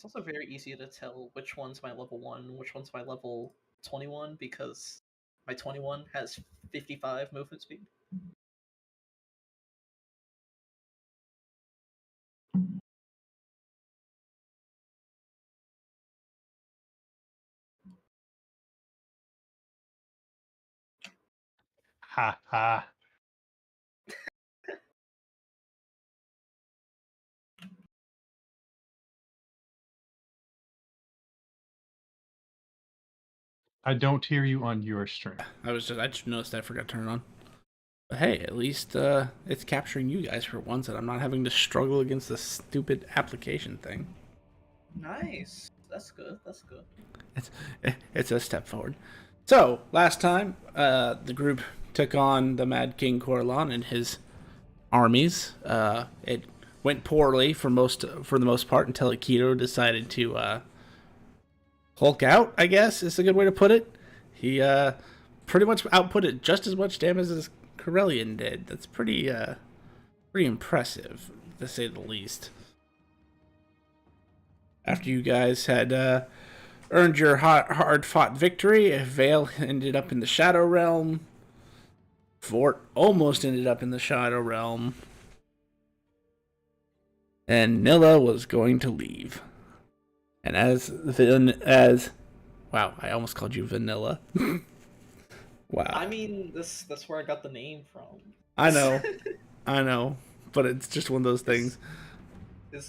It's also very easy to tell which one's my level 1, which one's my level 21, because my 21 has 55 movement speed. Ha ha. I don't hear you on your stream. I just noticed I forgot to turn it on. But hey, at least it's capturing you guys for once, and I'm not having to struggle against this stupid application thing. Nice. That's good. That's good. It's a step forward. So last time, the group took on the Mad King Corlan and his armies. It went poorly for the most part until Akito decided to Hulk out, I guess is a good way to put it. He pretty much outputted just as much damage as Corellian did. That's pretty impressive, to say the least. After you guys had earned your hard-fought victory, Vale ended up in the Shadow Realm. Fort almost ended up in the Shadow Realm. And Nilla was going to leave. And wow, I almost called you Vanilla. Wow. I mean, that's where I got the name from. I know, but it's just one of those things.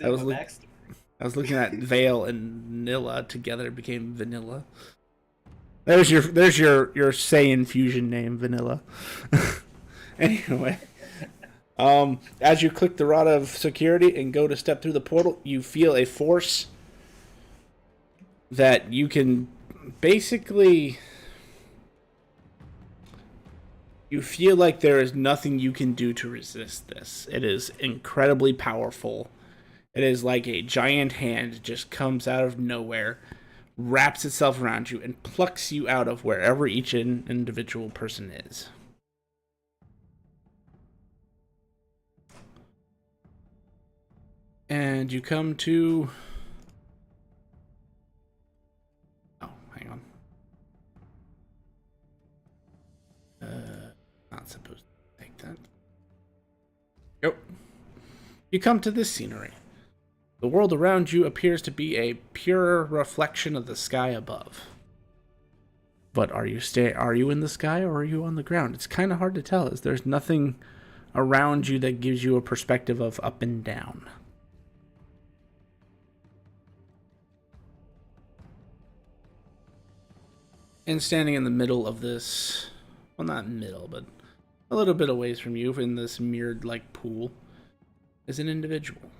I was looking at Vale and Nilla together, it became Vanilla. There's your Saiyan fusion name, Vanilla. Anyway, as you click the Rod of Security and go to step through the portal, you feel a force that you can basically... You feel like there is nothing you can do to resist this. It is incredibly powerful. It is like a giant hand just comes out of nowhere, wraps itself around you, and plucks you out of wherever each individual person is. And you come to... Oh, hang on. Not supposed to take that. Yep. You come to this scenery. The world around you appears to be a pure reflection of the sky above. But are you in the sky or are you on the ground? It's kind of hard to tell, as there's nothing around you that gives you a perspective of up and down. And standing in the middle of this, well, not middle, but a little bit away from you in this mirrored-like pool, is an individual.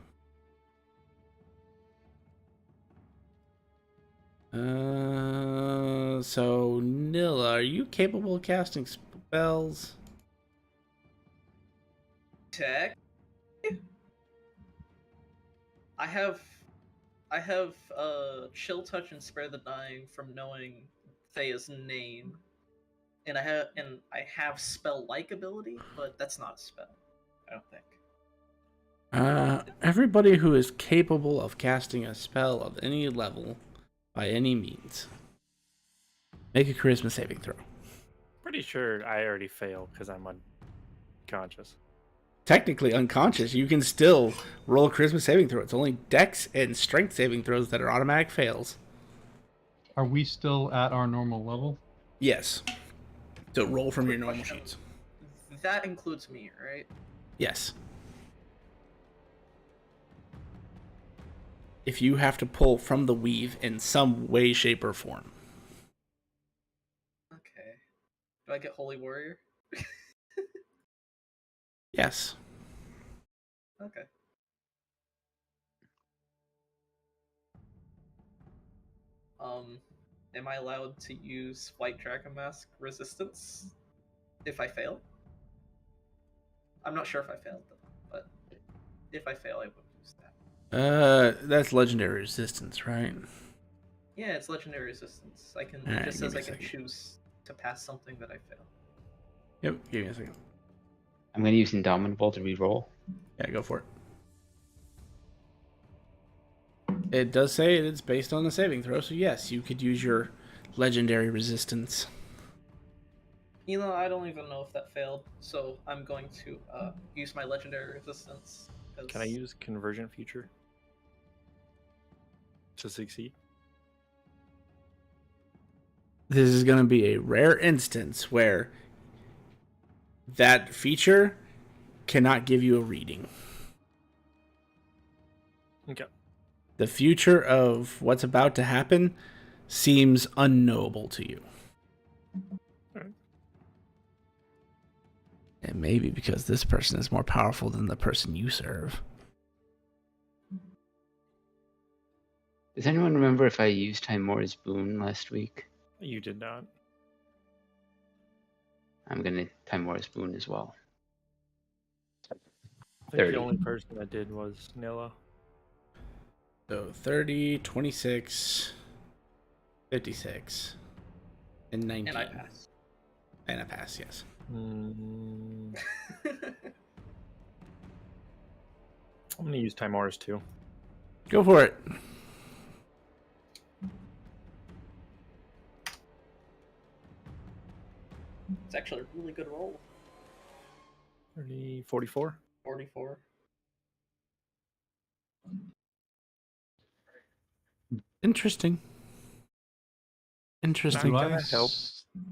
So Nilla, are you capable of casting spells? Tech. I have Chill Touch and Spare the Dying from knowing Thea's name. And I have spell-like ability, but that's not a spell, I don't think. Everybody who is capable of casting a spell of any level, by any means, make a charisma saving throw. Pretty sure I already failed because I'm unconscious. Technically unconscious, you can still roll a charisma saving throw. It's only dex and strength saving throws that are automatic fails. Are we still at our normal level? Yes. So roll from your normal sheets. That includes me, right? Yes. If you have to pull from the weave in some way, shape, or form. Okay. Do I get Holy Warrior? Yes. Okay. Am I allowed to use White Dragon Mask resistance if I fail? I'm not sure if I failed, but if I fail, I would use that. That's legendary resistance, right? Yeah, it's legendary resistance. I can. Alright, It just says give me I a can second. choose to pass something that I fail. Yep, give me a second. I'm going to use Indomitable to reroll. Yeah, go for it. It does say it's based on a saving throw, so yes, you could use your legendary resistance. You know, I don't even know if that failed, so I'm going to use my legendary resistance. Can I use conversion feature to succeed? This is going to be a rare instance where that feature cannot give you a reading. Okay. The future of what's about to happen seems unknowable to you. Alright. And maybe because this person is more powerful than the person you serve. Does anyone remember if I used Timora's boon last week? You did not. I'm gonna Timora's boon as well. I think 30. the only person that did was Nilla. So 30, 26, 56, and 19. And I pass. And I pass, yes. I'm gonna use Timora's too. Go for it. It's actually a really good roll. 30, 44. 44. Interesting. Interesting. Do Can I I help?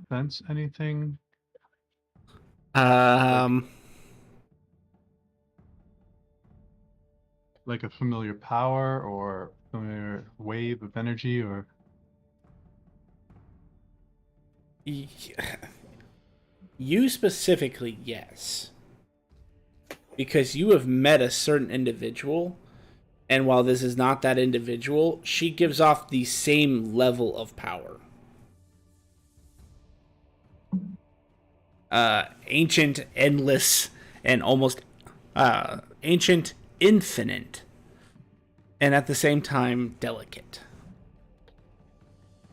sense anything? Like a familiar power or familiar wave of energy or You specifically, yes. Because you have met a certain individual, and while this is not that individual, she gives off the same level of power. Ancient, endless, and almost ancient, infinite, and at the same time delicate.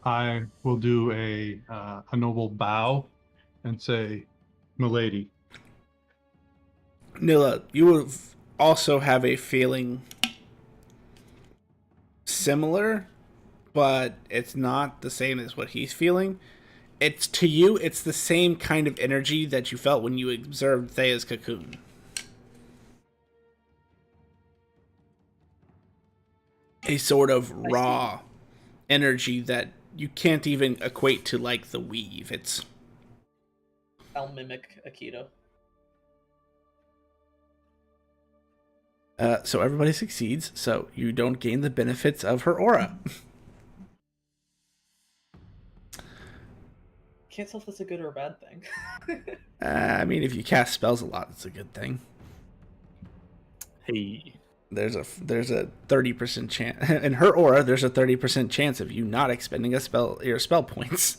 I will do a noble bow and say, "Milady." Nilla, you will also have a feeling similar, but it's not the same as what he's feeling. It's to you, it's the same kind of energy that you felt when you observed Thea's cocoon. A sort of raw energy that you can't even equate to like the weave. It's I'll mimic Akito. so everybody succeeds, so you don't gain the benefits of her aura. Can't tell if that's a good or a bad thing. I mean, if you cast spells a lot, it's a good thing. Hey. There's a 30% chance in her aura. There's a 30% chance of you not expending your spell points.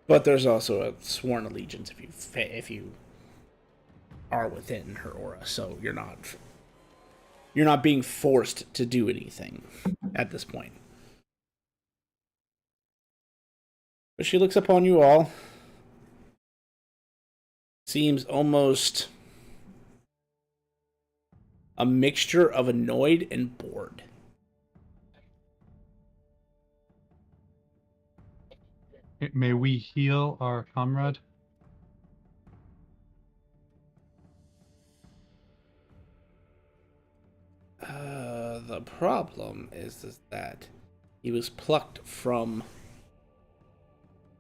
But there's also a sworn allegiance if you are within her aura, so you're not being forced to do anything at this point. But she looks upon you all. Seems almost a mixture of annoyed and bored. May we heal our comrade? The problem is that he was plucked from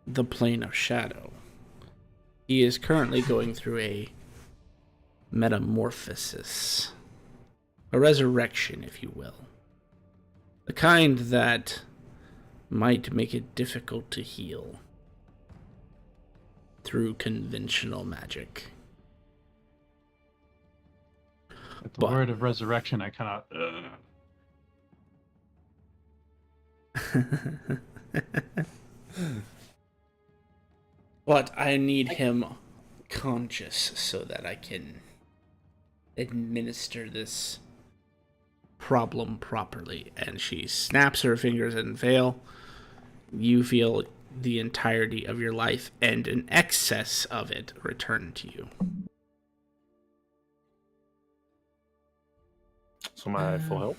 the plane of shadow. He is currently going through a metamorphosis. A resurrection, if you will. The kind that might make it difficult to heal through conventional magic. At the word of resurrection, I cannot. But I need him conscious so that I can administer this problem properly. And she snaps her fingers and Vale. You feel the entirety of your life and an excess of it return to you. So my full health.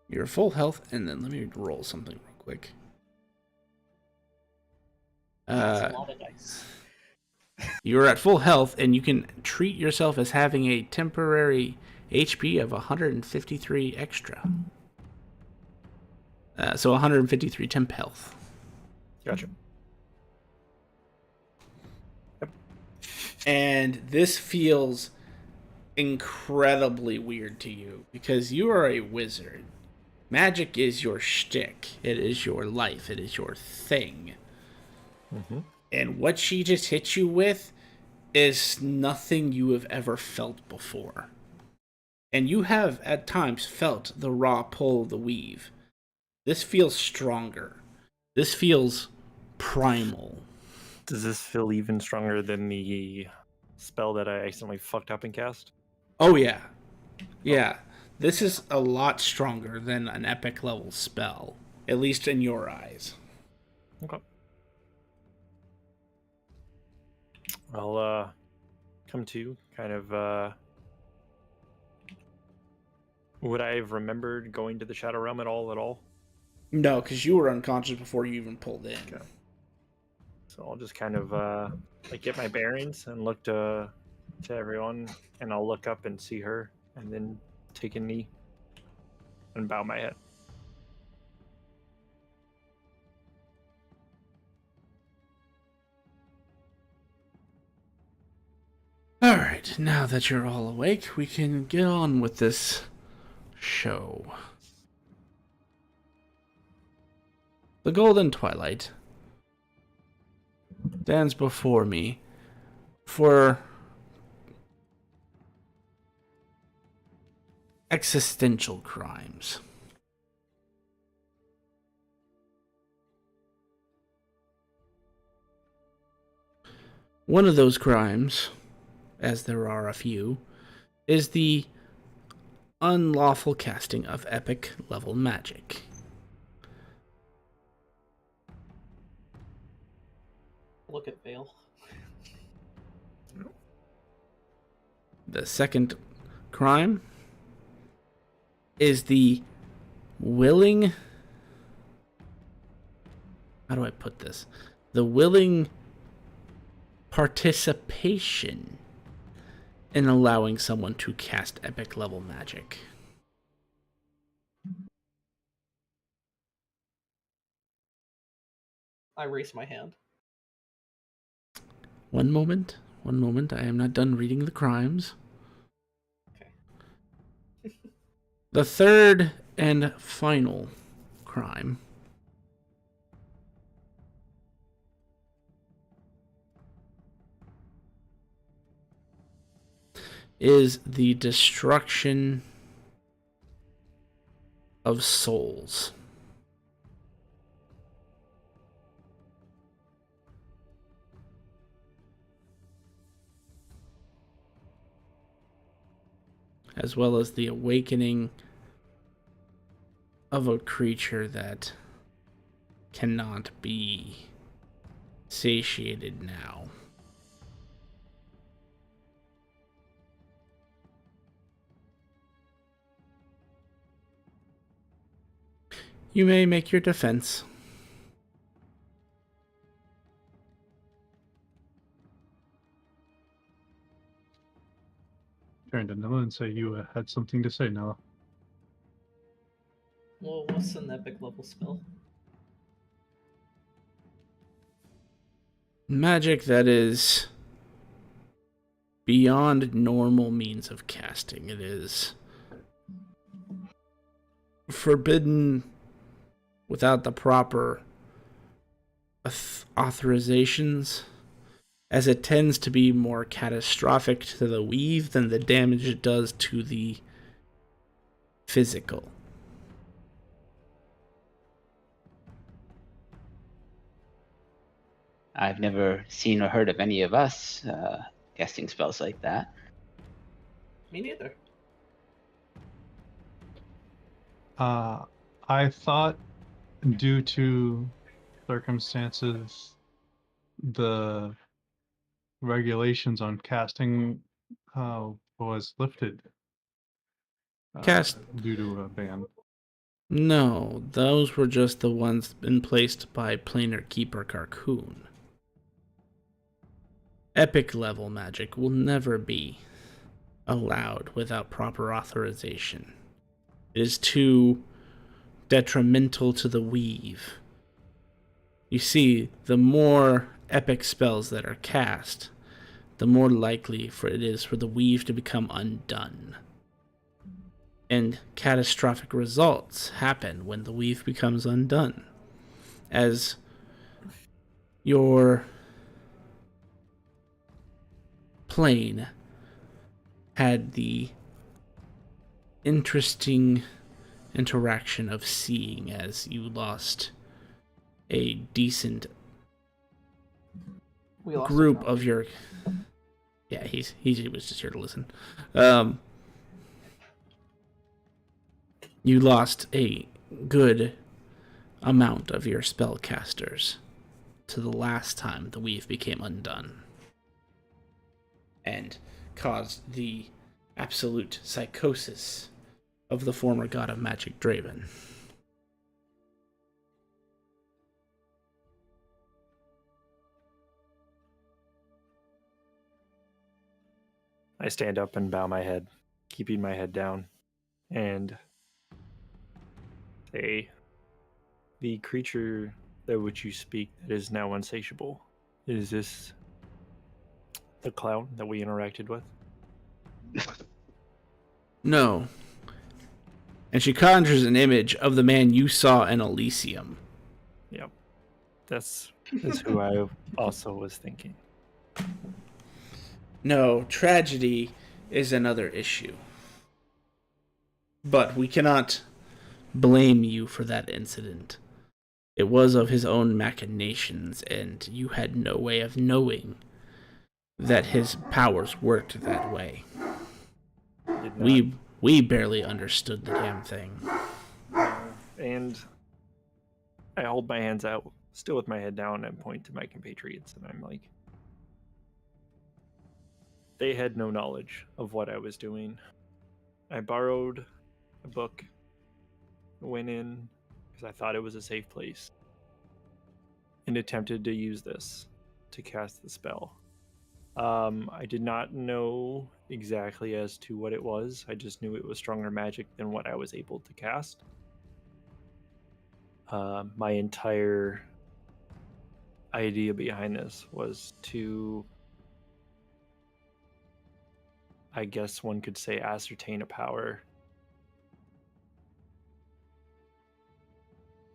Your full health, and then let me roll something real quick. That's a lot of dice. You're at full health, and you can treat yourself as having a temporary HP of 153 extra. So 153 temp health. Gotcha. And this feels incredibly weird to you because you are a wizard. Magic is your shtick. It is your life. It is your thing. Mm-hmm. And what she just hit you with is nothing you have ever felt before. And you have, at times, felt the raw pull of the weave. This feels stronger. This feels primal. Does this feel even stronger than the spell that I accidentally fucked up and cast? Oh, yeah. Yeah. This is a lot stronger than an epic level spell. At least in your eyes. Okay. I'll come to kind of would I have remembered going to the Shadow Realm at all? No, because you were unconscious before you even pulled in. Okay. So I'll just kind of like get my bearings and look to everyone, and I'll look up and see her, and then take a knee and bow my head. Alright, now that you're all awake, we can get on with this show. The Golden Twilight stands before me for existential crimes. One of those crimes, as there are a few, is the unlawful casting of epic level magic. Look at Vale. The second crime is the willing... How do I put this? The willing participation in allowing someone to cast epic level magic. I raise my hand. One moment. I am not done reading the crimes. Okay. The third and final crime is the destruction of souls. As well as the awakening of a creature that cannot be satiated now. You may make your defense. Turn to Noah and say you had something to say, Noah. Well, what's an epic level spell? Magic that is beyond normal means of casting. It is forbidden without the proper authorizations, as it tends to be more catastrophic to the weave than the damage it does to the physical. I've never seen or heard of any of us casting spells like that. Me neither. I thought, due to circumstances, the regulations on casting was lifted. Cast. due to a ban. No, those were just the ones been placed by Planar Keeper Carcoon. Epic level magic will never be allowed without proper authorization. It is too detrimental to the weave. You see, the more epic spells that are cast, the more likely it is for the weave to become undone. And catastrophic results happen when the weave becomes undone. As your plane had the interesting interaction of seeing as you lost a decent group of your... Yeah, he was just here to listen. You lost a good amount of your spellcasters to the last time the weave became undone, and caused the absolute psychosis of the former god of magic, Draven. I stand up and bow my head, keeping my head down, and say, the creature that which you speak that is now insatiable, is this the clown that we interacted with? No. And she conjures an image of the man you saw in Elysium. Yep. That's who I also was thinking. No, tragedy is another issue. But we cannot blame you for that incident. It was of his own machinations, and you had no way of knowing that his powers worked that way. We barely understood the damn thing. And I hold my hands out, still with my head down, and point to my compatriots, and I'm like, they had no knowledge of what I was doing. I borrowed a book, went in because I thought it was a safe place, and attempted to use this to cast the spell. I did not know exactly as to what it was. I just knew it was stronger magic than what I was able to cast. My entire idea behind this was to, I guess one could say, ascertain a power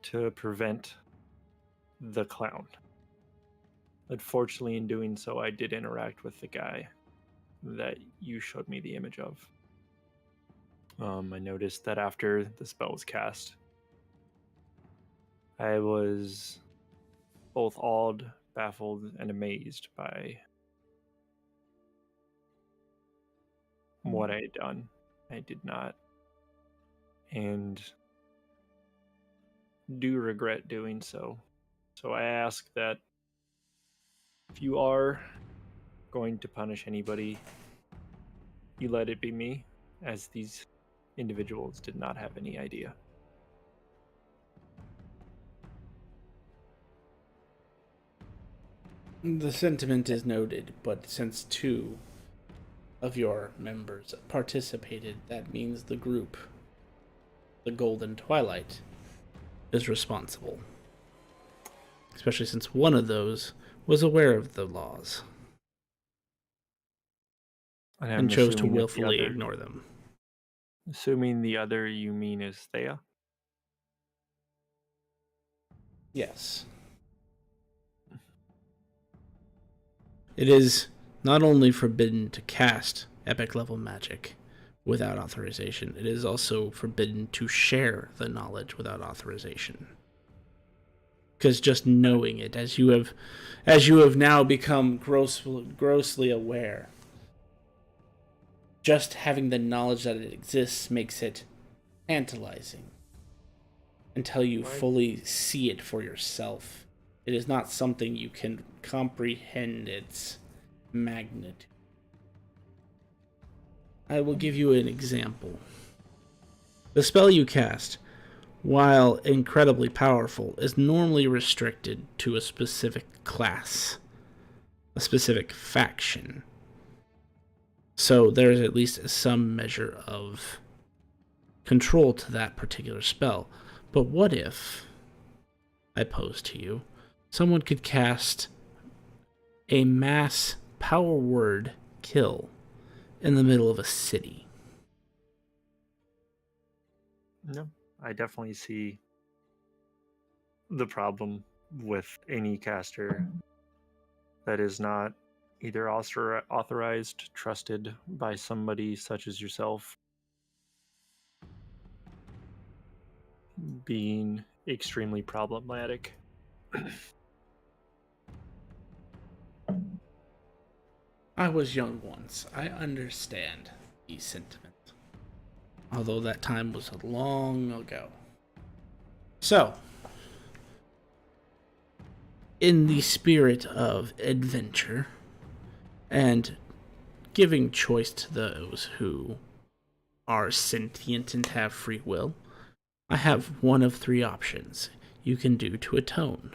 to prevent the clown. Unfortunately, in doing so, I did interact with the guy that you showed me the image of. I noticed that after the spell was cast, I was both awed, baffled, and amazed by what I had done. I did not, and do regret doing so. So I ask that if you are going to punish anybody, you let it be me, as these individuals did not have any idea. The sentiment is noted, but since 2 of your members participated, that means the group, the Golden Twilight, is responsible. Especially since one of those was aware of the laws and chose to willfully ignore them. Assuming the other you mean is Thea? Yes. It is not only forbidden to cast epic level magic without authorization, it is also forbidden to share the knowledge without authorization. Because just knowing it, as you have now become grossly aware, just having the knowledge that it exists makes it tantalizing until you fully see it for yourself. It is not something you can comprehend its magnitude. I will give you an example. The spell you cast, while incredibly powerful, is normally restricted to a specific class, a specific faction. So there's at least some measure of control to that particular spell. But what if, I pose to you, someone could cast a mass power word kill in the middle of a city? No, I definitely see the problem with any caster that is not either authorized, trusted by somebody such as yourself, being extremely problematic. I was young once. I understand the sentiment. Although that time was long ago. So, in the spirit of adventure and giving choice to those who are sentient and have free will, I have one of 3 options you can do to atone.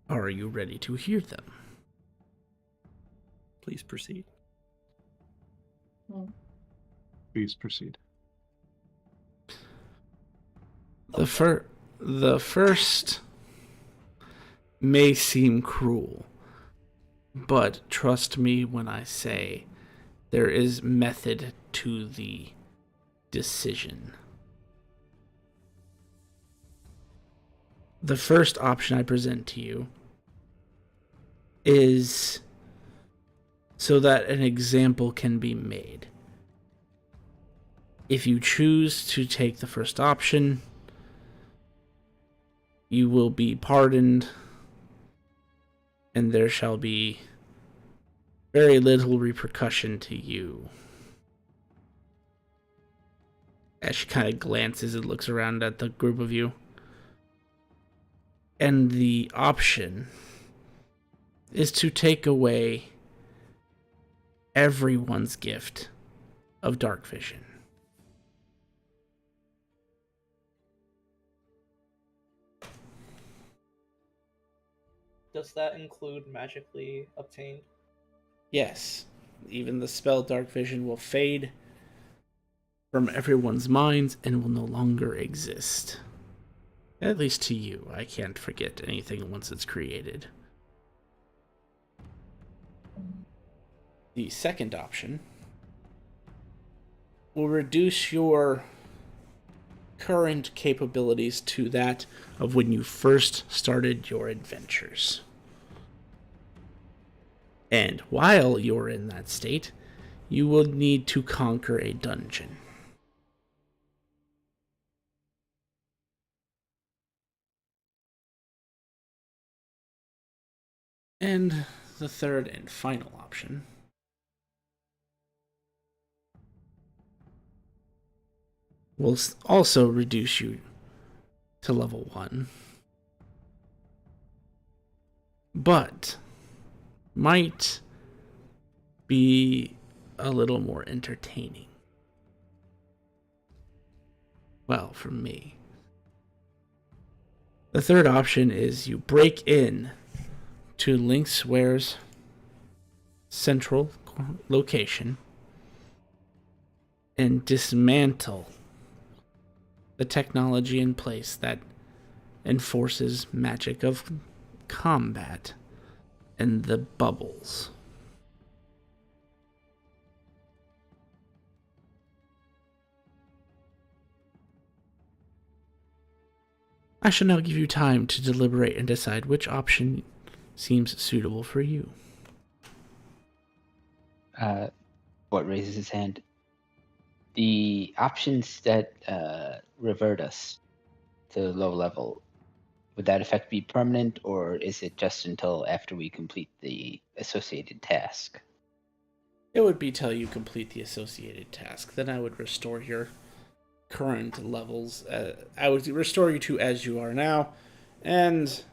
Are you ready to hear them? Please proceed. Please proceed. The first may seem cruel, but trust me when I say there is method to the decision. The first option I present to you is so that an example can be made. If you choose to take the first option, you will be pardoned, and there shall be very little repercussion to you. As she kind of glances and looks around at the group of you. And the option is to take away everyone's gift of dark vision. Does that include magically obtained? Yes, even the spell dark vision will fade from everyone's minds and will no longer exist. At least to you. I can't forget anything once it's created. The second option will reduce your current capabilities to that of when you first started your adventures. And while you're in that state, you will need to conquer a dungeon. And the third and final option will also reduce you to level 1, but might be a little more entertaining. Well, for me. The third option is you break in to Lynxware's central location and dismantle the technology in place that enforces magic of combat and the bubbles. I shall now give you time to deliberate and decide which option seems suitable for you. What raises his hand? The options that revert us to low level, would that effect be permanent, or is it just until after we complete the associated task? It would be till you complete the associated task. Then I would restore your current levels. I would restore you to as you are now, and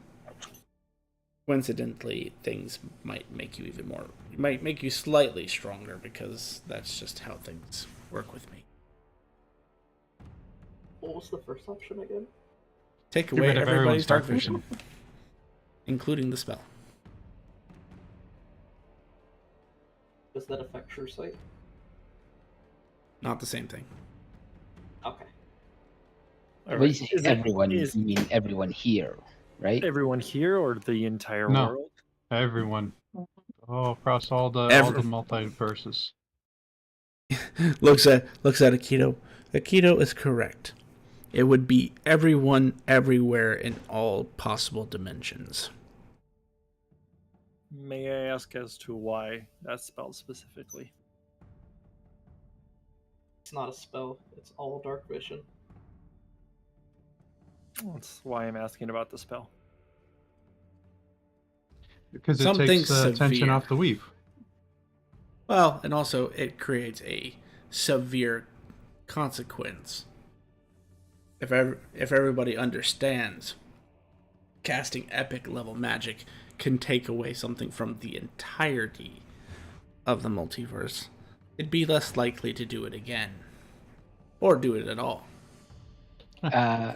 Coincidentally, things might make you even more, might make you slightly stronger because that's just how things work with me. What was the first option again? Take Get away rid of everybody's everyone's dark vision, including the spell. Does that affect True Sight? Not the same thing. Okay. All When you say Is everyone, is you mean everyone here, right? everyone here or the entire No. world? Everyone. Oh, across all the multiverses. looks at Akito. Akito is correct. It would be everyone, everywhere, in all possible dimensions. May I ask as to why that spell specifically? It's not a spell. It's all dark vision. That's why I'm asking about the spell. Because it Something takes the tension severe. off the weave. Well, and also it creates a severe consequence. If everybody understands, casting epic level magic can take away something from the entirety of the multiverse. It'd be less likely to do it again, or do it at all. Uh,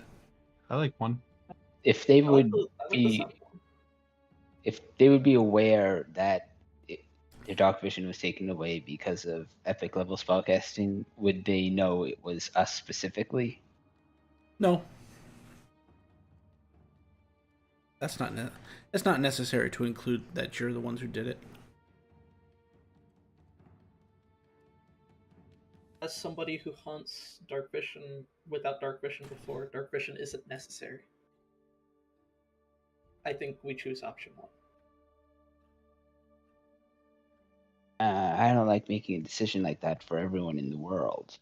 I like one. if they I like would the, I like the be, second one. if they would be aware that their dark vision was taken away because of epic level spellcasting, would they know it was us specifically? No, it's not necessary to include that you're the ones who did it. As somebody who hunts dark vision without dark vision before, dark vision isn't necessary. I think we choose option one. I don't like making a decision like that for everyone in the world.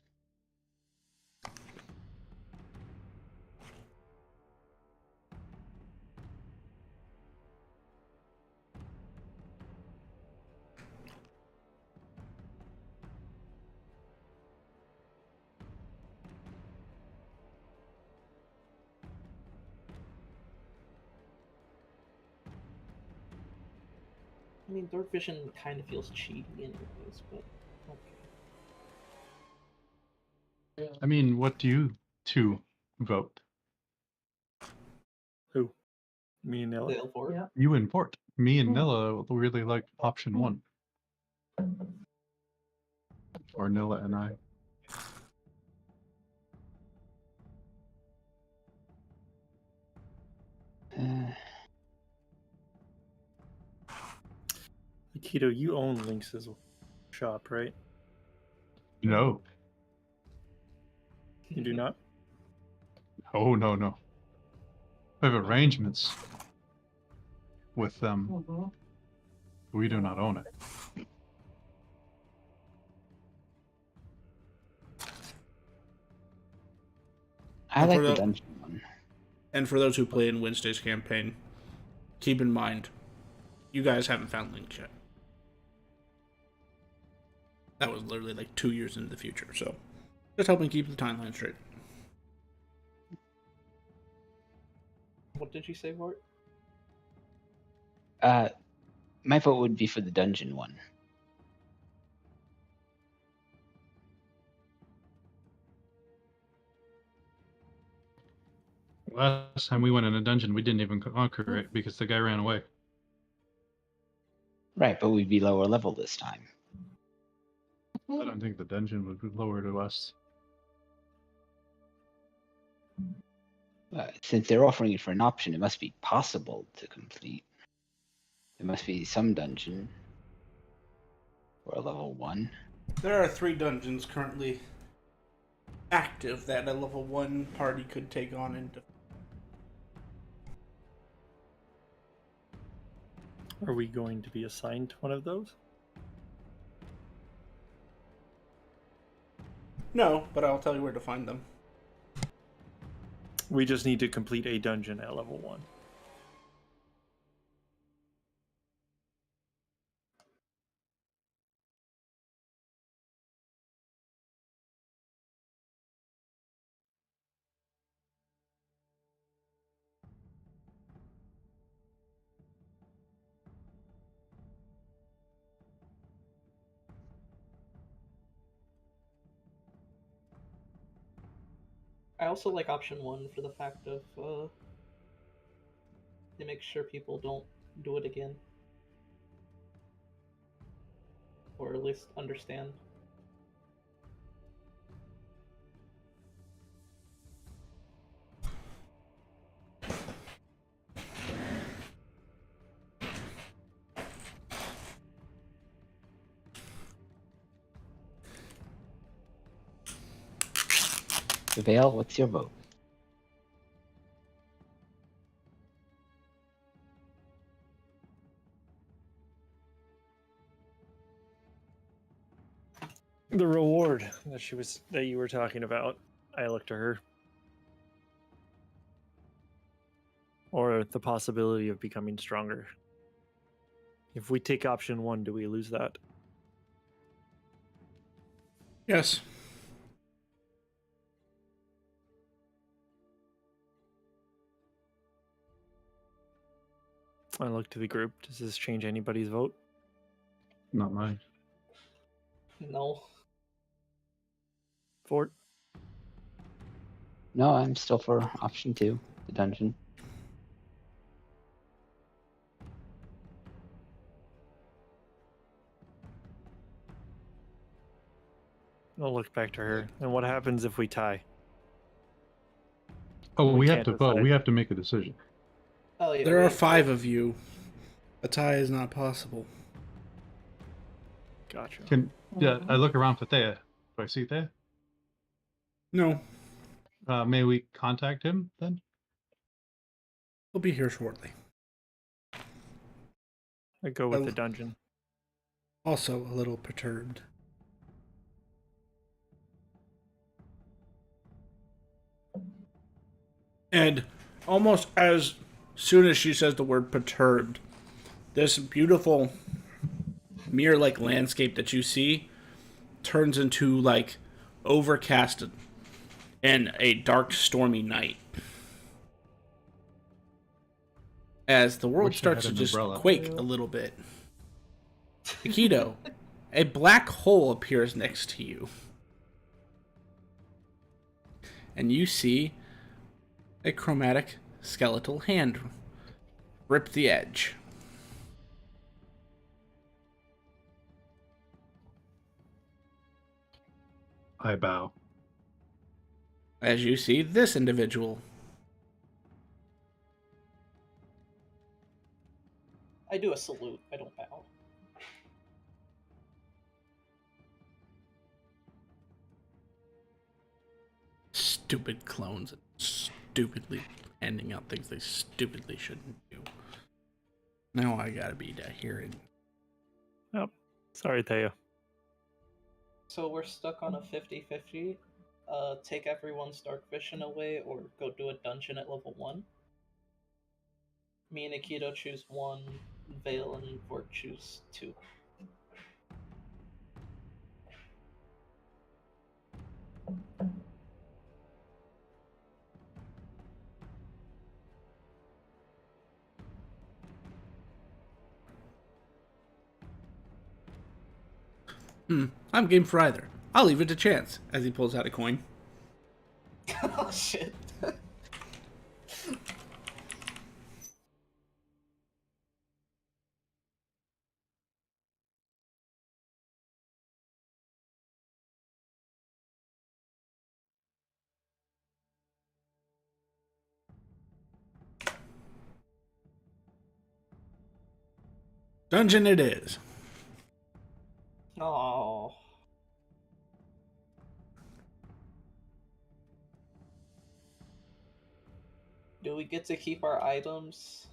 I mean, dark vision kind of feels cheaty anyways, but okay. I mean, what do you two vote? Who? Me and Nilla? Dale Ford? Yeah. You and Fort. Me and Nilla really like option one. Or Nilla and I. Akito, you own Lynx's shop, right? No. You do not? Oh, no, no. We have arrangements with them. Mhm. We do not own it. I And like for the the- dungeon one. And for those who play in Wednesday's campaign, keep in mind, you guys haven't found Link yet. That was literally like 2 years into the future, so just helping keep the timeline straight. What did you say, Vort? My vote would be for the dungeon one. Last time we went in a dungeon, we didn't even conquer it because the guy ran away. Right, but we'd be lower level this time. I don't think the dungeon would be lower to us. Since they're offering it for an option, it must be possible to complete. There must be some dungeon for a level 1. There are 3 dungeons currently active that a level 1 party could take on and Are we going to be assigned to one of those? No, but I'll tell you where to find them. We just need to complete a dungeon at level 1. I also like option 1 for the fact of they make sure people don't do it again. Or at least understand. Vale, what's your vote? The reward that you were talking about, I look to her. Or the possibility of becoming stronger. If we take option 1, do we lose that? Yes. I look to the group. Does this change anybody's vote? Not mine. No. Fort? No, I'm still for option 2, the dungeon. I'll look back to her. And what happens if we tie? Oh, We we have can't to vote. decide. We have to make a decision. Oh yeah. There are we- 5 of you. A tie is not possible. Gotcha. Yeah, I look around for Thea. Do I see Thea? No, May we contact him then? he'll be here shortly. I go with Well- the dungeon. Also a little perturbed. And almost as soon as she says the word perturbed, this beautiful mirror-like landscape that you see turns into like overcast and a dark, stormy night. As the world Wish I had starts to an just umbrella. quake a little bit. Aikido, a black hole appears next to you. And you see a chromatic skeletal hand rip the edge. I bow. As you see this individual. I do a salute. I don't bow. Stupid clones and stupidly handing out things they stupidly shouldn't do. Now I gotta be down here and Yep. Sorry, Thea. So we're stuck on a 50-50. Take everyone's dark vision away or go do a dungeon at level 1. Me and Aikido choose 1, Vale and Vort choose 2. I'm game for either. I'll leave it to chance as he pulls out a coin. Oh shit. Dungeon it is. Oh. Do we get to keep our items?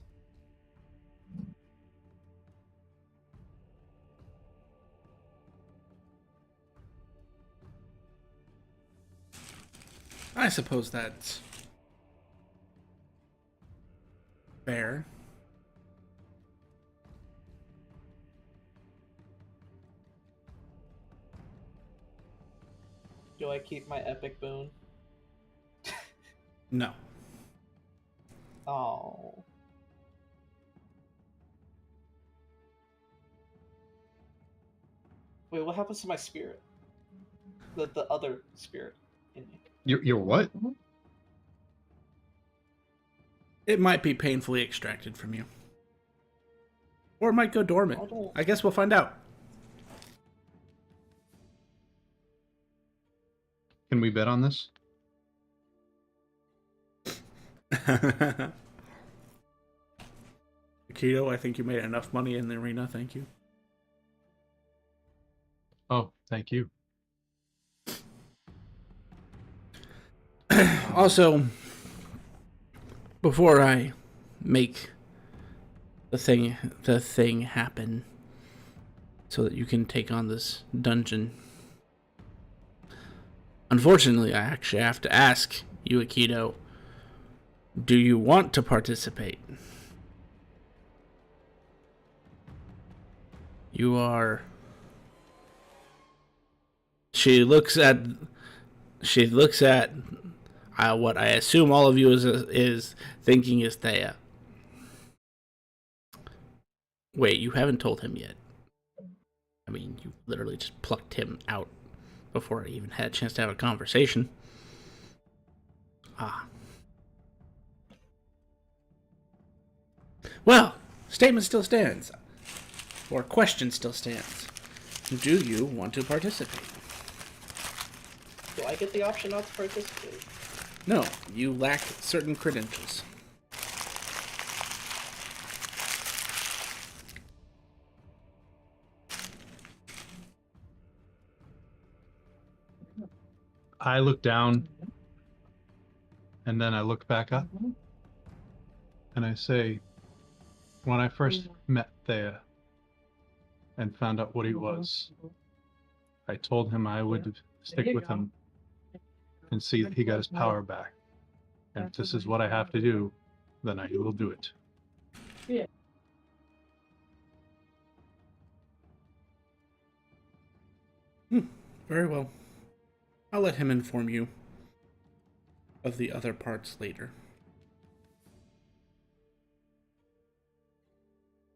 I suppose that's fair. Do I keep my epic boon? No. Oh. Wait, what happens to my spirit? The other spirit in me. Your what? It might be painfully extracted from you. Or it might go dormant. I guess we'll find out. Can we bet on this? Keto, I think you made enough money in the arena, thank you. Oh, thank you. Also, before I make the thing happen so that you can take on this dungeon, unfortunately, I actually have to ask you, Akito, do you want to participate? You are... She looks at what I assume all of you is thinking is Thea. Wait, you haven't told him yet. I mean, you literally just plucked him out before I even had a chance to have a conversation. Ah. Well, statement still stands. Or question still stands. Do you want to participate? Do I get the option not to participate? No, you lack certain credentials. I look down, and then I look back up, and I say, when I first met Thea and found out what he was, I told him I would stick with him and see that he got his power back. And if this is what I have to do, then I will do it. Very well. I'll let him inform you of the other parts later.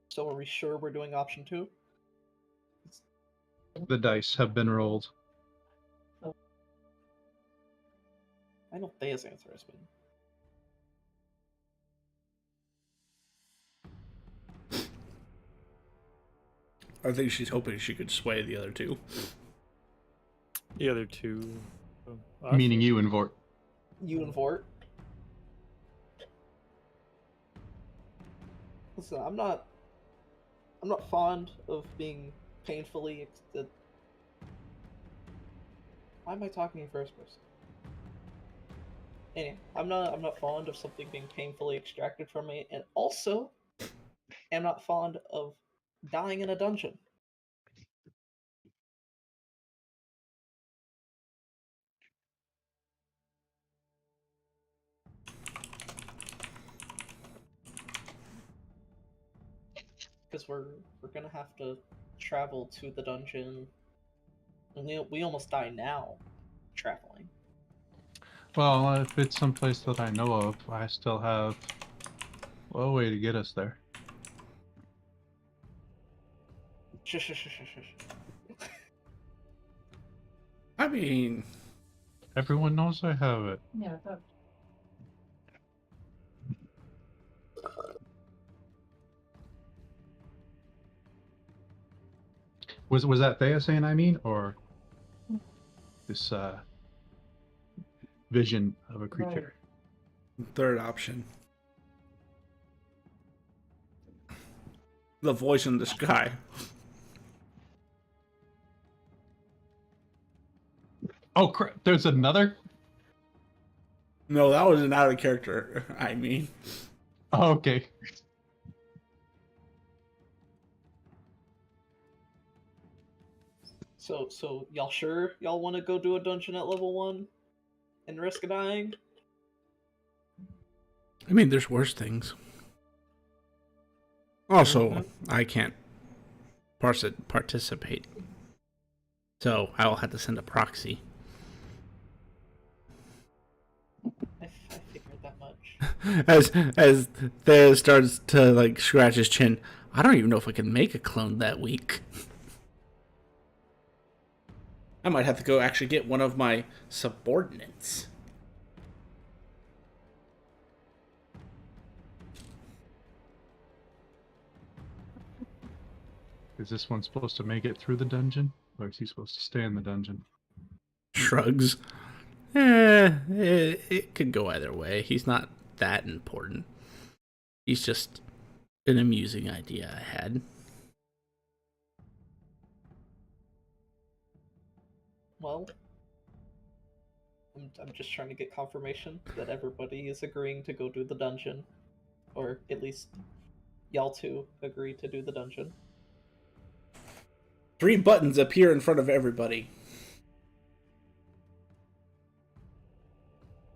So are we sure we're doing option 2? The dice have been rolled. I know Thea's answer has been. I think she's hoping she could sway the other two. The other two. Meaning you and Vort. You and Vort. Listen, I'm not fond of being painfully. Why am I talking in first person? Anyway, I'm not fond of something being painfully extracted from me, and also, am not fond of dying in a dungeon. Because we're gonna have to travel to the dungeon. And we almost die now traveling. Well, if it's someplace that I know of, I still have a way to get us there. Shush. I mean, Everyone knows I have it. Yeah, but Was that Thea saying I mean, or this vision of a creature? third option. The voice in the sky. Oh crap! There's another. No, that was an out of character. I mean, Oh, okay. So y'all sure y'all want to go do a dungeon at level 1 and risk dying? I mean, there's worse things. Also, I can't participate, so I will have to send a proxy. I figured that much. As Thea starts to like scratch his chin, I don't even know if I can make a clone that week. I might have to go actually get one of my subordinates. Is this one supposed to make it through the dungeon, or is he supposed to stay in the dungeon? Shrugs. It could go either way. He's not that important. He's just an amusing idea I had. Well, I'm just trying to get confirmation that everybody is agreeing to go do the dungeon. Or at least y'all two agree to do the dungeon. 3 buttons appear in front of everybody.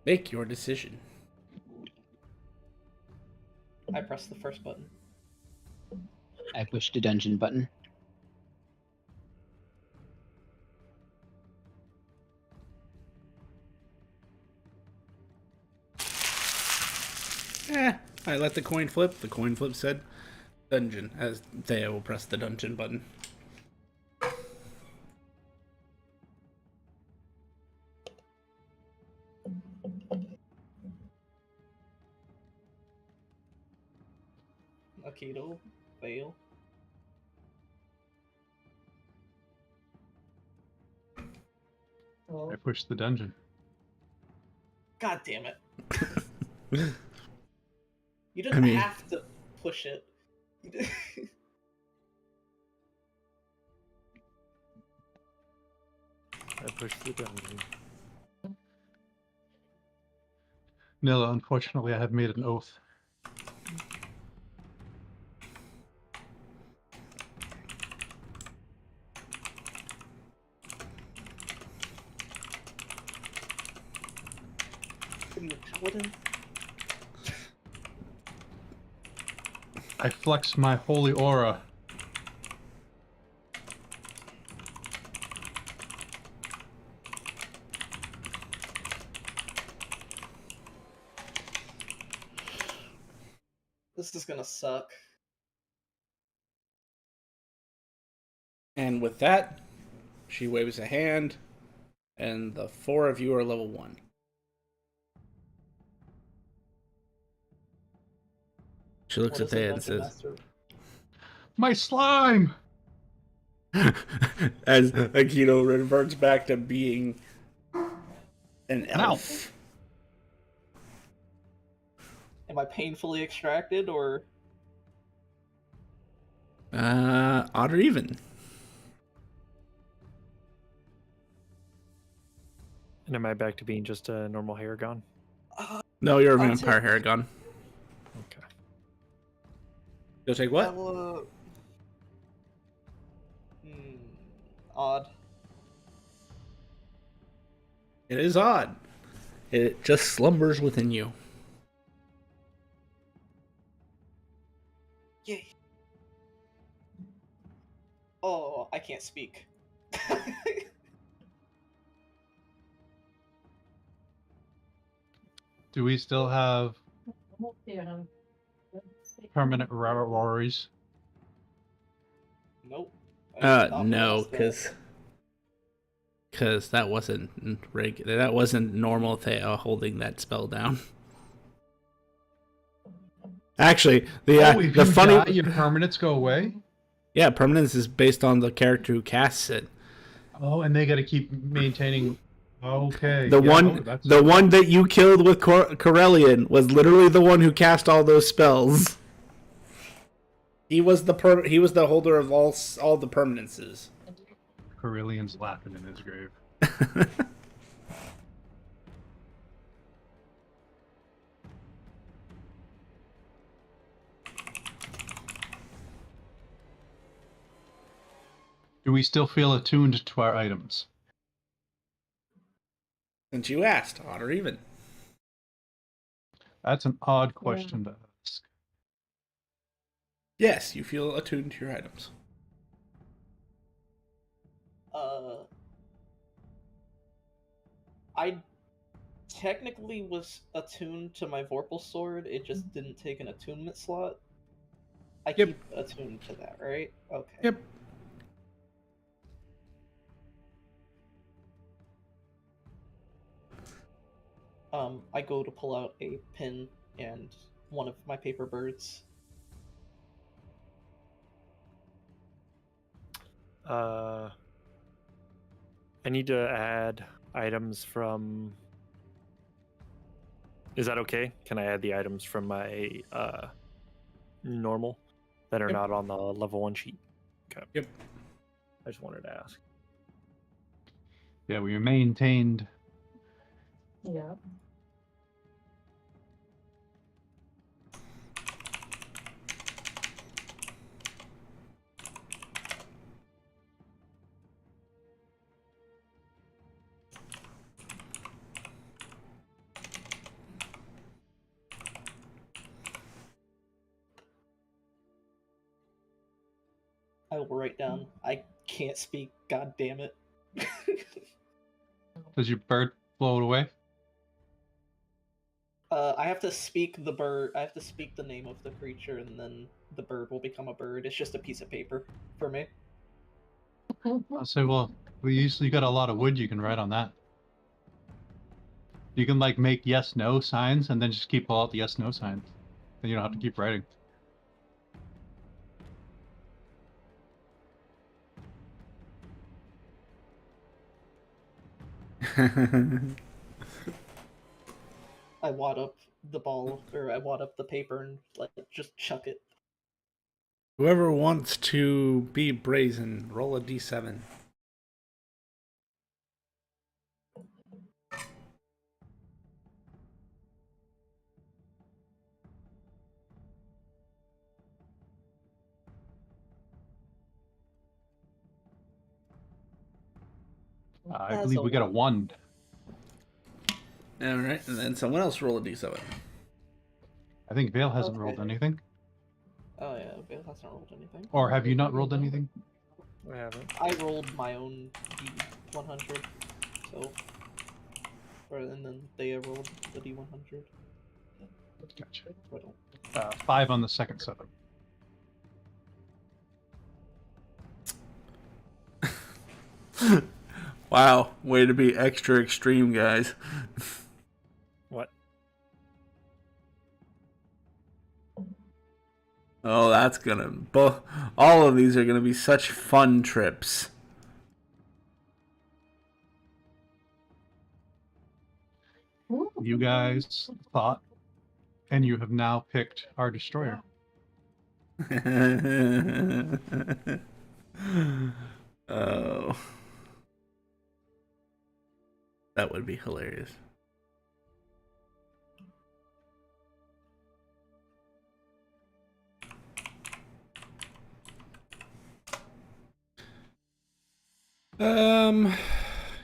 Make your decision. I press the first button. I push the dungeon button. I let the coin flip. The coin flip said dungeon, as Thea will press the dungeon button. Akito, Vale. I pushed the dungeon. God damn it. You didn't have to push it. I pushed the dungeon. Nilla, unfortunately, I have made an oath. Are you a paladin? I flex my holy aura. This is gonna suck. And with that, she waves a hand, and the 4 of you are level 1. She looks What at does a Thea and dungeon says, master- My slime! as Akito reverts back to being an elf. elf. Am I painfully extracted or? Odd or even. And am I back to being just a normal Haragon? No, you're a I'll vampire take- Haragon. Okay. You'll take what? Odd. It is odd. It just slumbers within you. Yay. Oh, I can't speak. Do we still have permanent worries? Nope. I did not No, realize that. because that wasn't normal Thea holding that spell down. Actually, If the you funny die, your permanents go away? yeah, permanence is based on the character who casts it. Oh, and they gotta keep maintaining... Okay. The yeah, one, that's... the one that you killed with Corellian was literally the one who cast all those spells. He was the holder of all the permanences. Corellian's laughing in his grave. Do we still feel attuned to our items? Since you asked, odd or even. That's an odd question to ask. Yes, you feel attuned to your items. I technically was attuned to my Vorpal sword, it just didn't take an attunement slot. I Yep. keep attuned to that, right? Okay. Yep. I go to pull out a pin and one of my paper birds. I need to add items from. Is that okay? Can I add the items from my normal that are Yep. not on the level 1 sheet? Okay. Yep. I just wanted to ask. Yeah, we maintained. Yeah. I will write down. I can't speak. God damn it. Does your bird float away? I have to speak the bird. I have to speak the name of the creature, and then the bird will become a bird. It's just a piece of paper for me. I'll say, well, we usually got a lot of wood you can write on that. You can like make yes no signs and then just keep all out the yes no signs. Then you don't have to keep writing. I wad up the ball, or I wad up the paper and like just chuck it. Whoever wants to be brazen, roll a d7. I That's believe a we got a one. 1. All right, and then someone else roll a d7. I think Vale hasn't Okay. rolled anything. Oh yeah, Vale hasn't rolled anything. Or have you not rolled anything? I haven't. I rolled my own D100, so. And then they rolled the D100. Gotcha. So I don't. 5 on the second 7. Wow, way to be extra extreme, guys. What? Oh, that's gonna. All of these are gonna be such fun trips. You guys thought, and you have now picked our destroyer. Oh. That would be hilarious.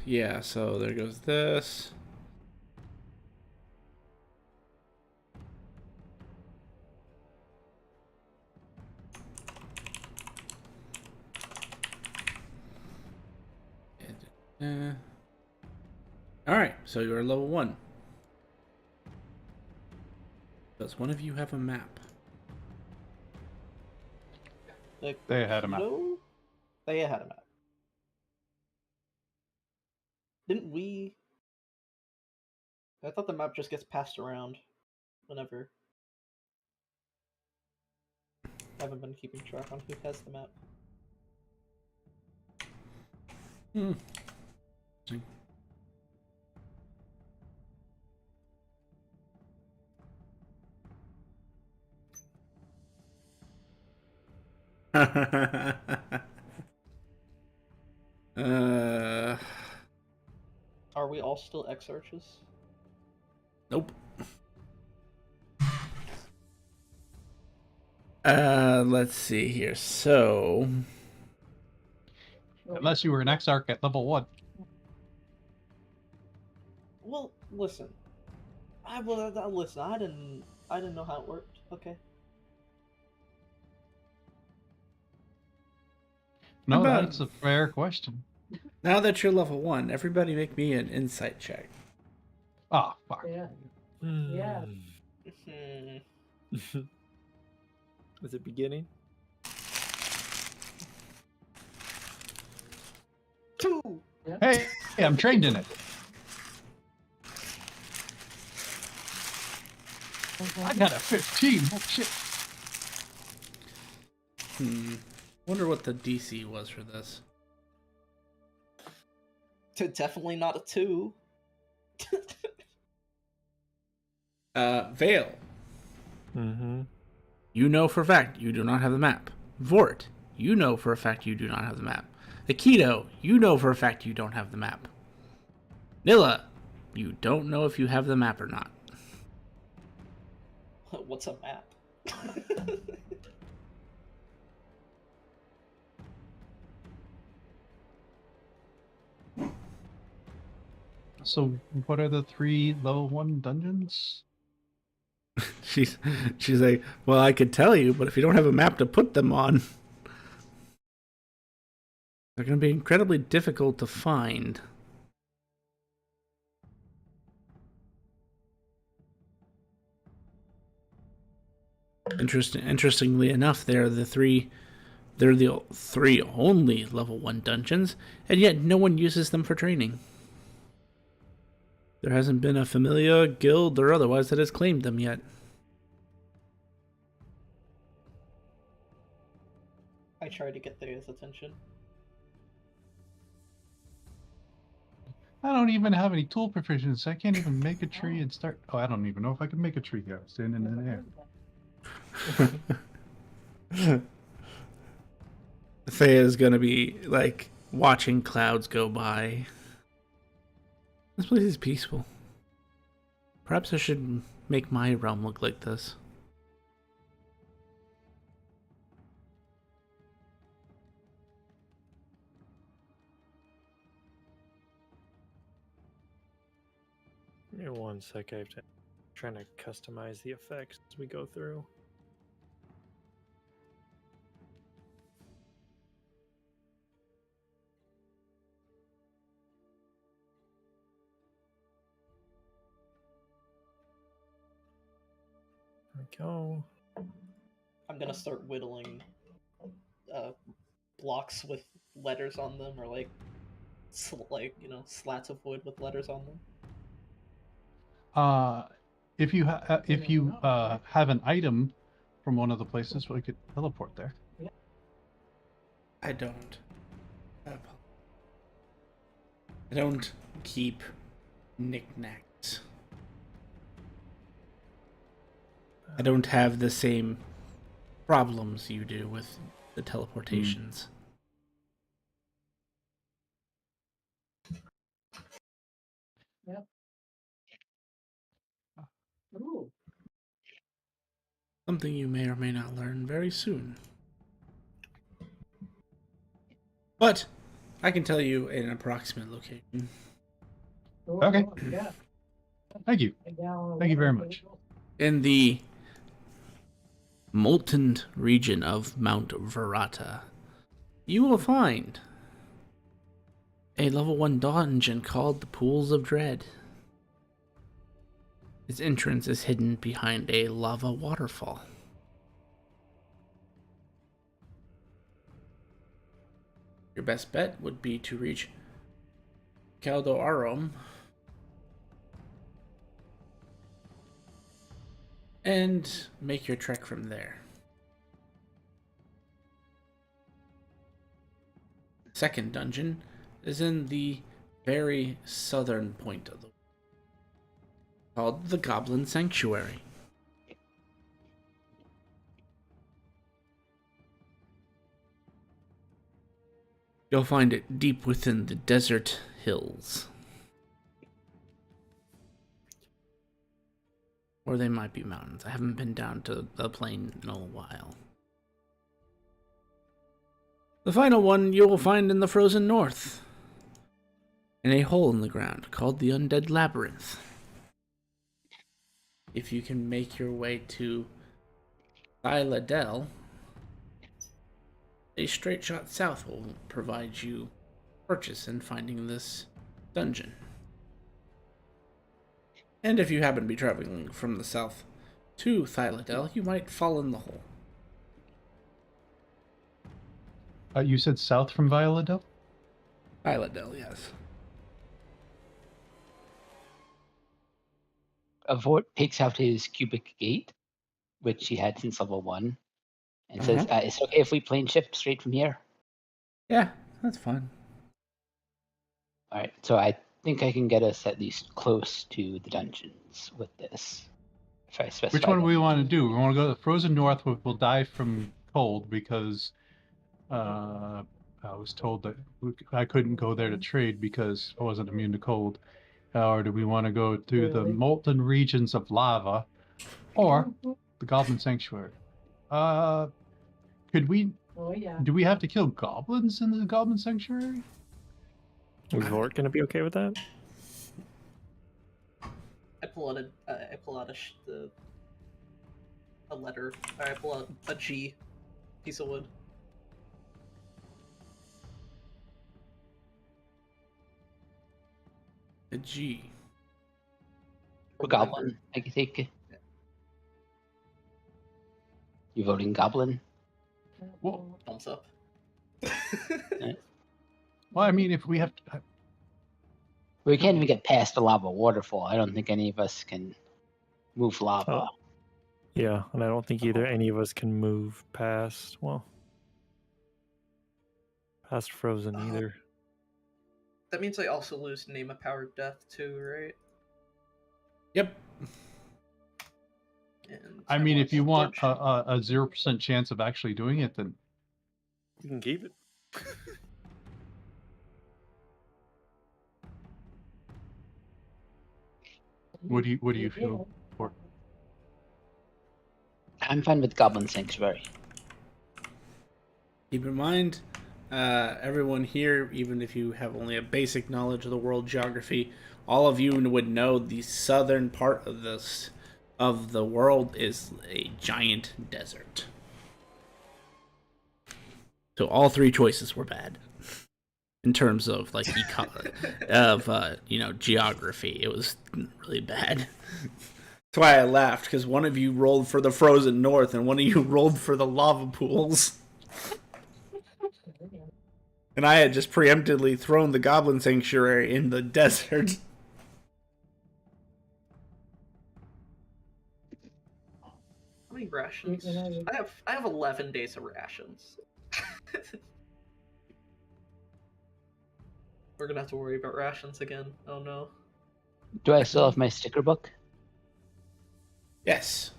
Yeah, so there goes this. Alright, so you're level 1. Does one of you have a map? Like, They had a map. no, they had a map. Didn't we? I thought the map just gets passed around whenever. I haven't been keeping track on who has the map. Hmm. Are we all still X-Arches? Nope. Let's see here. So, Unless you were an Exarch at level 1. Well, listen. Listen. I didn't know how it worked. Okay. No, about- that's a fair question. now that you're level 1, everybody make me an insight check. Ah, fuck. Yeah. Yeah. Hmm. Is it beginning? 2. Hey, I'm trained in it. I got a 15. Oh, shit. Wonder what the DC was for this. Definitely not a 2. Vale, Mm-hmm. you know for a fact you do not have the map. Vort, you know for a fact you do not have the map. Aikido, you know for a fact you don't have the map. Nilla, you don't know if you have the map or not. What's a map? So, what are the 3 level 1 dungeons? She's like, well, I could tell you, but if you don't have a map to put them on, they're going to be incredibly difficult to find. Interestingly enough, they're the three only level 1 dungeons, and yet no one uses them for training. There hasn't been a familia, guild, or otherwise that has claimed them yet. I try to get Thea's attention. I don't even have any tool proficiency. I can't even make a tree and start. Oh, I don't even know if I can make a tree here. I'm standing in the air. Thea's gonna be like watching clouds go by. This place is peaceful. Perhaps I should make my realm look like this. Give me 1 sec. I have to trying to customize the effects as we go through. There we go. I'm gonna start whittling blocks with letters on them, or like slats of wood with letters on them. If you have an item from one of the places, we could teleport there. I don't. I don't keep knickknacks. I don't have the same problems you do with the teleportations. Yep. Ooh. Something you may or may not learn very soon. But I can tell you an approximate location. Ooh, Okay. Yeah. Thank you. Thank you very much. In the molten region of Mount Verata, you will find a level 1 dungeon called the Pools of Dread. Its entrance is hidden behind a lava waterfall. Your best bet would be to reach Caldo Arum and make your trek from there. Second dungeon is in the very southern point of the called the Goblin Sanctuary. You'll find it deep within the desert hills. Or they might be mountains. I haven't been down to the plain in a while. The final one you will find in the frozen north, in a hole in the ground called the Undead Labyrinth. If you can make your way to Thyladel, a straight shot south will provide you purchase in finding this dungeon. And if you happen to be traveling from the south to Thyladel, you might fall in the hole. You said south from Violadel? Thyladel, yes. Vort takes out his cubic gate, which he had since level 1, and says, "It's okay if we plane ship straight from here." Yeah, that's fine. All right, so I think I can get us at least close to the dungeons with this. If I specify Which one do them. we want to do? We want to go to the frozen north, where we'll die from cold because I was told that I couldn't go there to trade because I wasn't immune to cold. Or do we want to go to the molten regions of lava, or the Goblin Sanctuary? Could we? Oh, yeah. Do we have to kill goblins in the Goblin Sanctuary? Is Vort gonna be okay with that? I pull out a letter. Or I pull out a G piece of wood. A G. For Goblin, I can take. You voting Goblin? Well- Thumbs up. Well, I mean, if we have to, We can't even get past the lava waterfall. I don't think any of us can move lava. Oh. Yeah, and I don't think either any of us can move past, well, past frozen either. That means I also lose Name of Power Death too, right? Yep. And I mean, if you want Scorch. a 0% chance of actually doing it, then You can keep it. what do you feel? I'm fine with Goblin Sanctuary. Keep in mind, everyone here, even if you have only a basic knowledge of the world geography, all of you would know the southern part of this of the world is a giant desert. So all three choices were bad in terms of like geography. It was really bad. That's why I laughed, because one of you rolled for the frozen north and one of you rolled for the lava pools. And I had just preemptively thrown the Goblin Sanctuary in the desert. How many rations? I have 11 days of rations. We're gonna have to worry about rations again. Oh no. Do I still have my sticker book? Yes.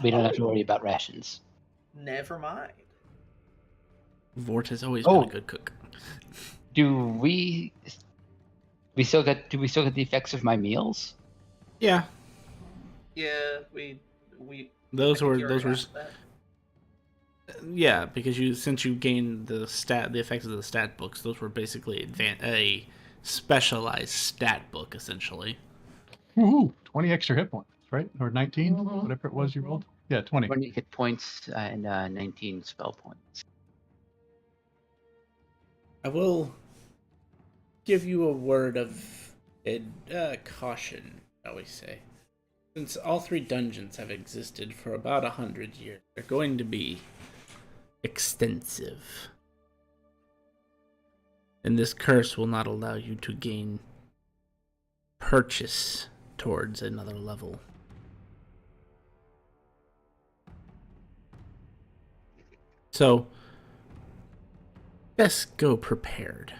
We don't have to worry about rations. Never mind. Vort has always Oh. been a good cook. Do we still get the effects of my meals? Yeah. Yeah, we. Those I think were you already those were asked that. yeah, because since you gained the effects of the stat books, those were basically a specialized stat book essentially. Woohoo! 20 extra hit points, right? Or 19, whatever it was you rolled. Yeah, 20. 20 hit points and 19 spell points. I will give you a word of caution, shall we say. Since all three dungeons have existed for about 100 years, they're going to be extensive. And this curse will not allow you to gain purchase towards another level. So, best go prepared.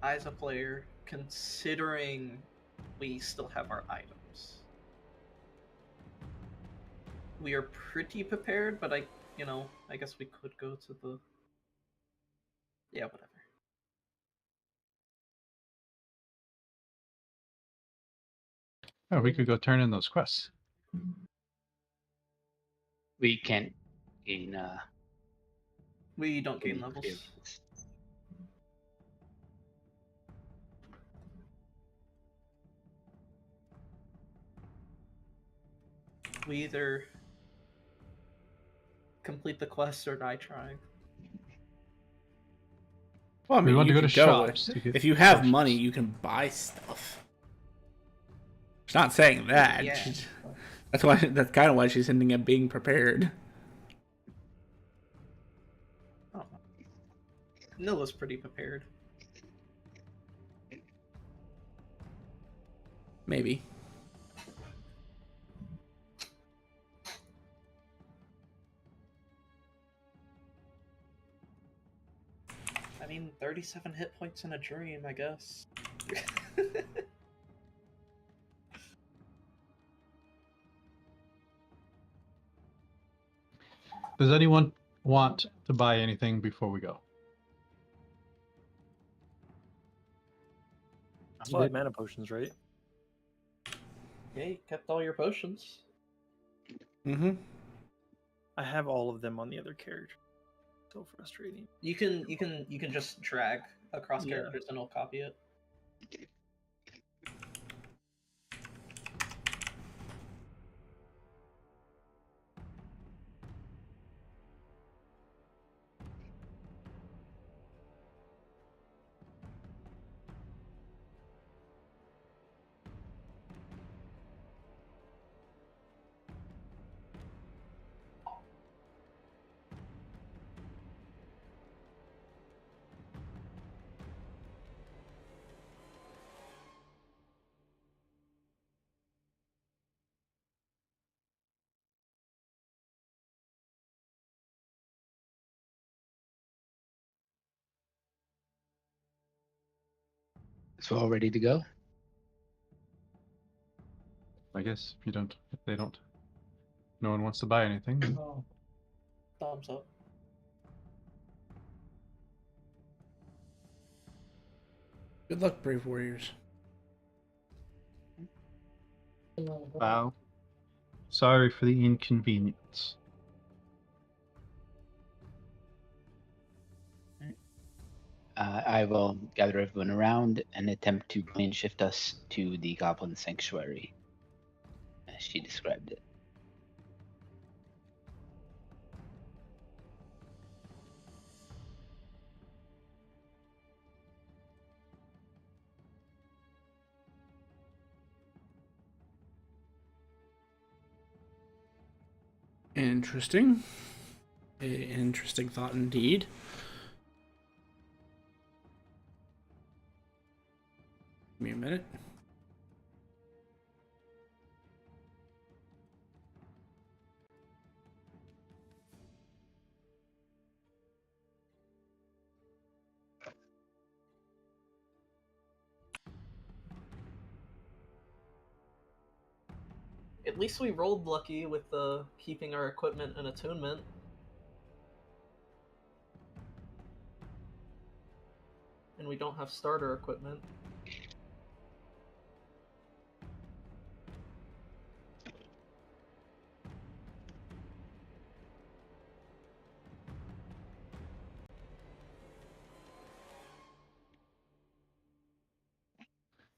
As a player, considering we still have our items, we are pretty prepared, but I guess we could go to the. Yeah, whatever. Oh, we could go turn in those quests. We can't gain. We don't gain any levels. clearance. We either complete the quest or die trying. Well, I mean, We want to you go to could go shops. to get if you have potions. money, you can buy stuff. She's not saying that. Yeah. That's kind of why she's hinting at being prepared. Oh. Nilla's pretty prepared. Maybe. mean, 37 hit points in a dream, I guess. Does anyone want to buy anything before we go? I still have mana potions, right? Yeah, you kept all your potions. Mm-hmm. I have all of them on the other character. So frustrating. You can just drag across Yeah. characters and it'll copy it. So all ready to go? I guess if they don't, no one wants to buy anything. then- Oh, Thumbs up. Good luck, brave warriors. Wow. Sorry for the inconvenience. I will gather everyone around and attempt to plane shift us to the Goblin Sanctuary, as she described it. Interesting. Interesting thought indeed. Give me a minute. At least we rolled lucky with keeping our equipment and attunement. And we don't have starter equipment.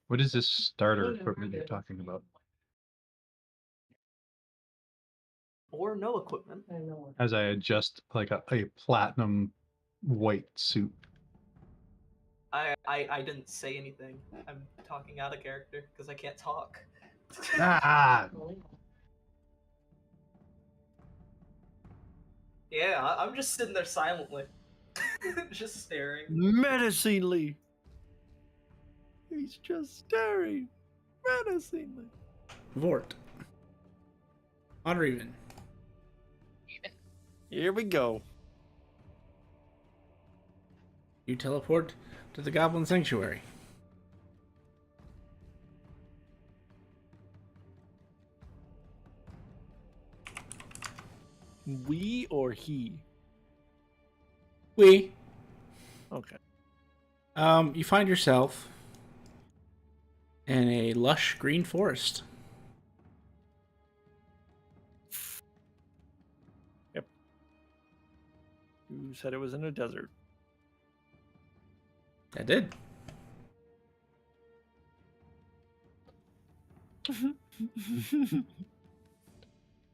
What is this starter equipment you're talking about? Or no equipment. I know. As I adjust like a platinum white suit. I didn't say anything. I'm talking out of character because I can't talk. Ah! Yeah, I'm just sitting there silently. Just staring. Menacingly. He's just staring. Menacingly. Vort. Odd or even? Here we go. You teleport to the Goblin Sanctuary. We or he? We. Okay. You find yourself in a lush green forest. You said it was in a desert. I did.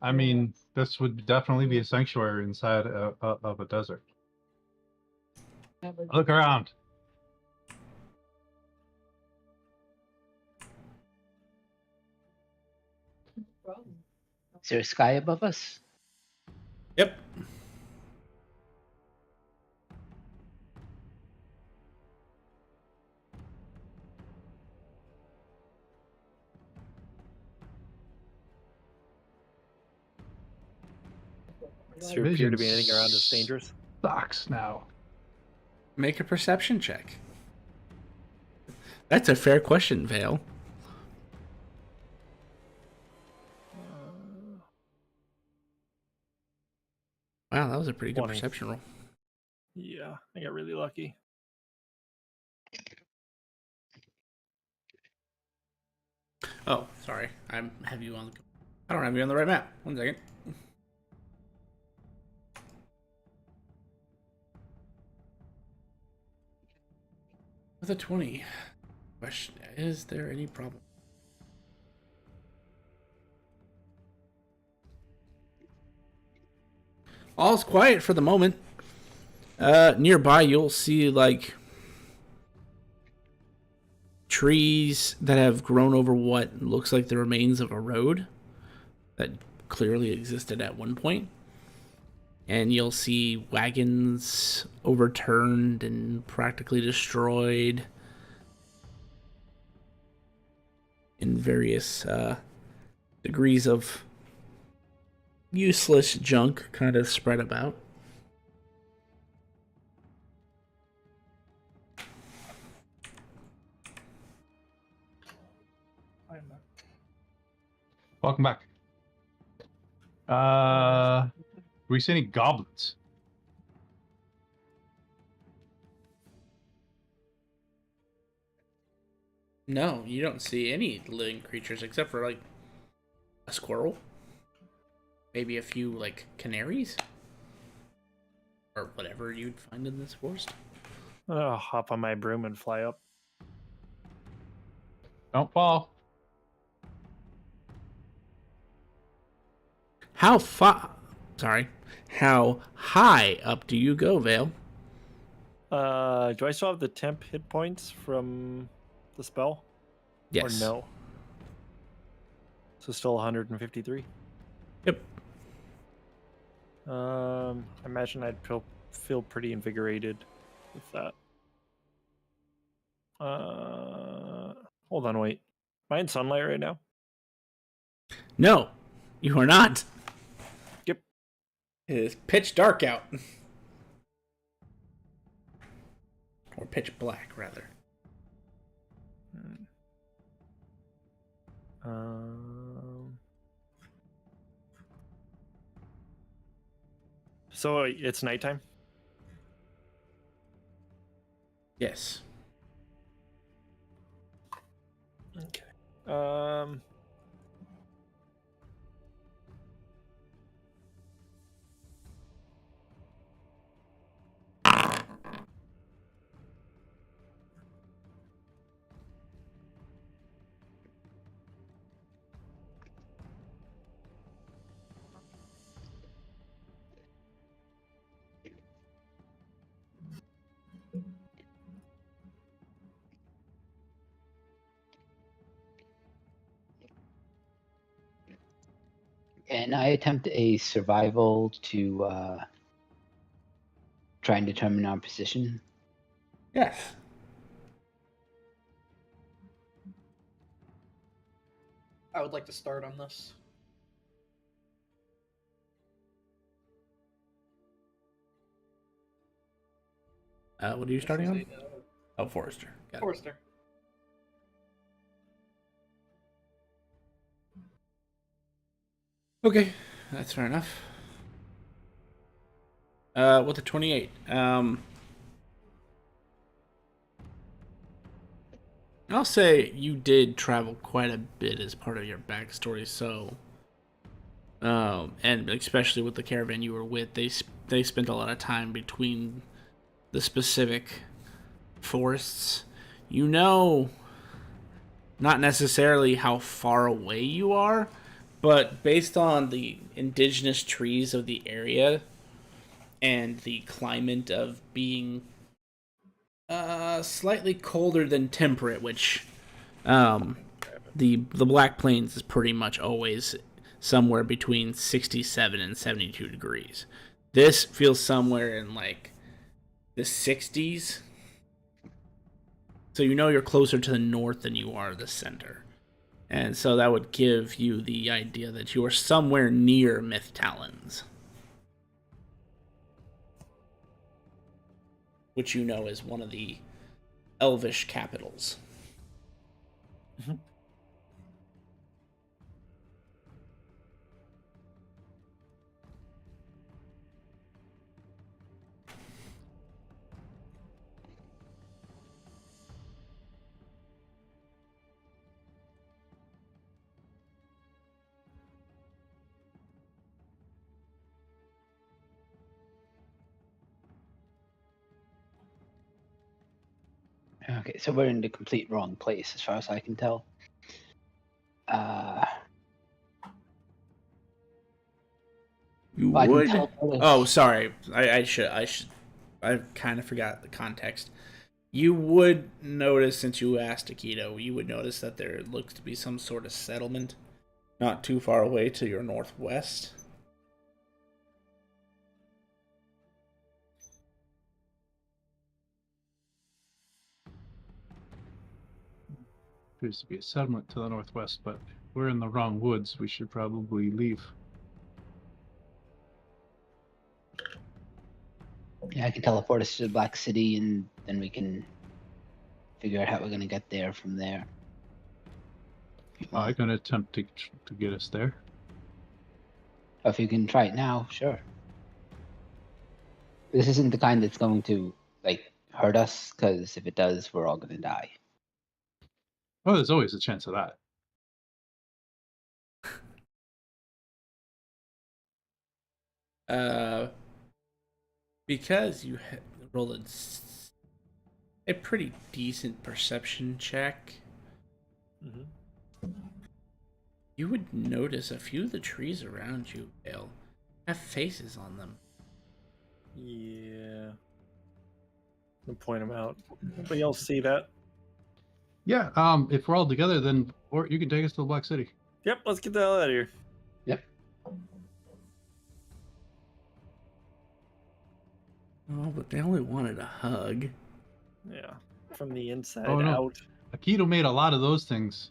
I mean, this would definitely be a sanctuary inside of a desert. Look around. Is there a sky above us? Yep. Does there appear to be Vision anything around us dangerous? Sucks now. Make a perception check. That's a fair question, Vale. Wow, that was a pretty good 20. perception roll. Yeah, I got really lucky. Oh, sorry. I have you on the. I don't have you on the right map. 1 second. With a 20. Question: is there any problem? All's quiet for the moment. Nearby, you'll see like trees that have grown over what looks like the remains of a road that clearly existed at one point. And you'll see wagons overturned and practically destroyed in various degrees of useless junk kind of spread about. Welcome back. Do we see any goblins? No, you don't see any living creatures except for like a squirrel. Maybe a few like canaries. Or whatever you'd find in this forest. I'll hop on my broom and fly up. Don't fall. How high up do you go, Vale? Do I still have the temp hit points from the spell? Yes. Or no? So still 153? Yep. I imagine I'd feel pretty invigorated with that. Hold on, wait. Am I in sunlight right now? No, you are not. Yep. It is pitch dark out. Or pitch black, rather. So it's nighttime? Yes. Okay. And I attempt a survival to try and determine our position. Yes. I would like to start on this. What are you starting on? Oh, Forester. Got it. Forrester. Okay, that's fair enough. With the 28, I'll say you did travel quite a bit as part of your backstory, so, and especially with the caravan you were with, they spent a lot of time between the specific forests. You know, not necessarily how far away you are, but based on the indigenous trees of the area and the climate of being slightly colder than temperate, which the Black Plains is pretty much always somewhere between 67 and 72 degrees. This feels somewhere in like the 60s. So you know you're closer to the north than you are the center. And so that would give you the idea that you are somewhere near Myth Talons. which you know is one of the elvish capitals. Okay, so we're in the complete wrong place as far as I can tell. You Well, I can would. teleport us. Oh, sorry. I should. I kind of forgot the context. You would notice, since you asked Akito, you would notice that there looks to be some sort of settlement not too far away to your northwest. Appears to be a settlement to the northwest, but if we're in the wrong woods. We should probably leave. Yeah, I can teleport us to the Black City, and then we can figure out how we're gonna get there from there. I'm gonna attempt to get us there. If you can try it now, sure. This isn't the kind that's going to like hurt us, because if it does, we're all gonna die. Oh, there's always a chance of that. Because you rolled a pretty decent perception check, you would notice a few of the trees around you, Vale, have faces on them. Yeah. I'll point them out. Anybody else see that? Yeah. If we're all together, then or you can take us to the Black City. Yep, let's get the hell out of here. Yep. Oh, but they only wanted a hug. Yeah. From the inside Oh, no. out. Akito made a lot of those things,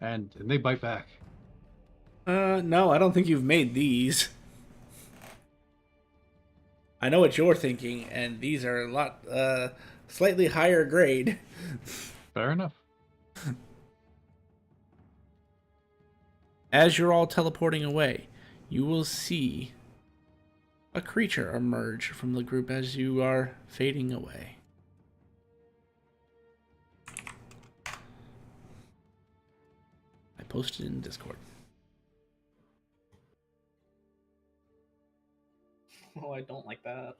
and they bite back. No, I don't think you've made these. I know what you're thinking, and these are a lot, slightly higher grade. Fair enough. As you're all teleporting away, you will see a creature emerge from the group as you are fading away. I posted in Discord. Oh, I don't like that.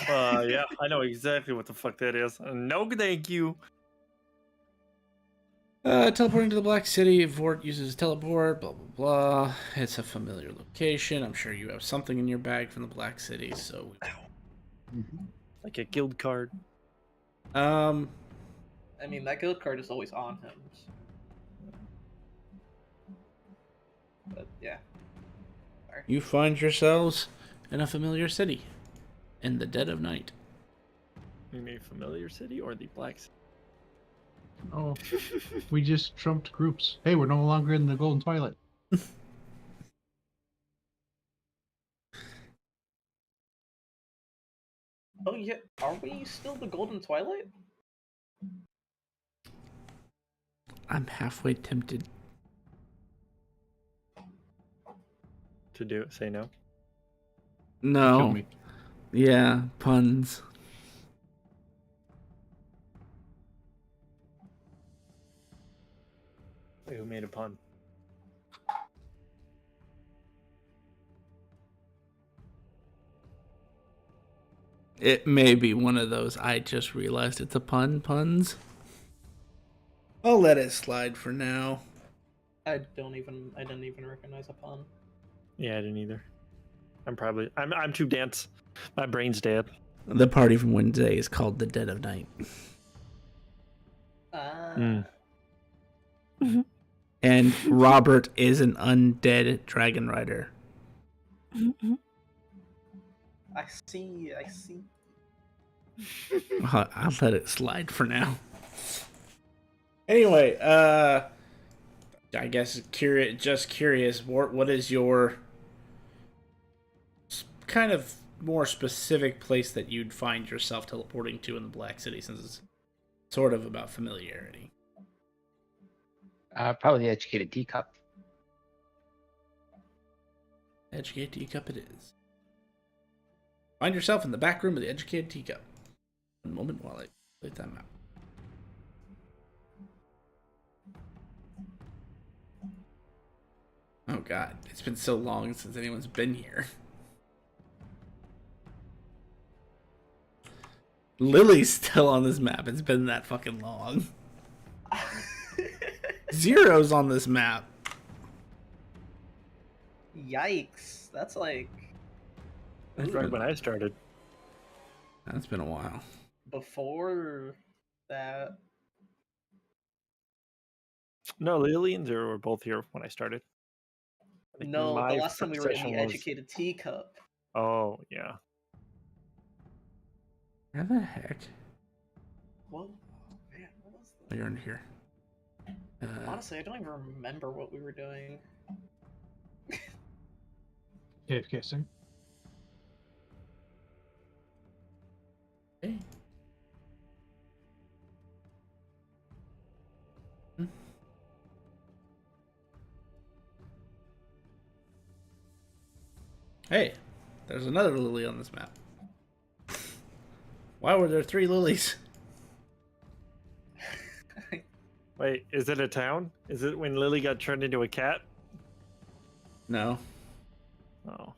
Yeah, I know exactly what the fuck that is. No, thank you. Teleporting to the Black City. Vort uses teleport, blah, blah, blah. It's a familiar location. I'm sure you have something in your bag from the Black City, so... Like a guild card. I mean, that guild card is always on him. But yeah. You find yourselves in a familiar city in the dead of night. You mean familiar city or the black city? Oh, we just trumped groups. Hey, we're no longer in the Golden Twilight. Oh yeah, are we still the Golden Twilight? I'm halfway tempted. To do it, say no. Kill No. me. Yeah, puns. Wait, who made a pun? It may be one of those I just realized it's a puns. I'll let it slide for now. I didn't even recognize a pun. Yeah, I didn't either. I'm too dense. My brain's dead. The party from Wednesday is called the Dead of Night. And Robert is an undead dragon rider. I see. I'll let it slide for now. Anyway, I guess curious. What is your kind of more specific place that you'd find yourself teleporting to in the Black City, since it's sort of about familiarity? Probably the educated teacup. Educated Teacup it is. Find yourself in the back room of the Educated Teacup. One moment while I play that map. Oh god, it's been so long since anyone's been here. Lily's still on this map. It's been that fucking long. Zero's on this map. Yikes! That's like That's right when I started. That's been a while. before that. No, Lily and Zero were both here when I started. I think No, the my last time we first were in session the was- educated teacup. Oh, yeah. How the heck? What? Oh, man, what was Oh, that? you're in here. Honestly, I don't even remember what we were doing. Cave casing. Hey. Hey, there's another lily on this map. Why were there 3 lilies? Wait, is it a town? Is it when Lily got turned into a cat? No. Oh.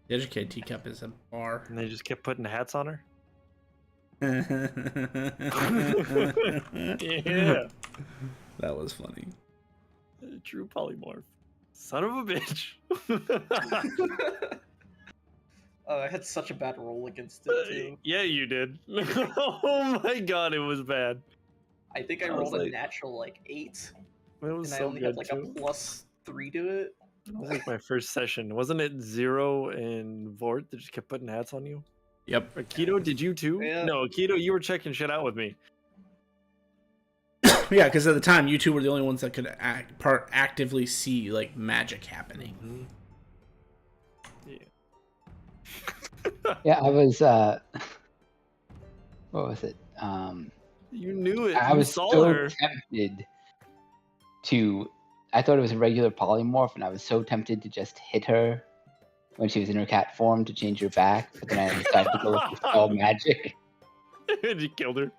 The Educated Teacup is a bar. And they just kept putting hats on her? Yeah. That was funny. True polymorph. Son of a bitch. Oh, I had such a bad roll against it too. Yeah, you did. Oh my god, it was bad. I think I I was rolled a like- natural like 8, It was and I so only good had like too. a +3 to it. It was like my first session. Wasn't it Zero and Vort that just kept putting hats on you? Yep. Or Keto, did you too? Yeah. No, Keto, you were checking shit out with me. Yeah, because at the time, you two were the only ones that could actively see like magic happening. Yeah. Yeah, I was. What was it? You knew it. I You was saw so her. tempted to. I thought it was a regular polymorph, and I was so tempted to just hit her when she was in her cat form to change her back. But then I decided to go with all magic. And you killed her.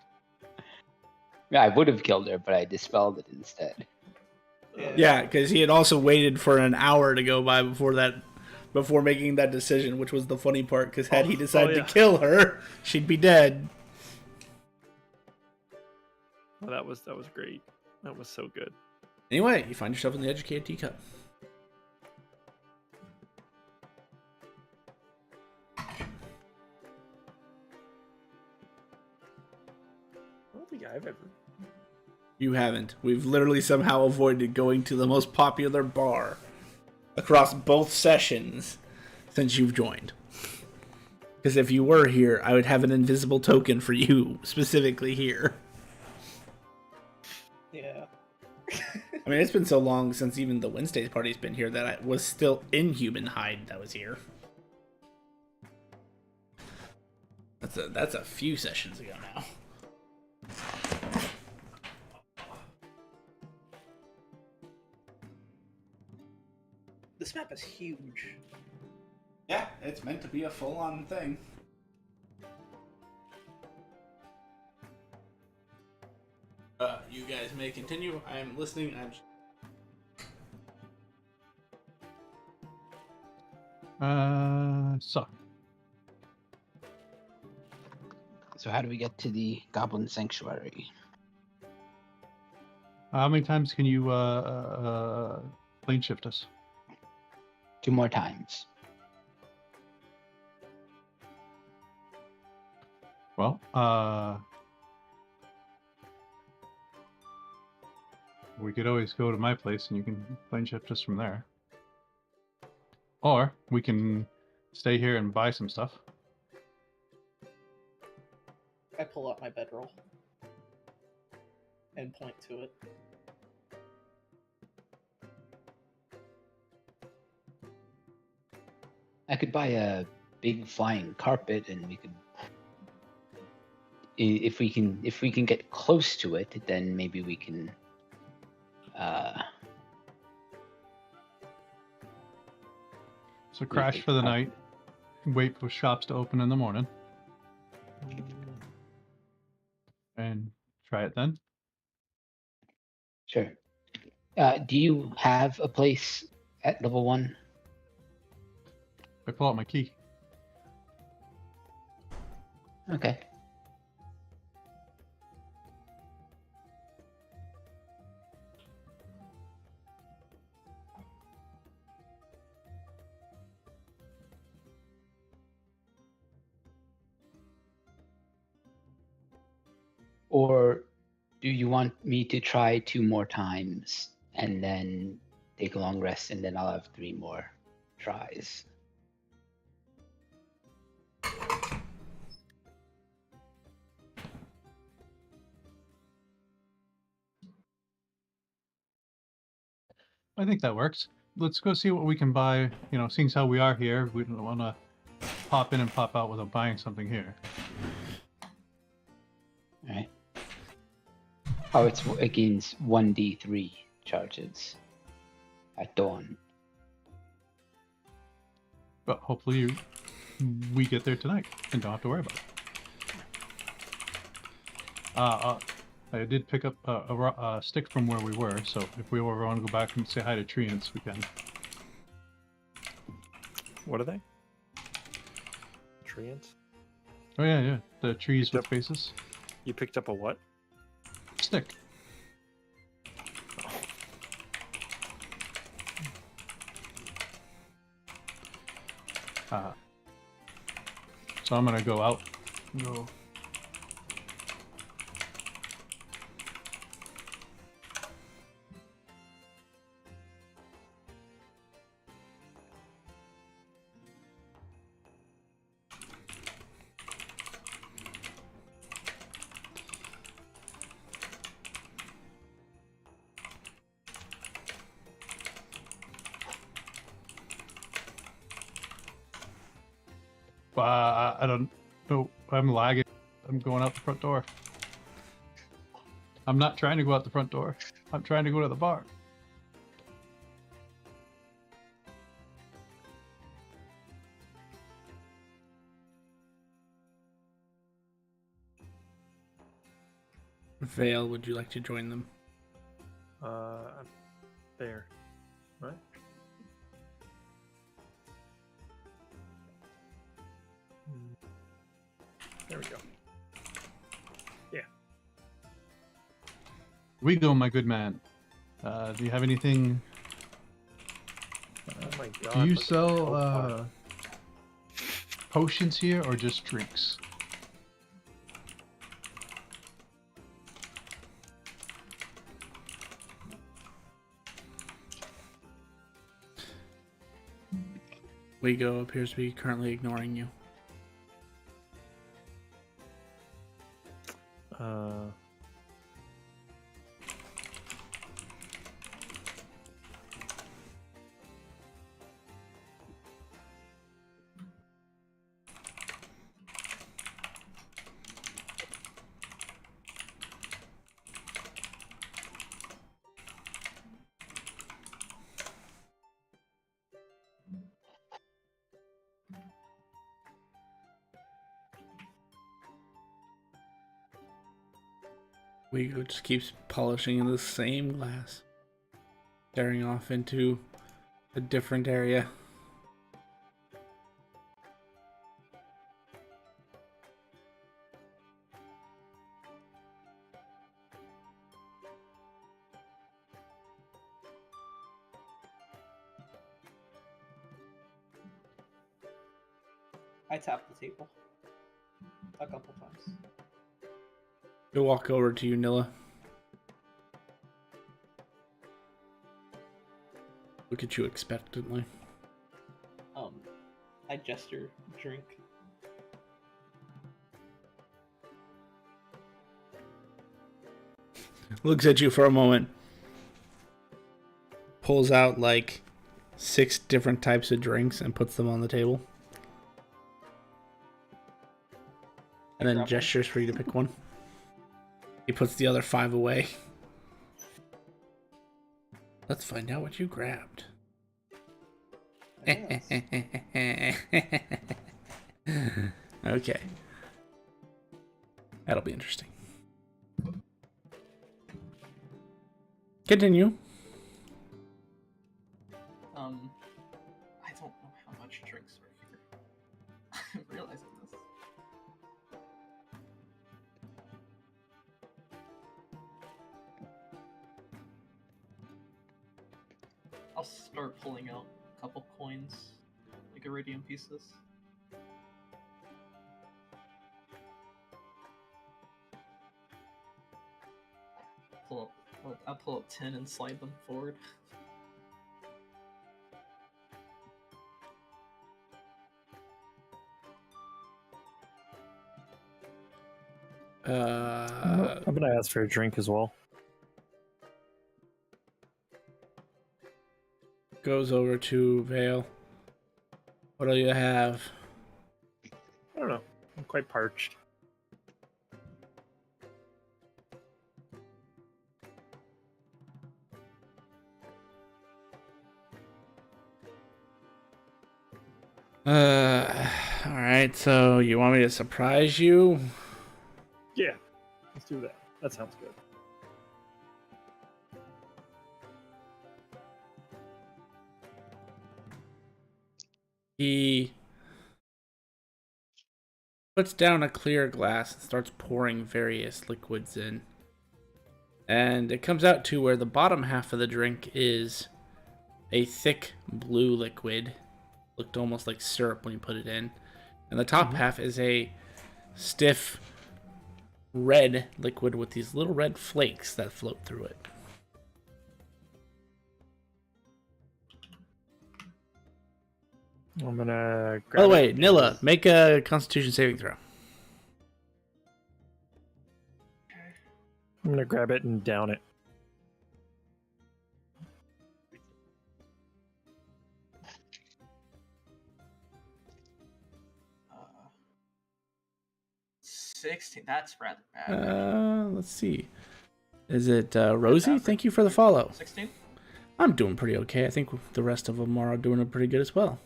Yeah, I would have killed her, but I dispelled it instead. Yeah, because he had also waited for an hour to go by before making that decision, which was the funny part. Because had he decided yeah. to kill her, she'd be dead. Well, that was great. That was so good. Anyway, you find yourself in the Educated Teacup. I don't think I've ever. You haven't. We've literally somehow avoided going to the most popular bar across both sessions since you've joined. Because if you were here, I would have an invisible token for you specifically here. Yeah. I mean, it's been so long since even the Wednesdays party's been here that I was still in human hide that was here. That's a few sessions ago now. This map is huge. Yeah, it's meant to be a full-on thing. You guys may continue. I am listening. So So how do we get to the Goblin Sanctuary? how many times can you plane shift us? 2 more times. Well, we could always go to my place and you can plane shift us from there. Or we can stay here and buy some stuff. I pull out my bedroll and point to it. I could buy a big flying carpet, and we could. If we can get close to it, then maybe we can. So crash for the night. Wait for shops to open in the morning. And try it then. Sure. Do you have a place at level 1? I pull out my key. Okay. Or do you want me to try 2 more times and then take a long rest, and then I'll have 3 more tries? I think that works. Let's go see what we can buy. You know, seeing as how we are here, we don't want to pop in and pop out without buying something here. All right. Oh, it's against 1d3 charges at dawn. But hopefully we get there tonight and don't have to worry about it. I did pick up a stick from where we were, so if we ever want to go back and say hi to Treants, we can. What are they? Treants? Oh yeah, the trees with Yep. faces. You picked up a what? Stick. So I'm gonna go out. Go. I don't know. I'm lagging. I'm going out the front door. I'm not trying to go out the front door. I'm trying to go to the bar. Vale, would you like to join them? There. Right? There we go. Yeah. We go, my good man. Do you have anything? Oh my god. Do you look at sell how far. potions here or just drinks? Wego appears to be currently ignoring you. Wego just keeps polishing in the same glass, staring off into a different area. I tapped the table a couple times. He'll walk over to you, Nilla. Look at you expectantly. I gesture drink. Looks at you for a moment. Pulls out like 6 different types of drinks and puts them on the table. and then Grab one. gestures for you to pick one. He puts the other 5 away. Let's find out what you grabbed. Yes. Okay. That'll be interesting. Continue. I don't know how much drinks are here. I'm realizing this. I'll start pulling out a couple coins, like iridium pieces. I'll pull up 10 and slide them forward. I'm gonna ask for a drink as well. Goes over to Vale. What do you have? I don't know. I'm quite parched. All right. So you want me to surprise you? Yeah, let's do that. That sounds good. He puts down a clear glass and starts pouring various liquids in. And it comes out to where the bottom half of the drink is a thick blue liquid. Looked almost like syrup when you put it in. And the top half is a stiff red liquid with these little red flakes that float through it. I'm gonna grab By the way, it. Nilla, make a Constitution saving throw. I'm gonna grab it and down it. Uh, 16. That's rather bad. Let's see. Is it Rosie? Thank you for the follow. 16. I'm doing pretty okay. I think the rest of them are doing pretty good as well.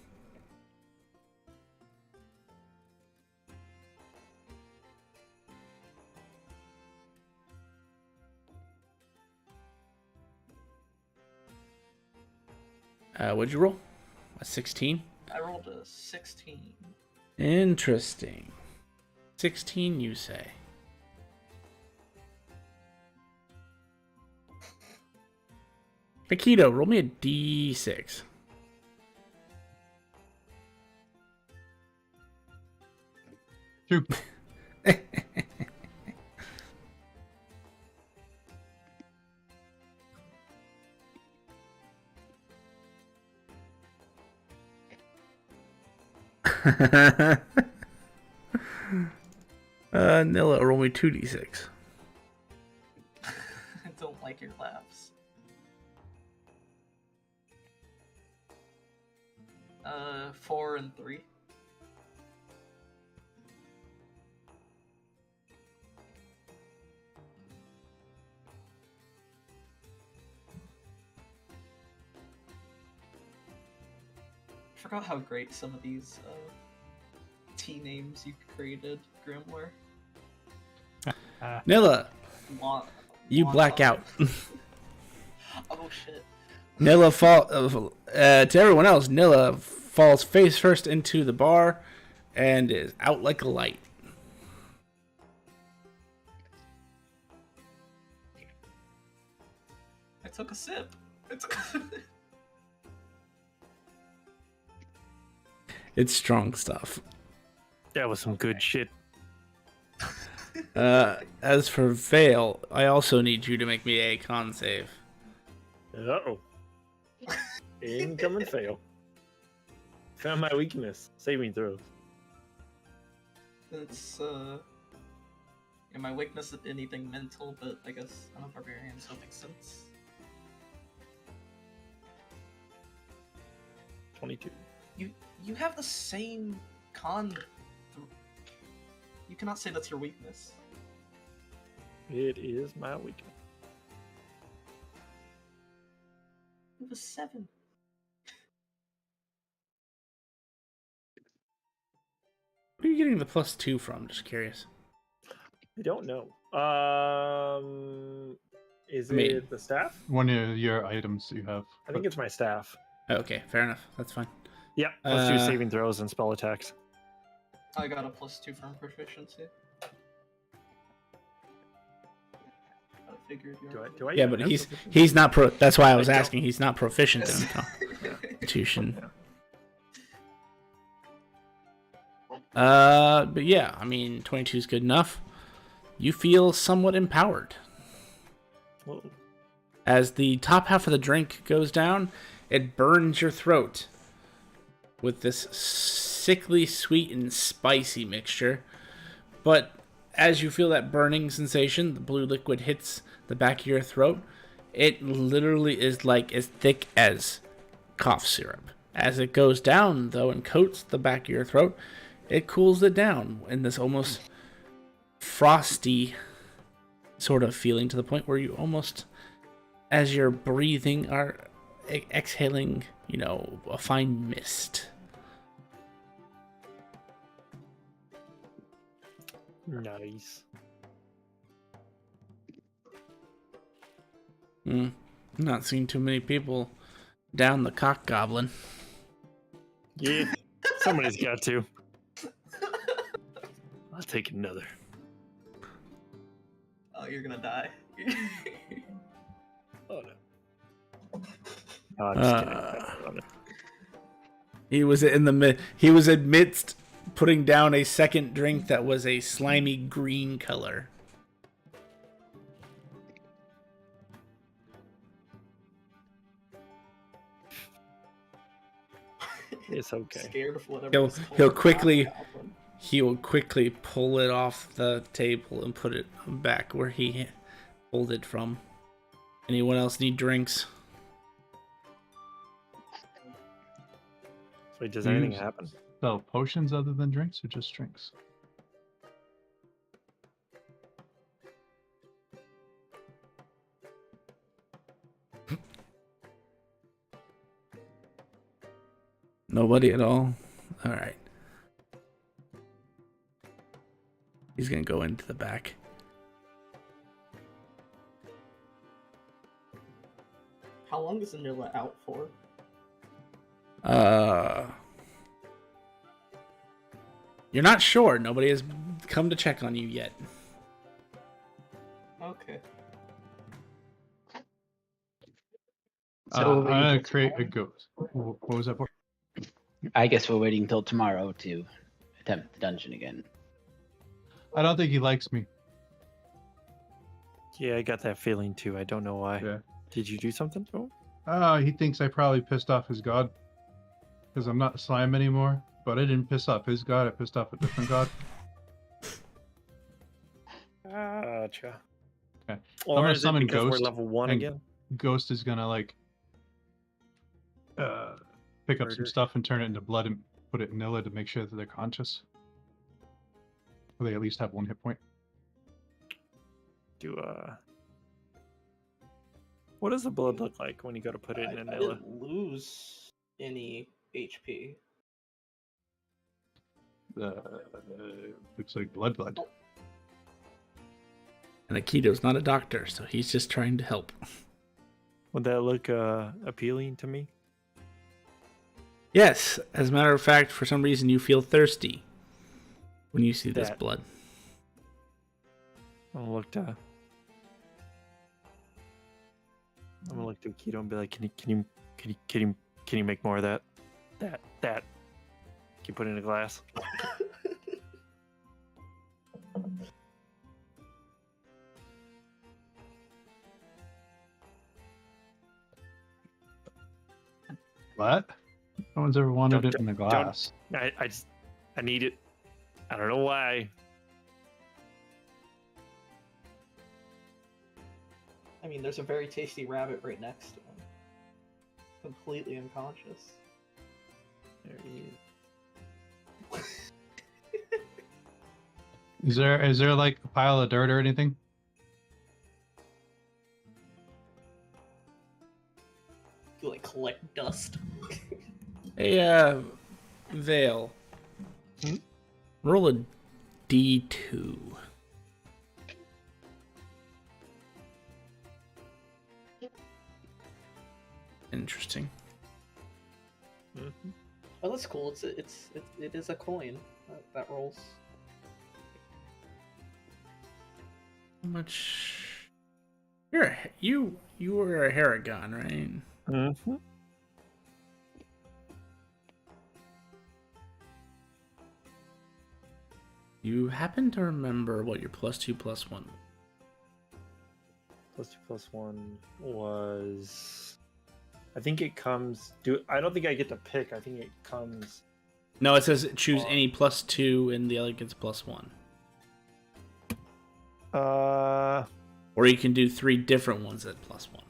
What'd you roll? A 16? I rolled a 16. Interesting. 16, you say? Paquito, roll me a d6. Two. Nilla, roll me 2d6. I don't like your laughs. 4 and 3. I forgot how great some of these T names you created, Grimoire. Nilla, Wa- you black out. Oh shit. Nilla to everyone else, Nilla falls face first into the bar and is out like a light. I took a sip. It's strong stuff. That was some good shit. As for Vale, I also need you to make me a con save. Uh-oh. Incoming fail. Found my weakness. Saving throws. It's my weakness is anything mental, but I guess I'm a barbarian, so it makes sense. 22. You have the same con. You cannot say that's your weakness. It is my weakness. You have a 7. Where are you getting the +2 from? Just curious. I don't know. Is Me. it the staff? One of your items you have. I think it's my staff. Okay, fair enough. That's fine. Yep. +2 Uh, saving throws and spell attacks. I got a +2 from proficiency. I figured you Do I Yeah, even but have he's proficiency? he's not pro. That's why I was I don't. asking. He's not proficient in Constitution. But yeah, I mean, 22 is good enough. You feel somewhat empowered. Whoa. As the top half of the drink goes down, it burns your throat with this sickly sweet and spicy mixture. But as you feel that burning sensation, the blue liquid hits the back of your throat. It literally is like as thick as cough syrup. As it goes down, though, and coats the back of your throat, it cools it down in this almost frosty sort of feeling, to the point where you almost, as you're breathing, are exhaling, a fine mist. Nice. Not seen too many people down the cock goblin. Yeah. Somebody's got to. I'll take another. Oh, you're gonna die. Oh no. Oh, I'm just kidding. He was amidst putting down a second drink that was a slimy green color. It's okay. Scared of whatever. He'll- is called he'll the quickly- goblin. He will quickly pull it off the table and put it back where he pulled it from. Anyone else need drinks? Wait, does anything Use- happen? Sell potions other than drinks, or just drinks? Nobody at all? Alright. He's gonna go into the back. How long is Anilla out for? You're not sure. Nobody has come to check on you yet. Okay. So I'm gonna create a ghost. What was that for? I guess we're waiting till tomorrow to attempt the dungeon again. I don't think he likes me. Yeah, I got that feeling too. I don't know why. Yeah. Did you do something to him? He thinks I probably pissed off his god. Because I'm not slime anymore. But I didn't piss off his god, I pissed off a different god. Gotcha. Okay. Or gonna is it summon because we're Ghost level 1 and- again? Ghost is gonna pick up some Murder. stuff and turn it into blood and put it in Nilla to make sure that they're conscious. Or they at least have 1 hit point. What does the blood look like when you go to put it in I Anilla? didn't lose any HP. Looks like blood. And Akito's not a doctor, so he's just trying to help. Would that look appealing to me? Yes, as a matter of fact, for some reason you feel thirsty when you see this That- blood. I'm gonna look to Keto and be like, can you make more of that? That. Can you put it in a glass? What? No one's ever wanted Don't- it in a glass. I need it. I don't know why. I mean, there's a very tasty rabbit right next to him. Completely unconscious. There he is. Is there like a pile of dirt or anything? You like collect dust. Hey, Vale. Hmm? Roll a D2. Interesting. Mhm. Oh, that's cool. It is a coin that rolls. How much? You were a Haragon, right? Mhm. You happen to remember what your +2/+1 +2/+1 was. I think it comes. I don't think I get to pick. I think it comes. No, it says choose any +2 and the other gets +1. Or you can do 3 different ones at +1.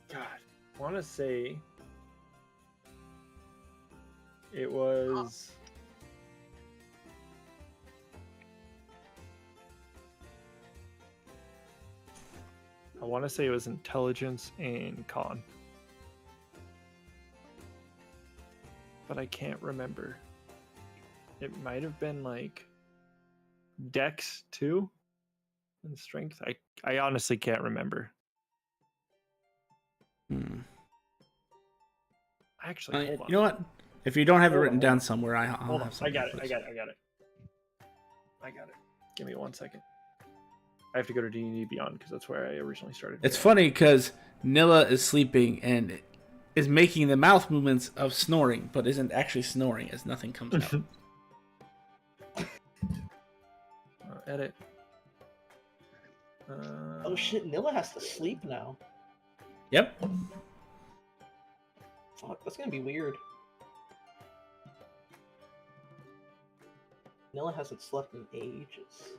God, I want to say it was. I want to say it was intelligence and con, but I can't remember. It might have been like Dex too, and strength. I honestly can't remember. Actually, hold on. You know what? If you don't have it Hold written on, down hold on. somewhere, I'll Hold on. have something. I got it. Give me 1 second. I have to go to D&D Beyond because that's where I originally started. It's funny because Nilla is sleeping and is making the mouth movements of snoring, but isn't actually snoring as nothing comes out. Edit. Oh shit, Nilla has to sleep now. Yep. Fuck, that's gonna be weird. Nilla hasn't slept in ages.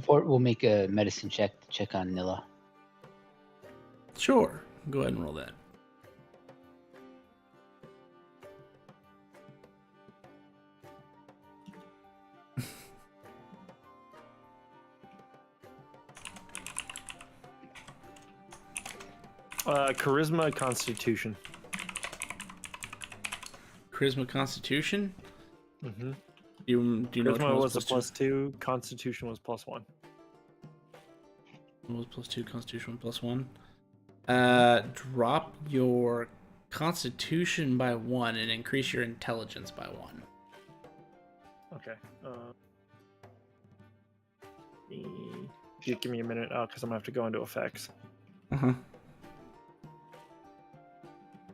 Vort will make a medicine check to check on Nilla. Sure. Go ahead and roll that. Charisma, Constitution. Charisma, Constitution. Mm-hmm. Do you know which Charisma one was a +2? +2. Constitution was +1. One was +2. Constitution was +1. Drop your Constitution by 1 and increase your Intelligence by 1. Okay. Give me a minute, because I'm gonna have to go into effects.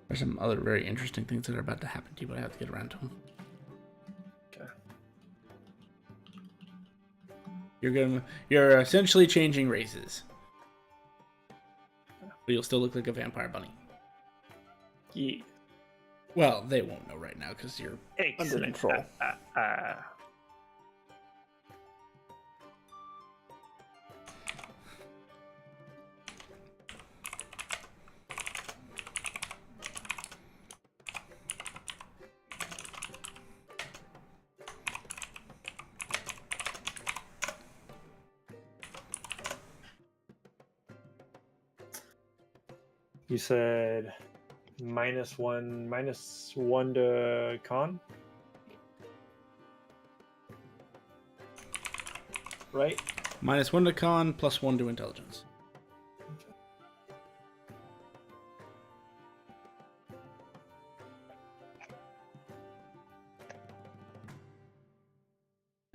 There's some other very interesting things that are about to happen to you, but I have to get around to them. Okay. You're essentially changing races, but you'll still look like a vampire bunny. Yeah. Well, they won't know right now because you're under Excellent. control. You said -1 to con, right? -1 to con, +1 to intelligence.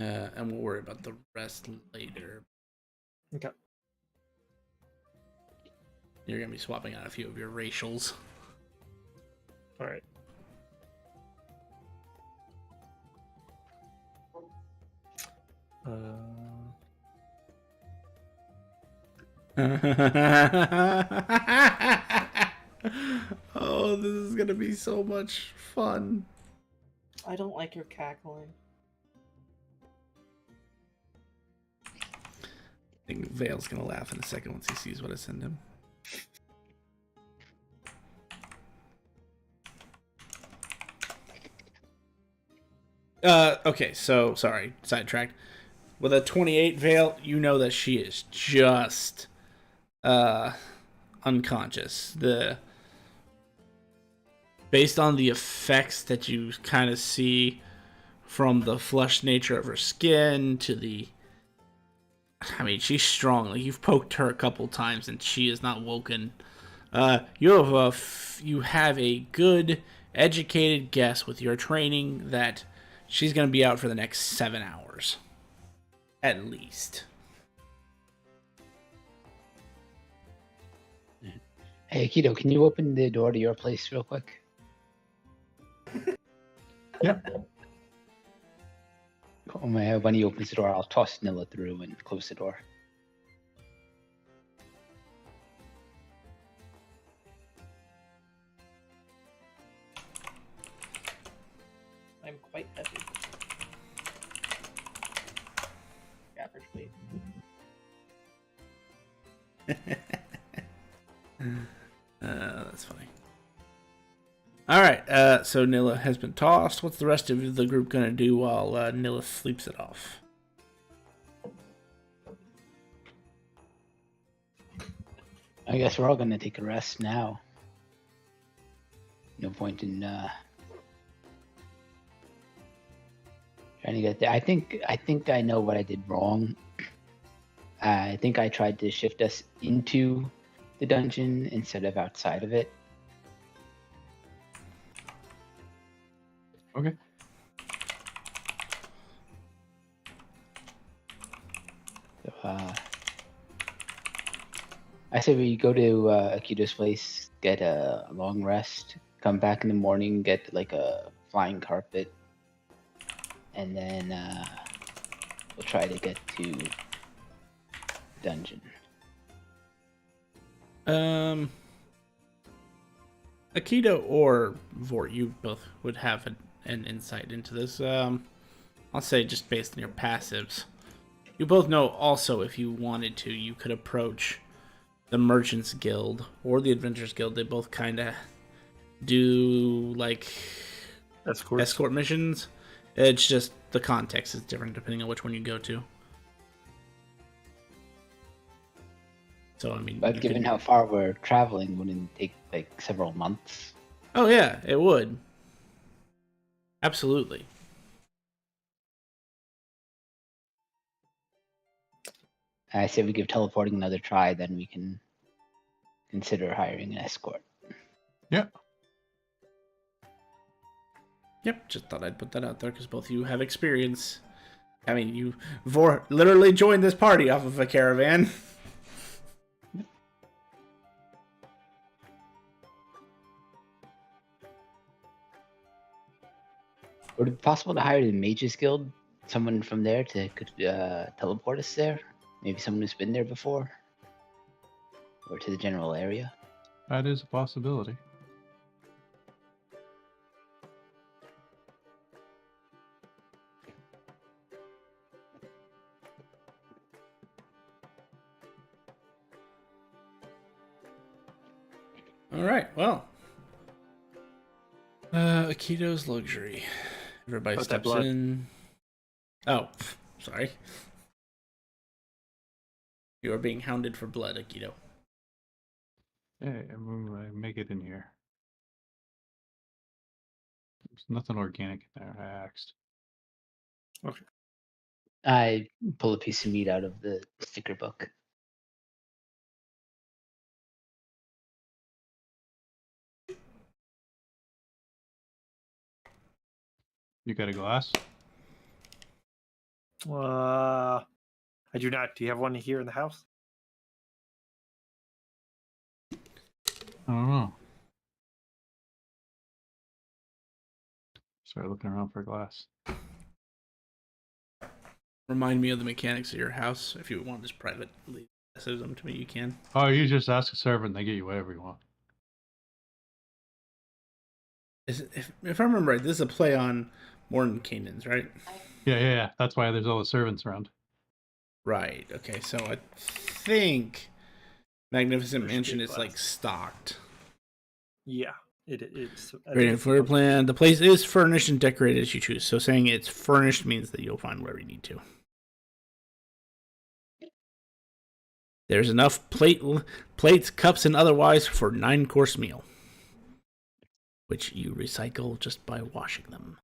And we'll worry about the rest later. Okay. You're gonna be swapping out a few of your racials. All right. Oh, this is gonna be so much fun. I don't like your cackling. think Vale's gonna laugh in a second once he sees what I send him. Okay, so sorry, sidetracked. With a 28 Vale, you know that she is just unconscious. Based on the effects that you kind of see from the flushed nature of her skin to the, I mean, she's strong. Like, you've poked her a couple times and she is not woken. You have a good, educated guess with your training that she's going to be out for the next 7 hours. At least. Hey, Akito, can you open the door to your place real quick? Yep. When he opens the door, I'll toss Nilla through and close the door. I'm quite heavy. Average weight. That's funny. All right, so Nilla has been tossed. What's the rest of the group gonna do while Nilla sleeps it off? I guess we're all gonna take a rest now. No point in trying to get there. I think I know what I did wrong. I think I tried to shift us into the dungeon instead of outside of it. Okay. So, I say we go to Akito's place, get a long rest, come back in the morning, get like a flying carpet, and then we'll try to get to the dungeon. Akito or Vort, you both would have an insight into this. I'll say just based on your passives. You both know also if you wanted to, you could approach the Merchants Guild or the Adventurers Guild. They both kind of do like escort missions. It's just the context is different depending on which one you go to. So, I mean... But given how far we're traveling, wouldn't it take like several months? Oh, yeah, it would. Absolutely. I say we give teleporting another try, then we can consider hiring an escort. Yep. Yep, just thought I'd put that out there because both of you have experience. I mean, you literally joined this party off of a caravan. Would it be possible to hire the Mages Guild? Someone from there to teleport us there? Maybe someone who's been there before? Or to the general area? That is a possibility. All right, well. Akito's luxury. Everybody What's that steps blood? in. Oh, sorry. You are being hounded for blood, Akito. Hey, I'm gonna make it in here. There's nothing organic in there, I asked. I pull a piece of meat out of the sticker book. You got a glass? I do not. Do you have one here in the house? I don't know. Start looking around for a glass. Remind me of the mechanics of your house. If you want just privately message them to me, you can. Oh, you just ask a servant and they get you whatever you want. If I remember right, this is a play on Mordenkainen's, right? Yeah. That's why there's all the servants around. Right. Okay. So I think Magnificent There's Mansion street is like glass. stocked. Yeah, it's. I think Great it's floor supposed to be. plan. The place is furnished and decorated as you choose. So saying it's furnished means that you'll find whatever you need to. There's enough plates, cups, and otherwise for 9-course meal, which you recycle just by washing them.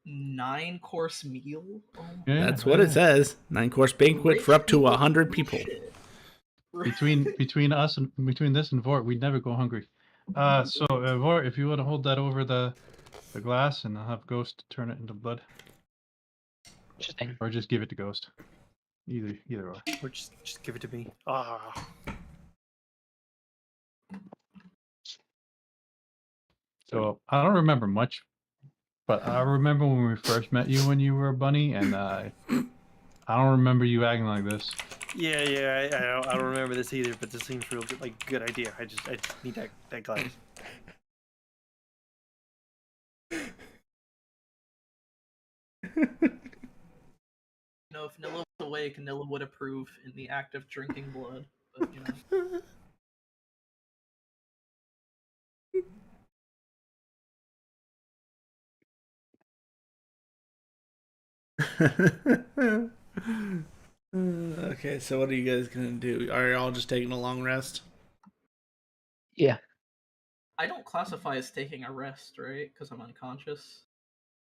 9-course meal. Oh, Yeah, That's what it says. 9-course banquet for up to Rich 100 people people. shit. Between us and between this and Vort, we'd never go hungry. Vort, if you want to hold that over the glass, and I'll have Ghost turn it into blood, Interesting. or just give it to Ghost. Either or. Or just give it to me. Ah, So I don't remember much, but I remember when we first met you when you were a bunny, and I don't remember you acting like this. yeah. I don't remember this either, but this seems real good. Like good idea. I just need that glass. You know, if Nilla was awake, Nilla would approve in the act of drinking blood. But you know, Okay, so what are you guys gonna do? Are you all just taking a long rest? Yeah. I don't classify as taking a rest, right? Because I'm unconscious.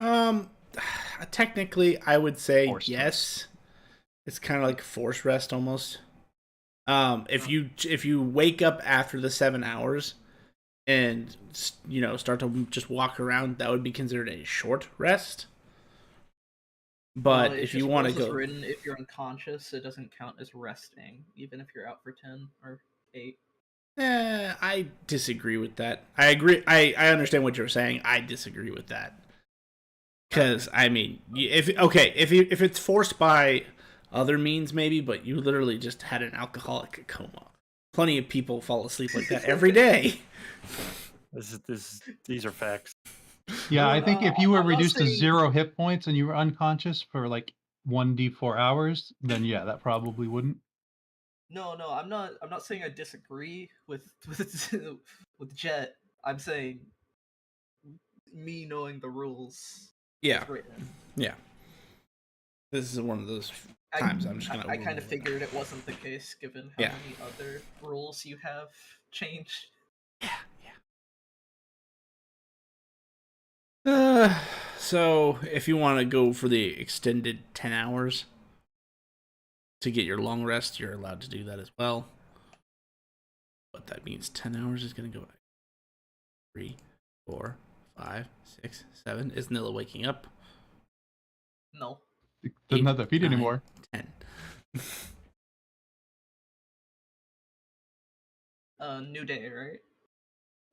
Um, technically, I would say Forced yes. It's kind of like forced rest almost. If you wake up after the 7 hours and start to just walk around, that would be considered a short rest. But It's if you just want to rules is go, written, if you're unconscious, it doesn't count as resting, even if you're out for 10 or 8. I disagree with that. I agree. I understand what you're saying. I disagree with that. Because I mean, if it's forced by other means, maybe, but you literally just had an alcoholic coma. Plenty of people fall asleep like that every day. These are facts. Yeah, I think if you were I'm not reduced to saying- 0 hit points and you were unconscious for like 1d4 hours, then yeah, that probably wouldn't. No, I'm not saying I disagree with with Jet. I'm saying me knowing the rules Yeah, is written. yeah. This is one of those I- times I'm just gonna. I kind of figured it wasn't the case given how Yeah. many other rules you have changed. So if you want to go for the extended 10 hours to get your long rest, you're allowed to do that as well. But that means 10 hours is going to go 3, 4, 5, 6, 7. Is Nilla waking up? No. It doesn't have to feed 9, anymore. 10. New day,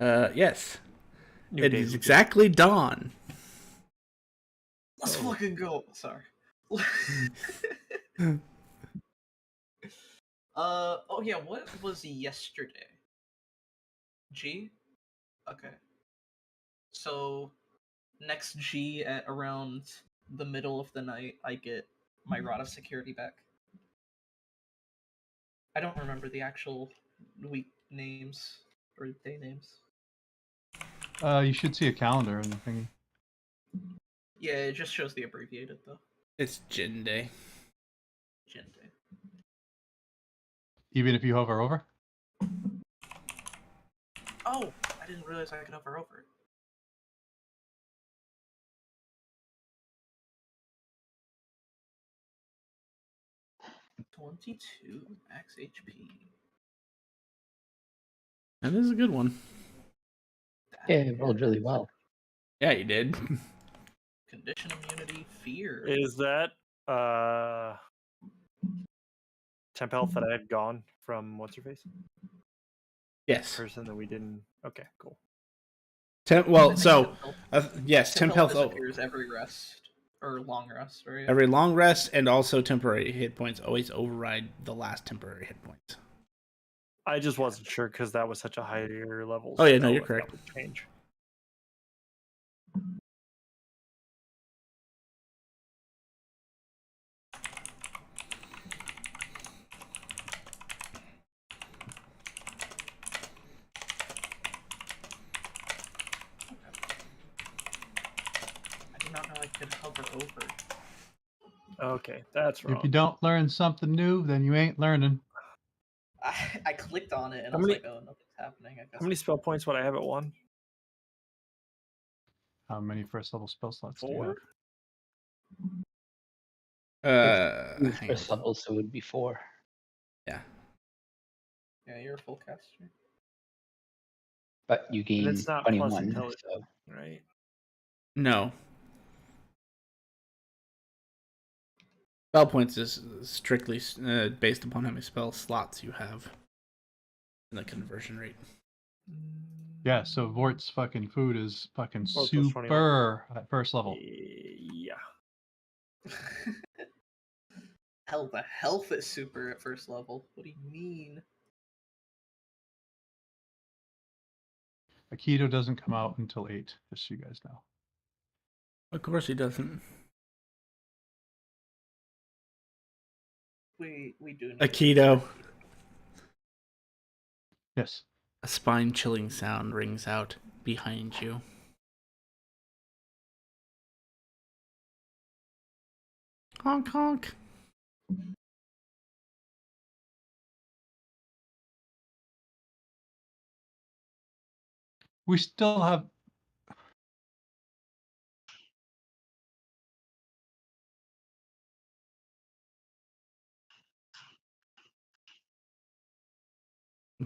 right? Yes. New It day is would be- exactly dawn. Let's fucking go. Sorry. Oh yeah, what was yesterday? G? Okay. So next G at around the middle of the night, I get my rod of security back. I don't remember the actual week names or day names. You should see a calendar in the thingy. Yeah, it just shows the abbreviated though. It's Jin Day. Gen day. Even if you hover over. Oh, I didn't realize I could hover over it. $22 max HP. That is a good one. Yeah, it rolled really well. Yeah, you did. Condition immunity, fear. Is that temp health that I had gone from what's her face? Yes. Person that we didn't. Okay, cool. Well, I think so temp health- yes, temp health. disappears every rest or long rest, right? Every long rest and also temporary hit points always override the last temporary hit points. I just wasn't sure because that was such a higher level. Oh, yeah, no, spell you're if correct. That would change. and hover over. Okay, that's wrong. If you don't learn something new, then you ain't learning. I clicked on it and How I was many- like, oh, nothing's happening. I guess. How many spell points would I have at one? How many first level spell slots do you 4? have? Your Hang on. first level, so it would be 4. Yeah. Yeah, you're a full caster. But you gain it's not plus 21. intelligence. So Right. No. Spell points is strictly based upon how many spell slots you have and the conversion rate. Yeah, so Vort's fucking food is fucking Vort plus 21. super at first level. Yeah. Hell, the health is super at first level. What do you mean? Aikido doesn't come out until 8, just so you guys know. Of course he doesn't. We do need Aikido. Yes. A spine-chilling sound rings out behind you. Honk honk. We still have.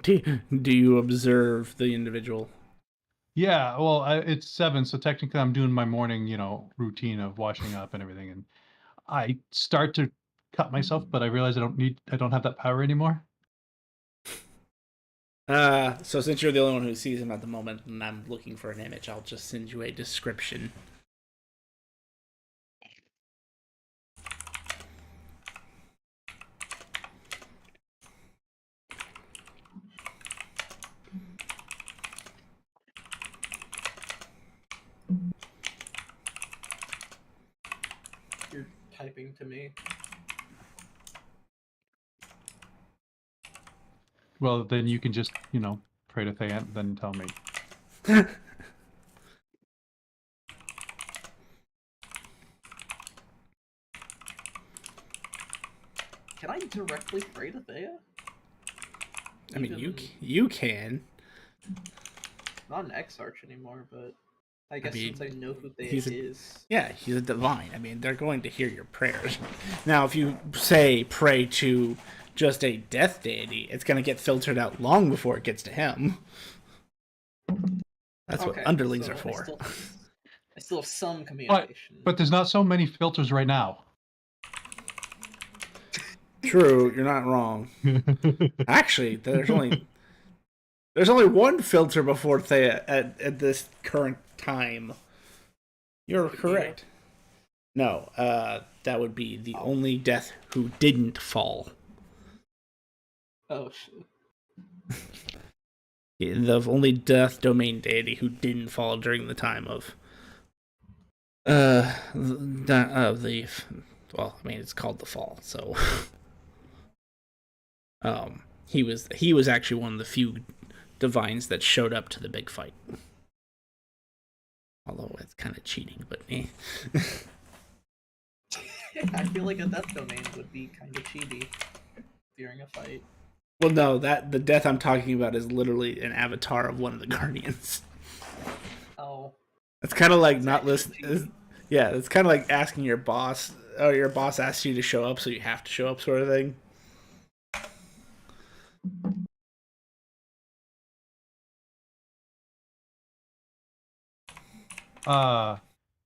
Do you observe the individual? Yeah, well, it's 7, so technically I'm doing my morning, routine of washing up and everything, and I start to cut myself, but I realize I don't have that power anymore. So since you're the only one who sees him at the moment, and I'm looking for an image, I'll just send you a description. You're typing to me. Well, then you can just, pray to Thea, then tell me. Can I directly pray to Thea? I mean, Even- you can. Not an X-Arch anymore, but I guess mean, since I know who Thea he's is. Yeah, he's a divine. I mean, they're going to hear your prayers. Now, if you say pray to just a death deity, it's going to get filtered out long before it gets to him. That's what Okay, underlings so are for. I still have some communication. But there's not so many filters right now. True, you're not wrong. Actually, there's only one filter before Thea at this current time. You're correct. No, that would be the only death who didn't fall. Oh shit. The only death domain deity who didn't fall during the time of well, I mean, it's called the fall, so he was actually one of the few divines that showed up to the big fight. Although it's kind of cheating, but eh. I feel like a death domain would be kind of cheaty during a fight. Well, no, the death I'm talking about is literally an avatar of one of the guardians. Oh. It's kind of like That's not actually listening. Yeah, it's kind of like asking your boss, or your boss asks you to show up, so you have to show up, sort of thing.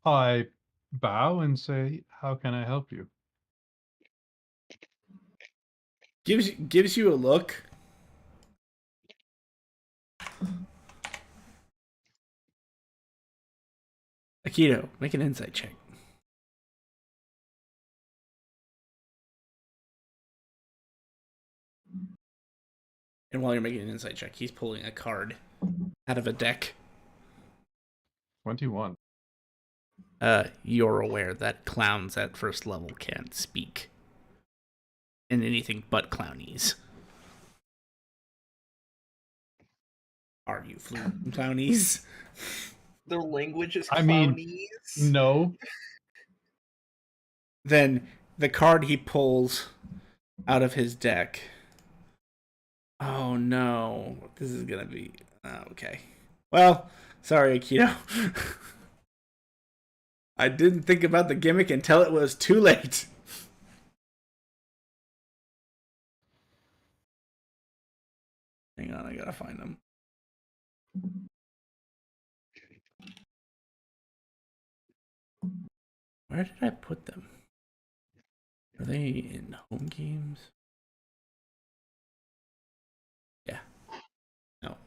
I bow and say, "How can I help you?" Gives you a look. Aikido, make an insight check. And while you're making an insight check, he's pulling a card out of a deck. 21. You're aware that clowns at first level can't speak in anything but clownies. Are you fluent in clownies? Their language is I mean, clownies. No. then the card he pulls out of his deck. Oh no, this is gonna be okay. Well, sorry, Akito. I didn't think about the gimmick until it was too late. Hang on, I gotta find them. Where did I put them? Are they in home games? Yeah. No.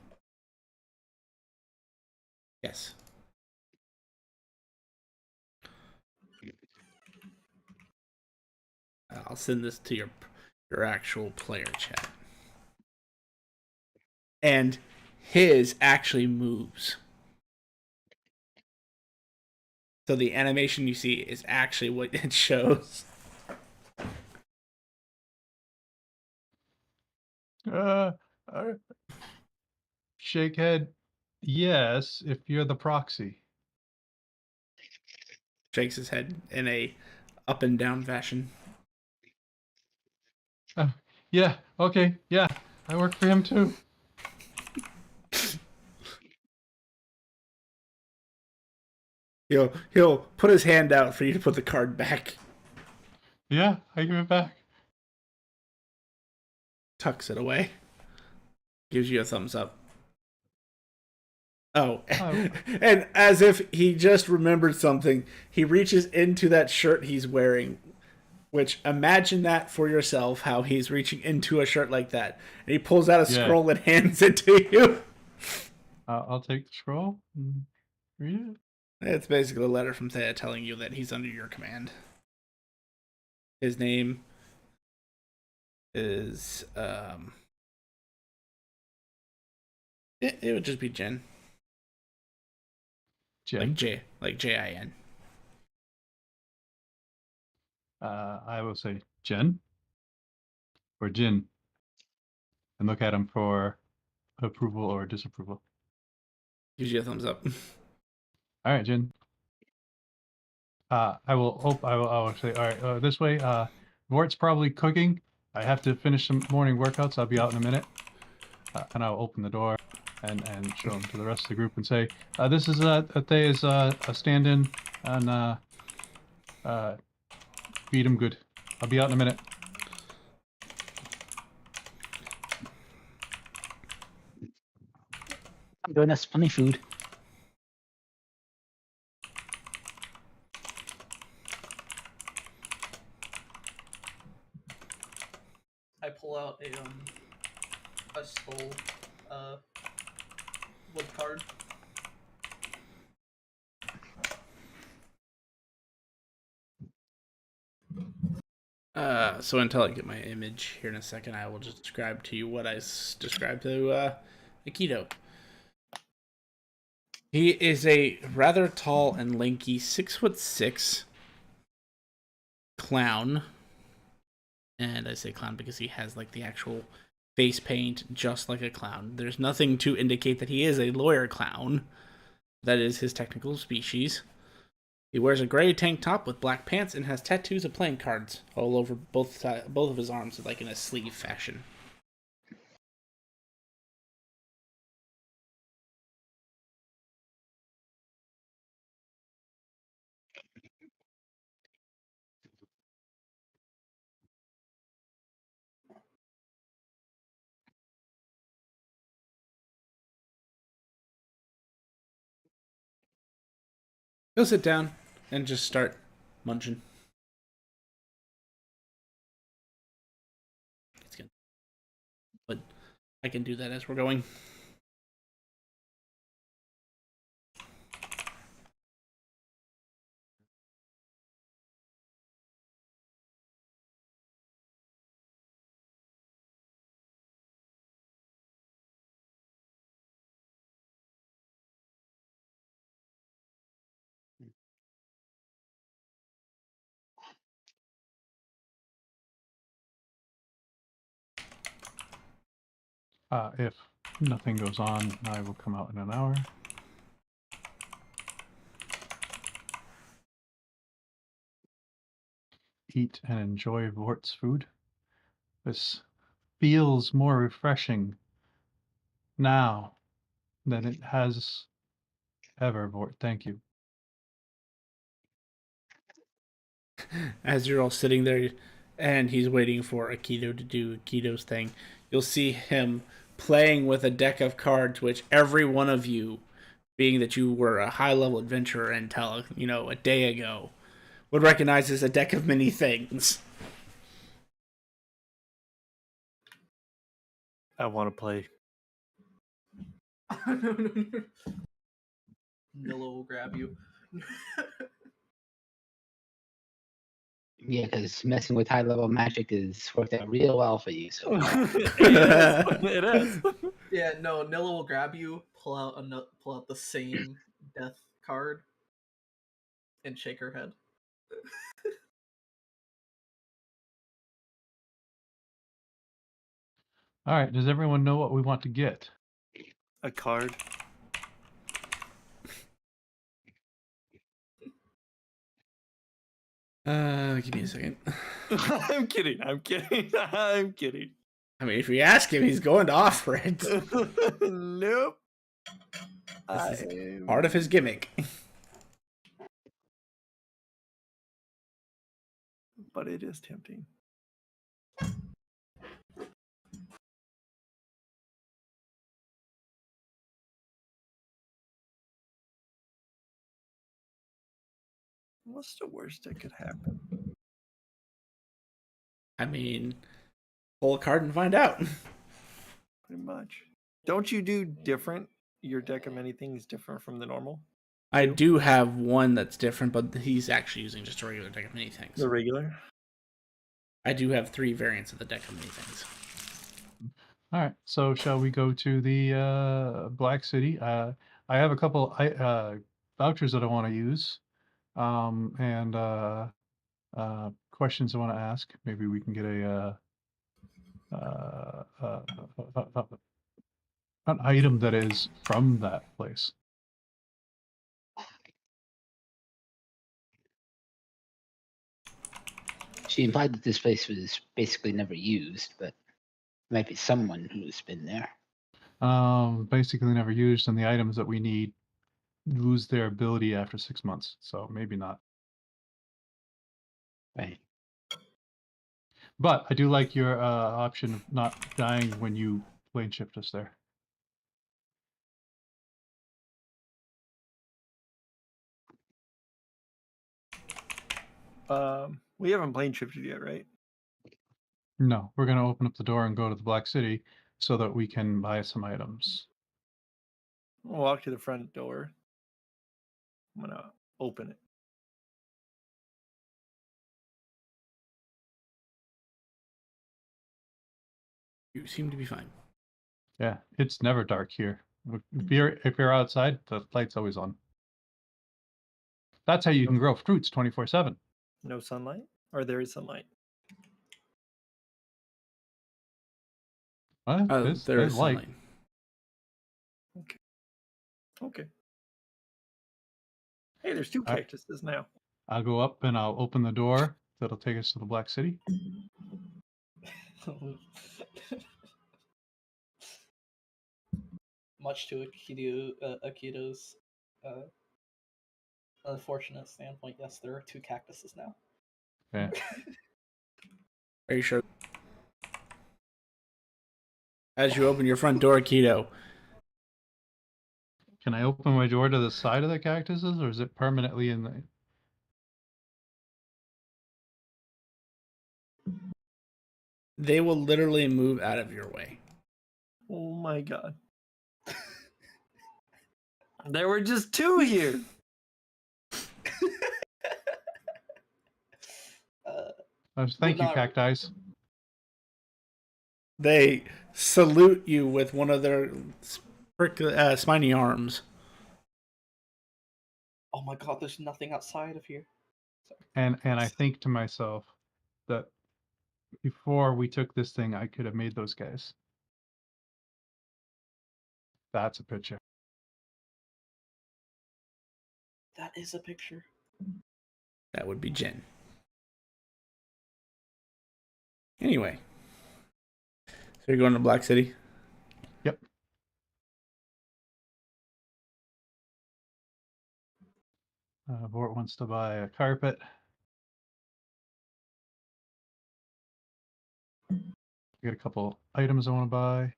Yes. I'll send this to your actual player chat. And his actually moves. So the animation you see is actually what it shows. Shake head. Yes, if you're the proxy. Shakes his head in a up and down fashion. Yeah, okay, yeah. I work for him too. He'll put his hand out for you to put the card back. Yeah, I give it back. Tucks it away. Gives you a thumbs up. Oh, and as if he just remembered something, he reaches into that shirt he's wearing. Which, imagine that for yourself, how he's reaching into a shirt like that. And he pulls out a scroll and hands it to you. I'll take the scroll and read it. It's basically a letter from Thea telling you that he's under your command. His name is it would just be Jin. Jen. Like Jin. I will say Jen or Jin, and look at him for approval or disapproval. Gives you a thumbs up. All right, Jin. I will say, all right, this way, Vort's probably cooking. I have to finish some morning workouts. I'll be out in a minute. And I'll open the door and show him to the rest of the group and say, this is Thea's a stand-in, and feed him good. I'll be out in a minute. I'm doing us funny food. I pull out a skull wood card. So until I get my image here in a second, I will just describe to you what I described to Akito. He is a rather tall and lanky 6'6" clown. And I say clown because he has like the actual face paint just like a clown. There's nothing to indicate that he is a lawyer clown. That is his technical species. He wears a gray tank top with black pants and has tattoos of playing cards all over both of his arms, like in a sleeve fashion. He'll sit down and just start munching. It's good. But I can do that as we're going. If nothing goes on, I will come out in an hour. eat and enjoy Vort's food. This feels more refreshing now than it has ever, Vort. Thank you. As you're all sitting there and he's waiting for Akito to do Akito's thing, you'll see him playing with a deck of cards, which every one of you, being that you were a high-level adventurer until, a day ago, would recognize as a deck of many things. I want to play. Nilla will grab you. Yeah, because messing with high level magic has worked out real well for you so far. It is. Yeah, no, Nilla will grab you, pull out the same death card, and shake her head. All right. Does everyone know what we want to get? A card. Give me a second. I'm kidding. I'm kidding. I'm kidding. I mean, if you ask him, he's going to offer it. Nope. This is part of his gimmick. But it is tempting. What's the worst that could happen? I mean, pull a card and find out. Pretty much. Don't you do different? Your deck of many things different from the normal? I do have one that's different, but he's actually using just a regular deck of many things. The regular? I do have 3 variants of the deck of many things. All right. So shall we go to the Black City? I have a couple vouchers that I want to use, and questions I want to ask. Maybe we can get an item that is from that place. She implied that this place was basically never used, but might be someone who's been there. Basically never used, and the items that we need lose their ability after 6 months. So maybe not. Right. But I do like your option of not dying when you plane shift us there. We haven't plane shifted yet, right? No, we're going to open up the door and go to the Black City so that we can buy some items. We'll walk to the front door. I'm gonna open it. You seem to be fine. Yeah, it's never dark here. If you're outside, the light's always on. That's how you can grow fruits 24/7. No sunlight? Or there is sunlight? Well, Oh, there's there's light. sunlight. Okay. Hey, there's 2 All right. cactuses now. I'll go up and I'll open the door that'll take us to the Black City. Much to Akito's unfortunate standpoint, yes, there are 2 cactuses now. Yeah. Are you sure? As you open your front door, Akito, Can I open my door to the side of the cactuses, or is it permanently in the... they will literally move out of your way. Oh my god. There were just 2 here. Thank you, not- cacti. They salute you with one of their spiny arms. Oh my god, there's nothing outside of here. And I think to myself that before we took this thing, I could have made those guys. That's a picture. That is a picture. That would be Jen. Anyway, so you're going to Black City? Yep. Vort wants to buy a carpet. I got a couple items I want to buy.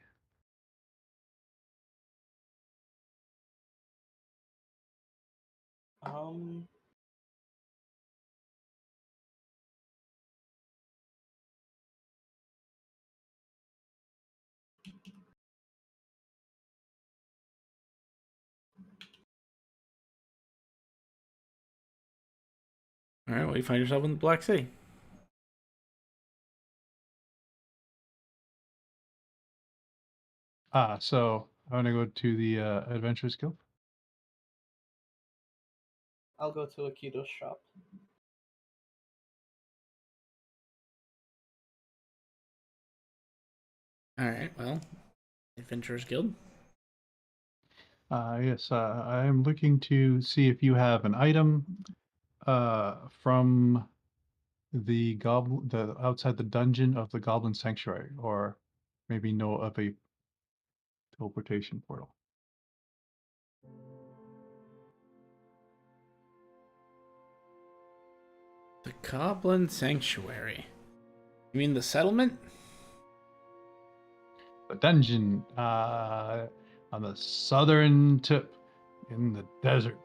Um, All right, well, you find yourself in the Black City. So I want to go to the Adventurers Guild. I'll go to Akito's shop. All right, well, Adventurers Guild. Yes, I am looking to see if you have an item from the outside the dungeon of the Goblin Sanctuary, or maybe know of a teleportation portal. The Goblin Sanctuary. You mean the settlement? The dungeon on the southern tip in the desert.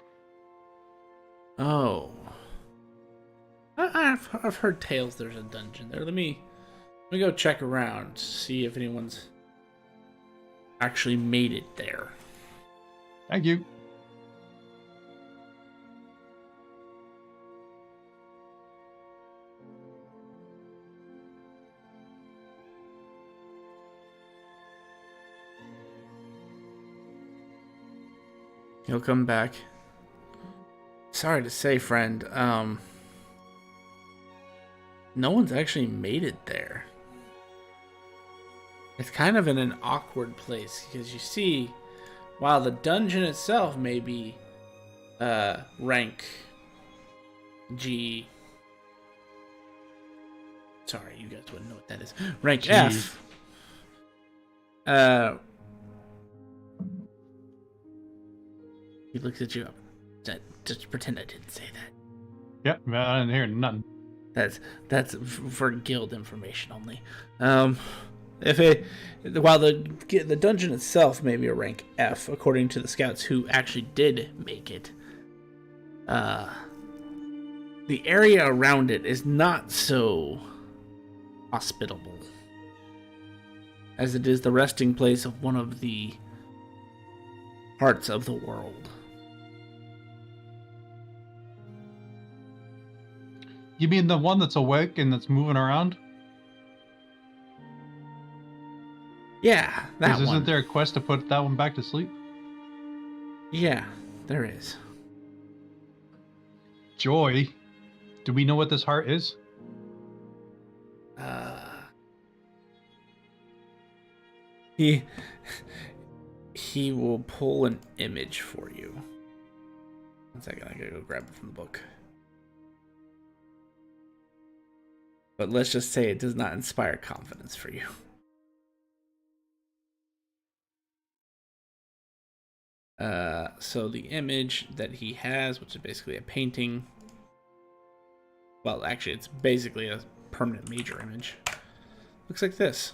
Oh. I've heard tales there's a dungeon there. Let me go check around, see if anyone's actually made it there. Thank you. He'll come back. Sorry to say, friend, no one's actually made it there. It's kind of in an awkward place because you see, while the dungeon itself may be rank G. Sorry, you guys wouldn't know what that is. Rank G. F. He looks at you up. Just pretend I didn't say that. Yep, I didn't hear nothing. That's for guild information only. While the dungeon itself may be a rank F, according to the scouts who actually did make it, the area around it is not so hospitable, as it is the resting place of one of the hearts of the world. You mean the one that's awake and that's moving around? Yeah, that one. Isn't there a quest to put that one back to sleep? Yeah, there is. Joy, do we know what this heart is? He will pull an image for you. 1 second, I gotta go grab it from the book. But let's just say it does not inspire confidence for you. So the image that he has, which is basically a painting. Well, actually, it's basically a permanent major image. Looks like this.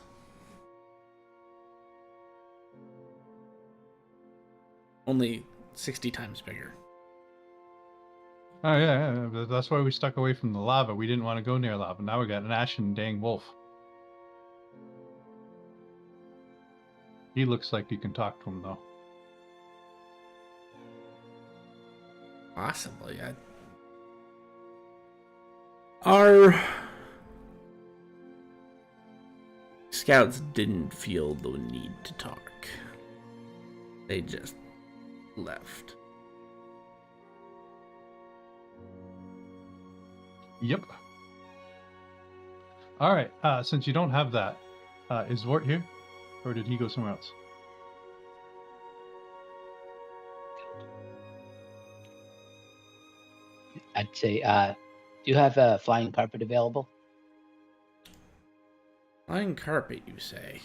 Only 60 times bigger. Oh yeah, that's why we stuck away from the lava. We didn't want to go near lava. Now we got an ashen dang wolf. He looks like you can talk to him though. Possibly. Our scouts didn't feel the need to talk. They just left. Yep. All right. Since you don't have that, is Vort here, or did he go somewhere else? I'd say, do you have a flying carpet available? Flying carpet, you say?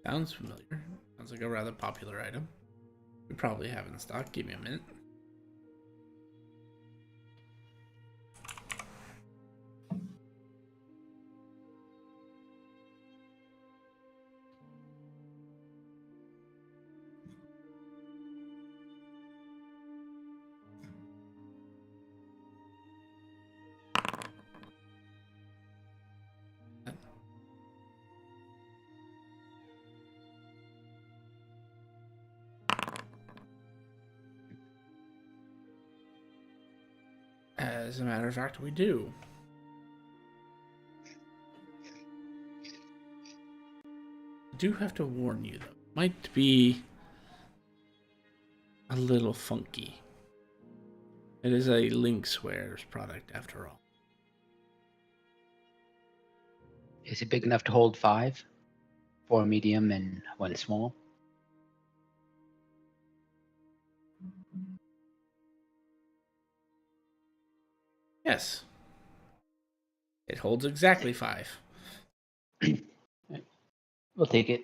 Sounds familiar. Sounds like a rather popular item. We probably have in stock. Give me a minute. As a matter of fact, we do. I do have to warn you, though. Might be a little funky. It is a Lynxwares product, after all. Is it big enough to hold 5? 4 medium and 1 small? Yes. It holds exactly 5. We'll take it.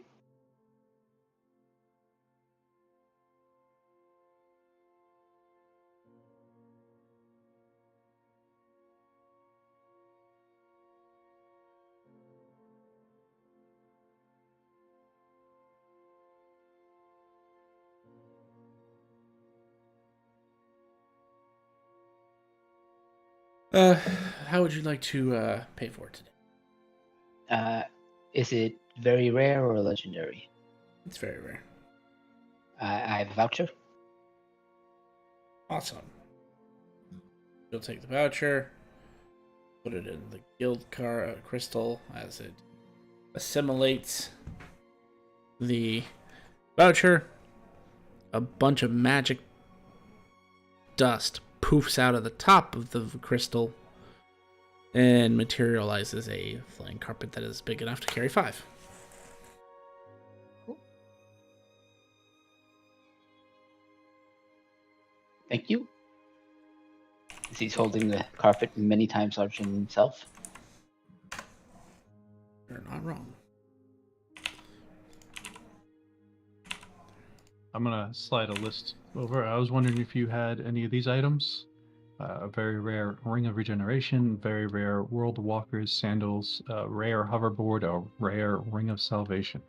How would you like to pay for it today? Is it very rare or legendary? It's very rare. I have a voucher. Awesome. You'll take the voucher, put it in the guild crystal as it assimilates the voucher. A bunch of magic dust poofs out of the top of the crystal and materializes a flying carpet that is big enough to carry 5. Thank you. He's holding the carpet many times larger than himself. You're not wrong. I'm gonna slide a list over. I was wondering if you had any of these items. A very rare Ring of Regeneration, very rare World Walker's Sandals, a rare Hoverboard, a rare Ring of Salvation.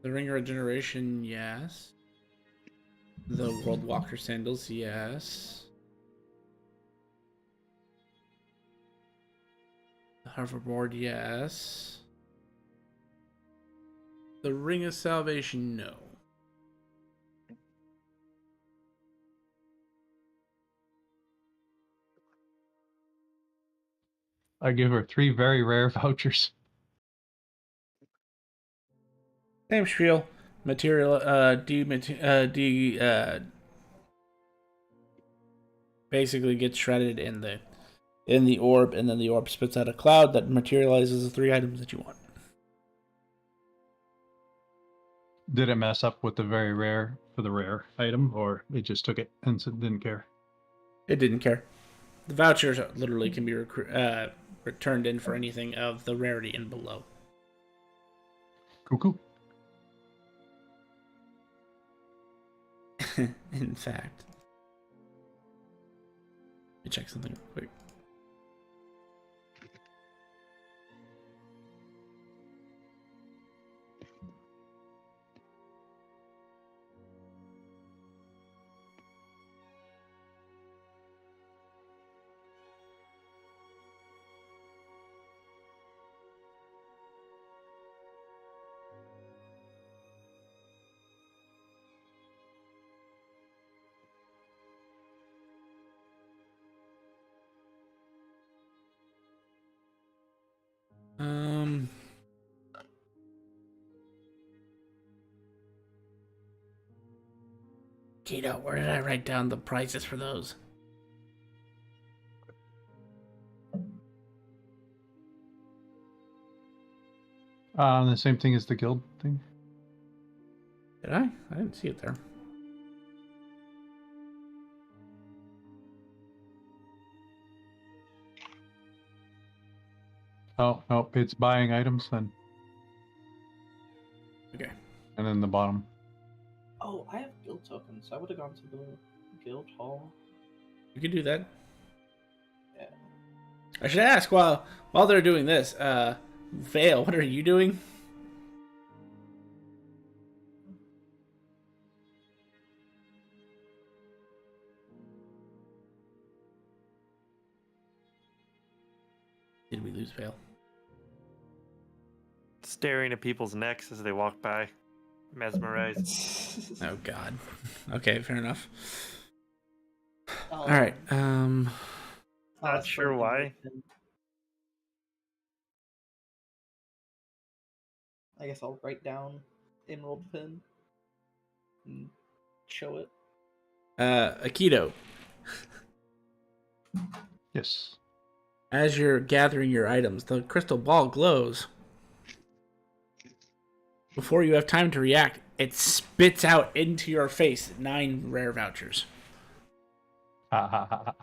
The Ring of Regeneration, yes. The World Walker Sandals, yes. The Hoverboard, yes. The Ring of Salvation, no. I give her 3 very rare vouchers. Same spiel. Material, basically gets shredded in the orb, and then the orb spits out a cloud that materializes the 3 items that you want. Did it mess up with the very rare for the rare item, or it just took it and didn't care? It didn't care. The vouchers literally can be returned in for anything of the rarity and below. Cool. In fact, let me check something real quick. Keto, where did I write down the prices for those? The same thing as the guild thing. Did I? I didn't see it there. Oh, no, it's buying items then. Okay. And then the bottom. Oh, I have guild tokens. I would have gone to the guild hall. You can do that. Yeah. I should ask while they're doing this, Vale, what are you doing? Did we lose Vale? Staring at people's necks as they walk by, mesmerized. Oh god. Okay, fair enough. Um, All right. Not sure why. I guess I'll write down Emerald Pin and show it. Akito, Yes. as you're gathering your items, the crystal ball glows. Before you have time to react, it spits out into your face 9 rare vouchers. Ha ha ha ha.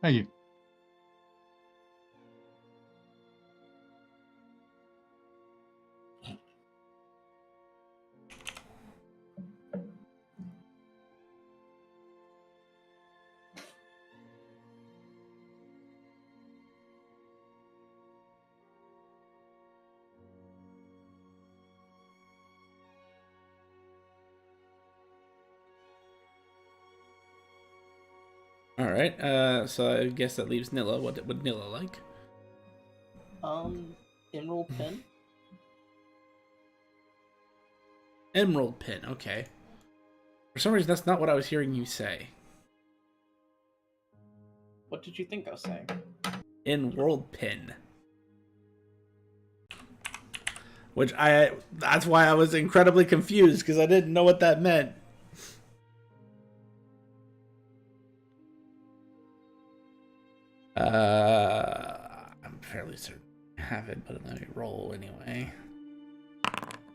Thank you. All right. So I guess that leaves Nilla. What would Nilla like? Emerald Pin. Emerald pin. Okay. For some reason, that's not what I was hearing you say. What did you think I was saying? Emerald pin. That's why I was incredibly confused, because I didn't know what that meant. I'm fairly certain I have it, but let me roll anyway.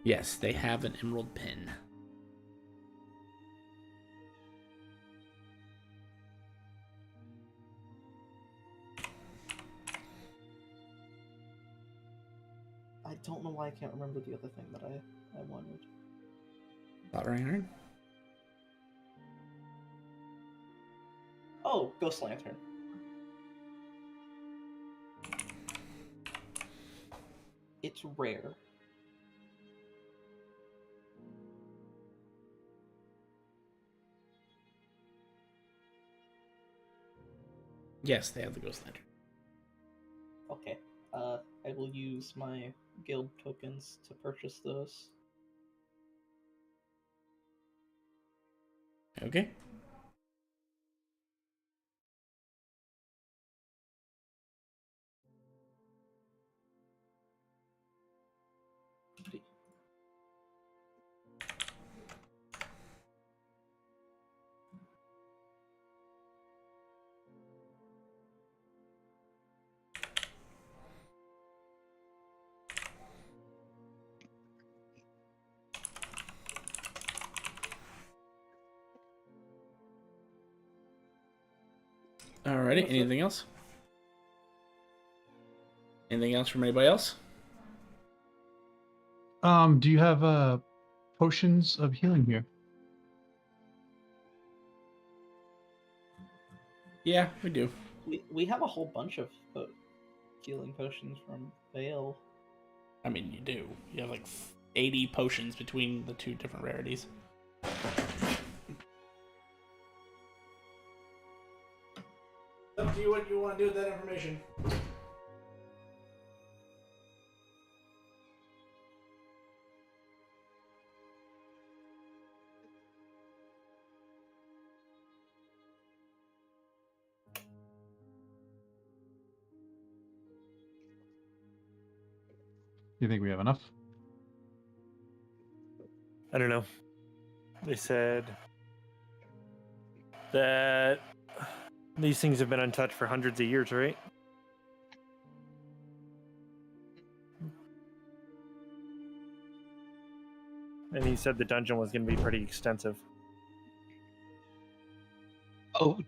Yes, they have an emerald pin. I don't know why I can't remember the other thing that I wanted. Soldering iron? Oh, Ghost Lantern. It's rare. Yes, they have the ghost lantern. Okay. I will use my guild tokens to purchase those. Okay. Alrighty, That's it. anything else? Anything else from anybody else? Do you have potions of healing here? Yeah, we do. We have a whole bunch of healing potions from Vale. I mean, you do. You have like 80 potions between the 2 different rarities. Up to you what you want to do with that information. You think we have enough? I don't know. They said that these things have been untouched for hundreds of years, right? And he said the dungeon was going to be pretty extensive. Oh,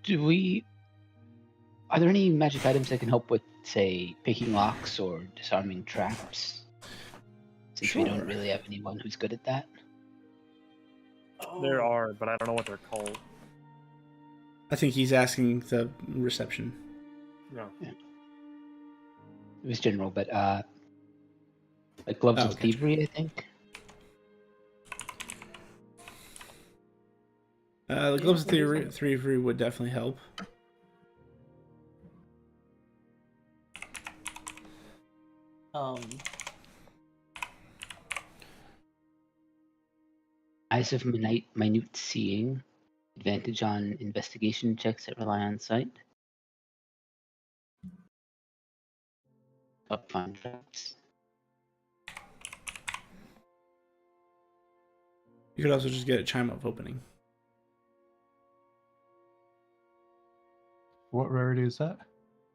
are there any magic items that can help with, say, picking locks or disarming traps? Since we don't Sure. really have anyone who's good at that. There Oh, are, but I don't know what they're called. I think he's asking the reception. No. It was general, but like gloves Oh, of gotcha. thievery, I think. The gloves of thievery would definitely help. Eyes of minute seeing. Advantage on investigation checks that rely on sight. Up fun traps. You could also just get a chime of opening. What rarity is that?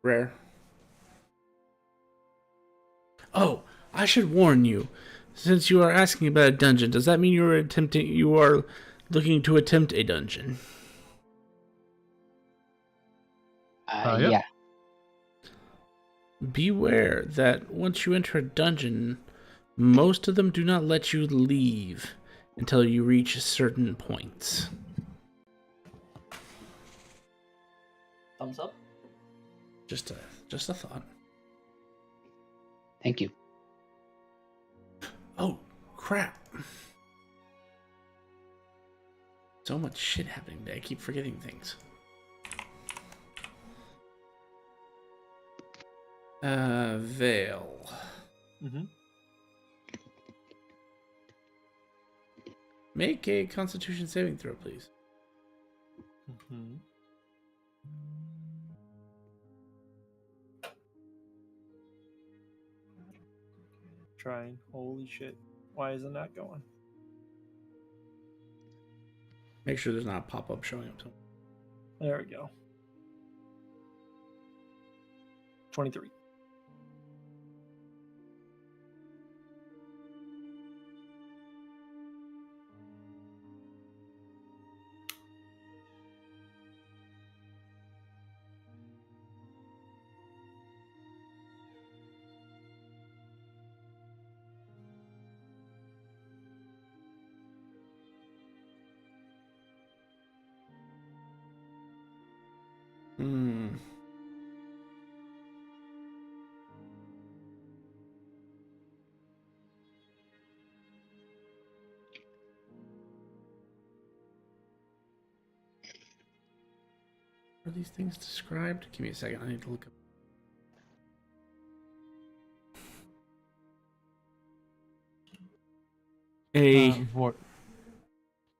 Rare. Oh, I should warn you. Since you are asking about a dungeon, does that mean you are looking to attempt a dungeon? Yep. Yeah. Beware that once you enter a dungeon, most of them do not let you leave until you reach certain points. thumbs up. Just a thought. Thank you. Oh, crap. So much shit happening today. I keep forgetting things. Vale. Mm-hmm. Make a Constitution saving throw, please. Mm-hmm. Trying. Holy shit. Why isn't that going? Make sure there's not a pop-up showing up. There we go. 23. Hmm. Are these things described? Give me a second. I need to look up. What?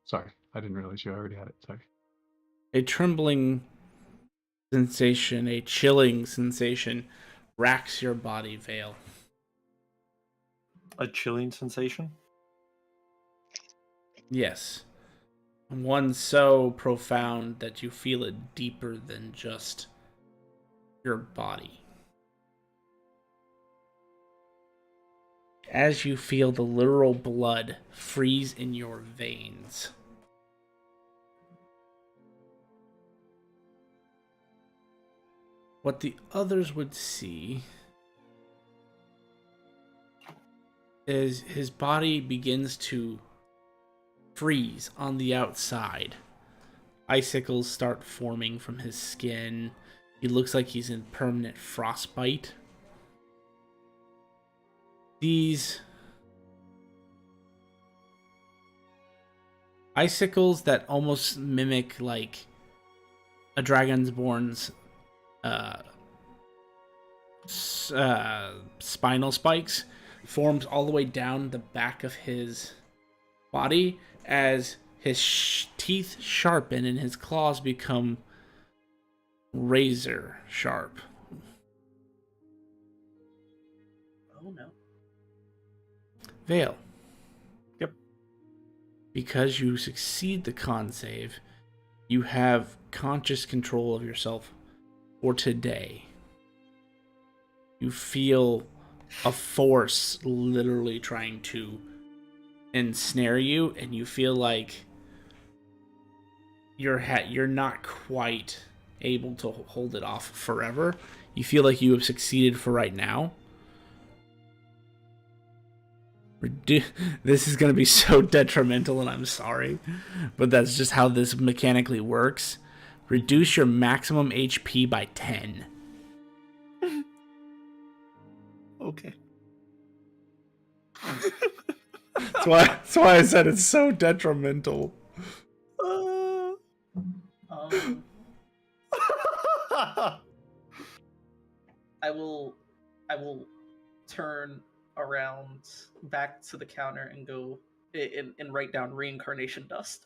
Sorry, I didn't realize you already had it. Sorry. A trembling sensation, a chilling sensation racks your body, Vale. A chilling sensation? Yes. One so profound that you feel it deeper than just your body. As you feel the literal blood freeze in your veins. What the others would see is his body begins to freeze on the outside. Icicles start forming from his skin. He looks like he's in permanent frostbite. These icicles that almost mimic like a Dragonborn's spinal spikes forms all the way down the back of his body as his teeth sharpen and his claws become razor sharp. Oh no. Vale. Yep. because you succeed the con save, you have conscious control of yourself for today. You feel a force literally trying to ensnare you, and you feel like you're not quite able to hold it off forever. You feel like you have succeeded for right now. This is going to be so detrimental, and I'm sorry, but that's just how this mechanically works. Reduce your maximum HP by 10. Okay. That's why I said it's so detrimental. Um, I will turn around back to the counter and go and write down reincarnation dust.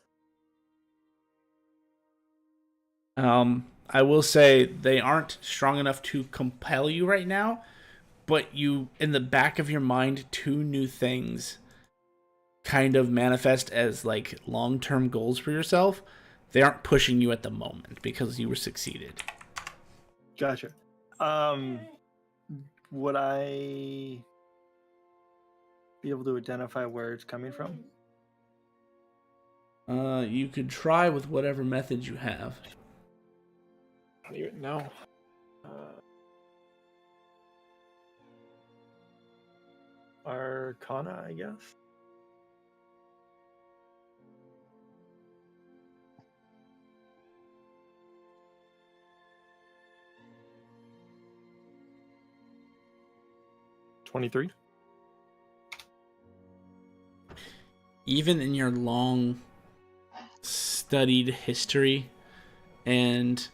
I will say they aren't strong enough to compel you right now, but you, in the back of your mind, 2 new things kind of manifest as like long-term goals for yourself. They aren't pushing you at the moment because you were succeeded. Gotcha. Would I be able to identify where it's coming from? You could try with whatever methods you have. I don't even know. Arcana, I guess. $23. Even in your long studied history, and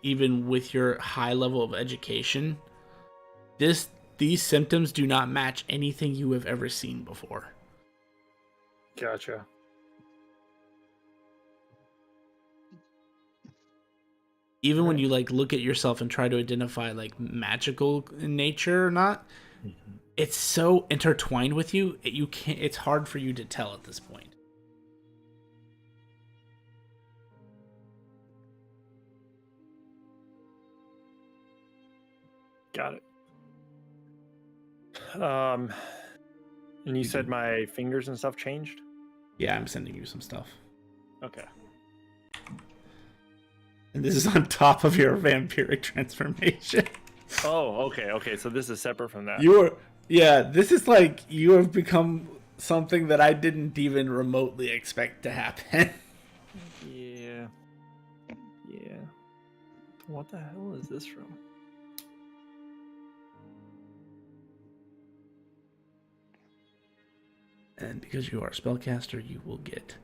even with your high level of education, these symptoms do not match anything you have ever seen before. Gotcha. Even when you like look at yourself and try to identify like magical in nature or not, it's so intertwined with you. It's hard for you to tell at this point. Got it. And you said my fingers and stuff changed? Yeah, I'm sending you some stuff. Okay. And this is on top of your vampiric transformation. Oh, okay. So this is separate from that. This is like you have become something that I didn't even remotely expect to happen. Yeah. What the hell is this from? And because you are a spellcaster, you will get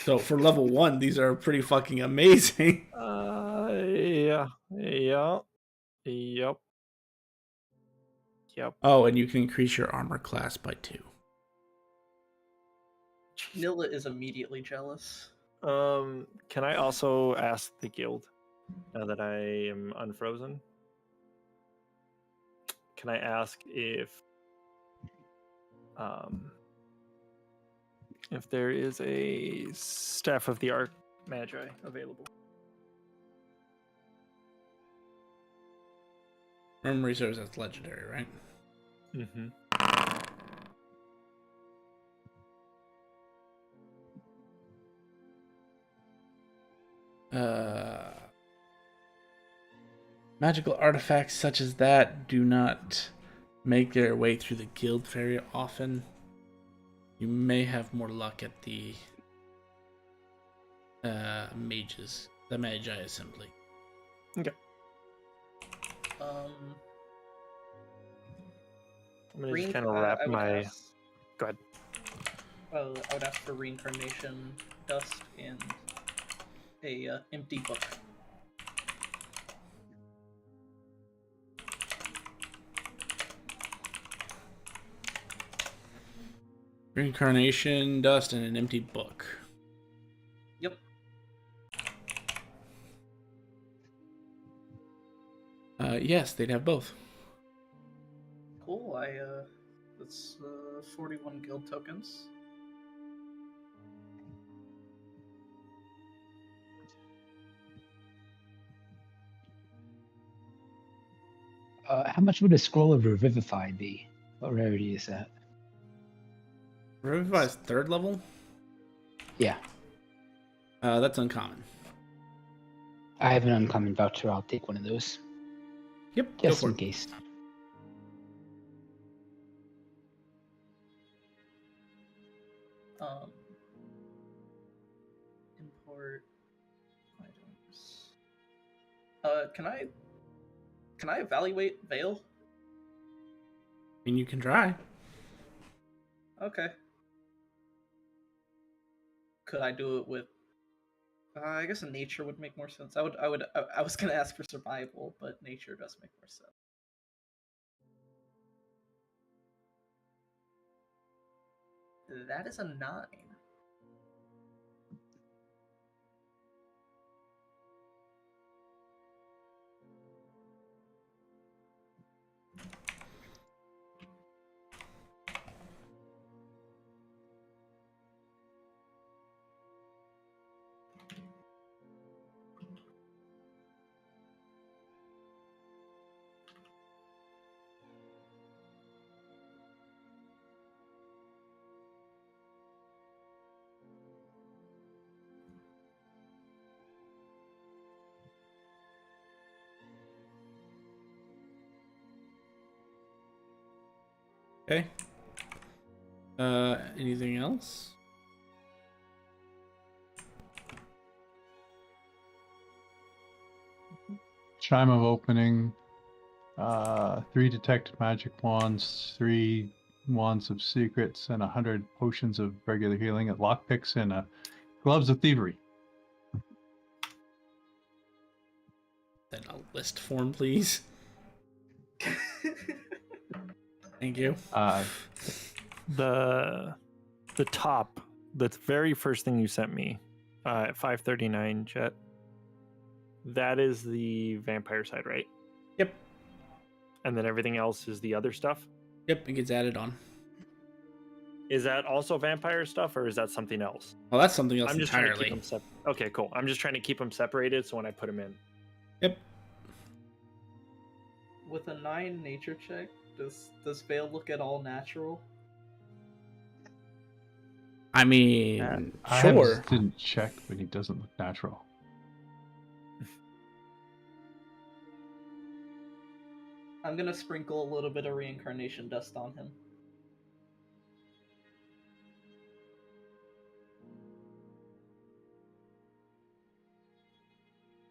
So for level 1, these are pretty fucking amazing. Yeah. Yep. Oh, and you can increase your armor class by 2. Nilla is immediately jealous. Can I also ask the guild, now that I am unfrozen? Can I ask if there is a Staff of the Archmagi available? Memory serves as legendary, right? Mm-hmm. Magical artifacts such as that do not make their way through the guild very often. You may have more luck at the mages, the Magi Assembly. Okay. Um, I'm gonna just kind of wrap my. Go ahead. I would ask for reincarnation dust and a empty book. Reincarnation, dust, and an emptied book. Yep. Yes, they'd have both. Cool. That's 41 guild tokens. How much would a scroll of Revivify be? What rarity is that? Revivify's 3rd level? Yeah, That's uncommon. I have an uncommon voucher. I'll take one of those Yep, just go in for it. case. Import items. Can I evaluate Veil? I mean, you can try. Okay. Could I do it with? I guess nature would make more sense. I was gonna ask for survival, but nature does make more sense. That is a 9. Okay. Anything else? Chime of Opening, 3 Detect Magic Wands, 3 Wands of Secrets, and 100 Potions of Regular Healing, at Lockpicks, and Gloves of Thievery. Then a list form, please. Thank you. The top, the very first thing you sent me at 539, Jet. That is the vampire side, right? Yep. And then everything else is the other stuff. Yep, it gets added on. Is that also vampire stuff, or is that something else? Well, that's something else I'm just trying to entirely. keep them Okay, cool. I'm just trying to keep them separated, so when I put them in. Yep. With a 9 nature check, does Veil look at all natural? I mean, I sure. didn't check, but he doesn't look natural. I'm gonna sprinkle a little bit of reincarnation dust on him.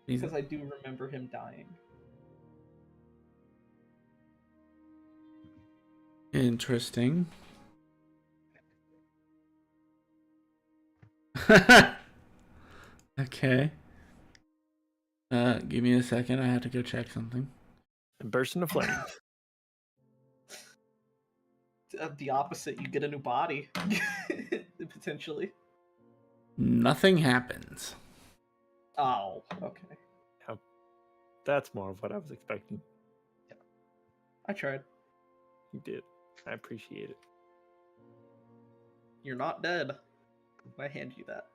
Because I do remember him dying. Interesting. Okay. Give me a second. I have to go check something. And burst into flames. The opposite, you get a new body. Potentially. Nothing happens. Oh, okay. That's more of what I was expecting. I tried. You did. I appreciate it. You're not dead. I hand you that.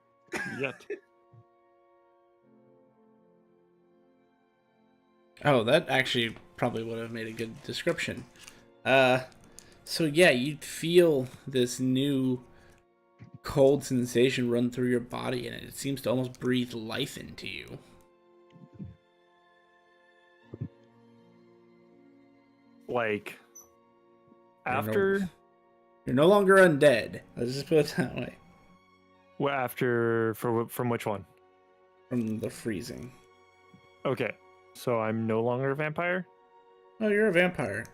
Yet. Oh, that actually probably would have made a good description. So yeah, you'd feel this new cold sensation run through your body, and it seems to almost breathe life into you. Like, I don't know. after... You're no longer undead. Let's just put it that way. Well, after... From which one? From the freezing. Okay. So I'm no longer a vampire? Oh, you're a vampire.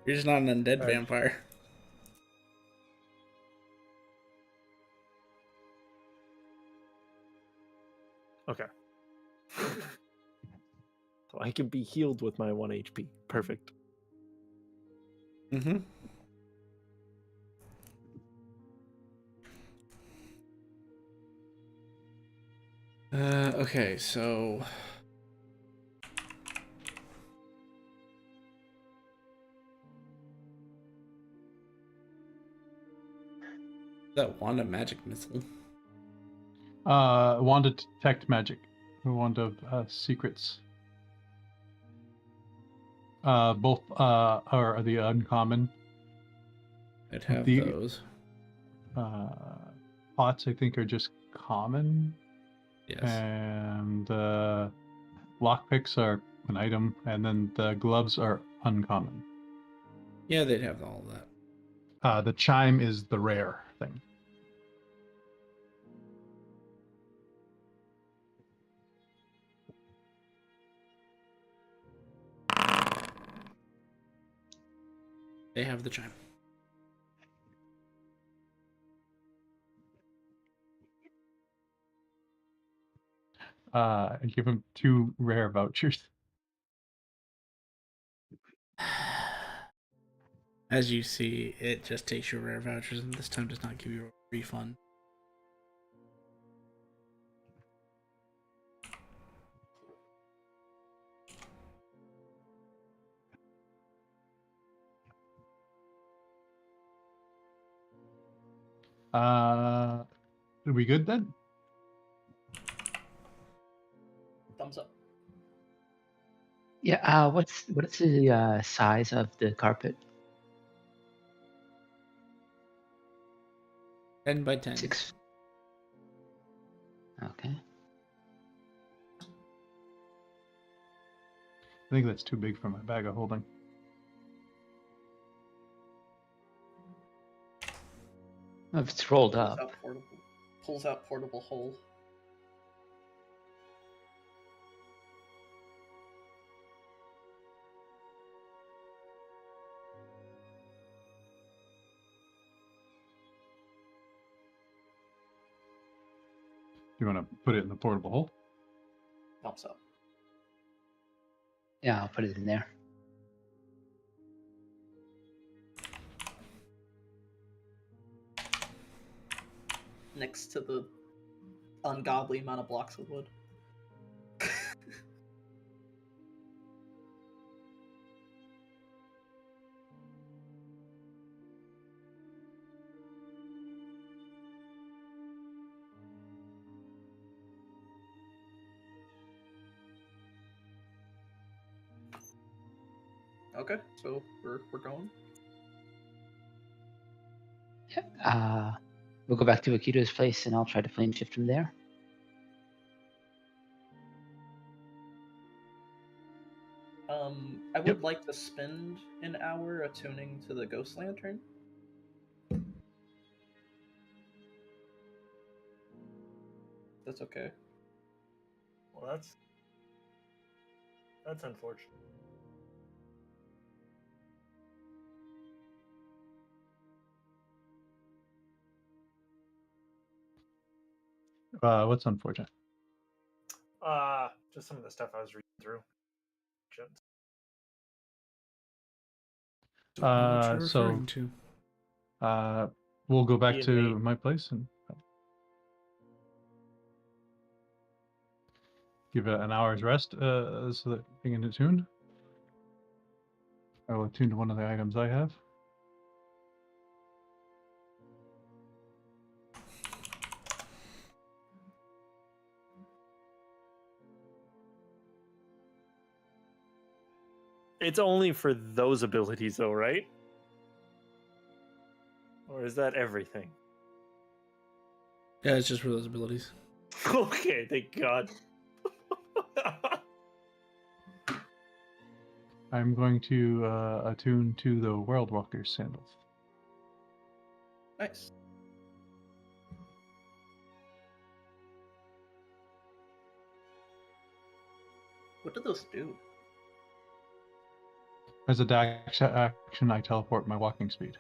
You're just not an undead Alright. vampire. Okay. So I can be healed with my 1 HP. Perfect. Mm-hmm. Okay, so that wand of magic missile. Wand of detect magic. Wand of secrets. Both are the uncommon. I'd have The- those. Pots, I think, are just common. Yes. And lockpicks are an item, and then the gloves are uncommon. Yeah, they'd have all that. The chime is the rare thing. They have the chime. I give him 2 rare vouchers. As you see, it just takes your rare vouchers and this time does not give you a refund. Are we good then? Thumbs up. Yeah. What's the size of the carpet? 10 by 10. 6. Okay. I think that's too big for my bag of holding. Well, if it's rolled Pulls up. out portable hole. You want to put it in the portable hole? Thumbs up. Yeah, I'll put it in there. Next to the ungodly amount of blocks of wood. Okay, so we're going. We'll go back to Akito's place, and I'll try to flame shift from there. I would like to spend an hour attuning to the ghost lantern. That's okay. Well, that's unfortunate. What's unfortunate? Just some of the stuff I was reading through. Don't know what you're So referring to. we'll go back Ian to May. my place and give it an hour's rest so that we can attune. I will attune to one of the items I have. It's only for those abilities, though, right? Or is that everything? Yeah, it's just for those abilities. Okay, thank God. I'm going to attune to the World Walker's sandals. Nice. What do those do? As a dash action, I teleport my walking speed.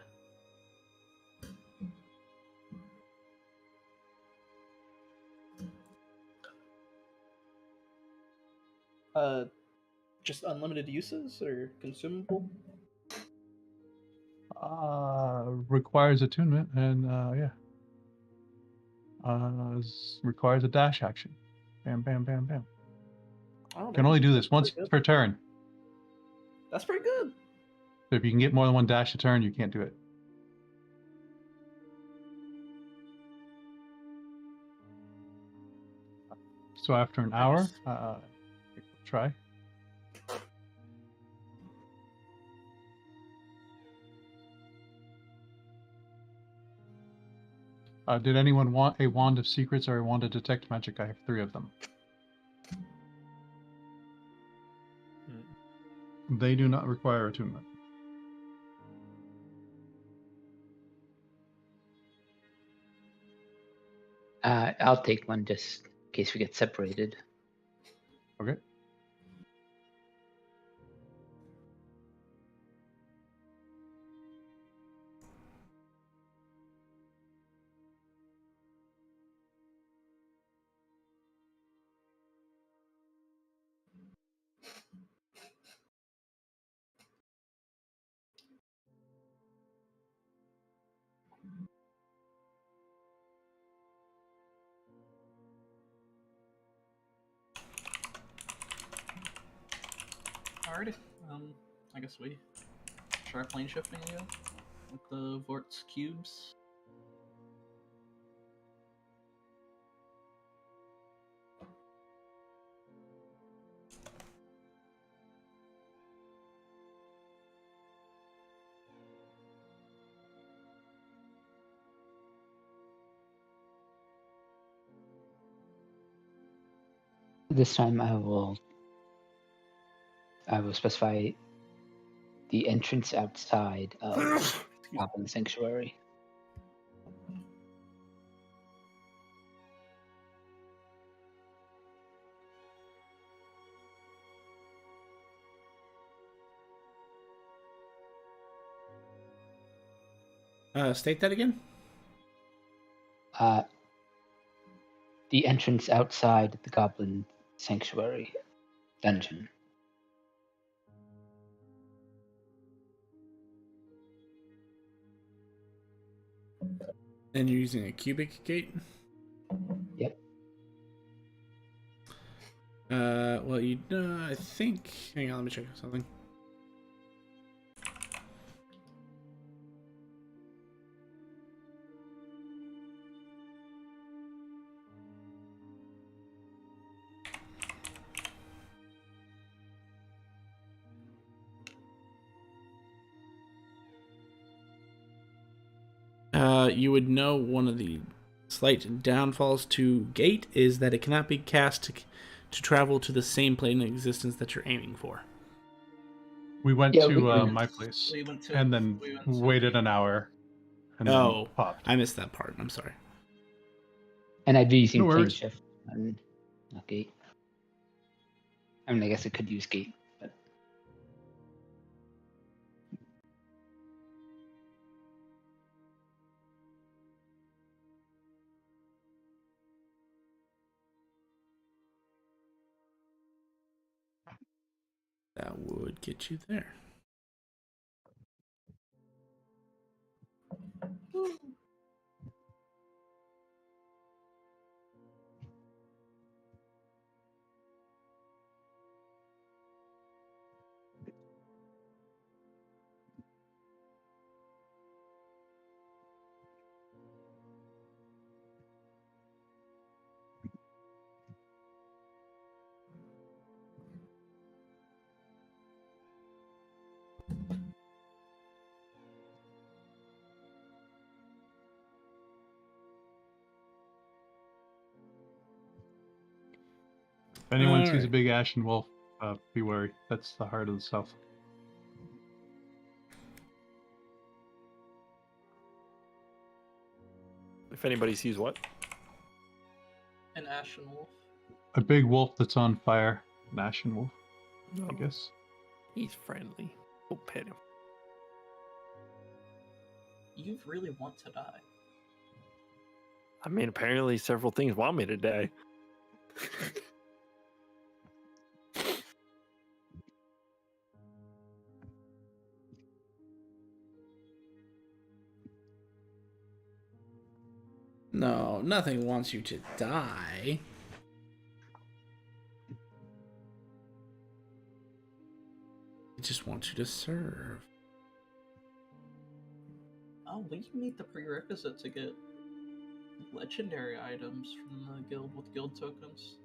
Just unlimited uses or consumable? Requires attunement, and requires a dash action. Bam, bam, bam, bam. Oh, You can man, only do that's this once pretty good. per turn. That's pretty good. So if you can get more than one dash a turn, you can't do it. So after an hour, try. Did anyone want a wand of secrets or a wand of detect magic? I have 3 of them. They do not require attunement. I'll take one just in case we get separated. Okay. Alrighty. I guess we try plane shifting again with the Vort's cubes. This time I will specify the entrance outside of Goblin Sanctuary. State that again. The entrance outside the Goblin Sanctuary dungeon. And you're using a cubic gate? Yep. Well, I think. Hang on, let me check something. You would know one of the slight downfalls to Gate is that it cannot be cast to travel to the same plane of existence that you're aiming for. We went Yeah, to my place We went to. and then we went to waited an hour and Oh, then popped. I missed that part. I'm sorry. And I'd be using No plane worries. shift and not gate. I mean, I guess it could use gate, but That would get you there. If anyone sees a Alright. big ashen wolf, be wary. That's the heart of the south. If anybody sees what? An Ashen Wolf. A big wolf that's on fire. An ashen wolf, I guess. He's friendly. We'll pet him. You really want to die. I mean, apparently several things want me to die. No, nothing wants you to die. It just wants you to serve. Oh, we can meet the prerequisite to get legendary items from the guild with guild tokens.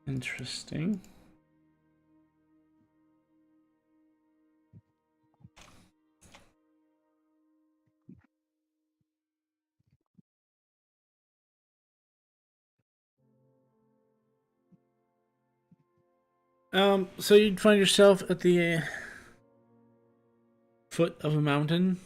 Interesting. So you'd find yourself at the foot of a mountain.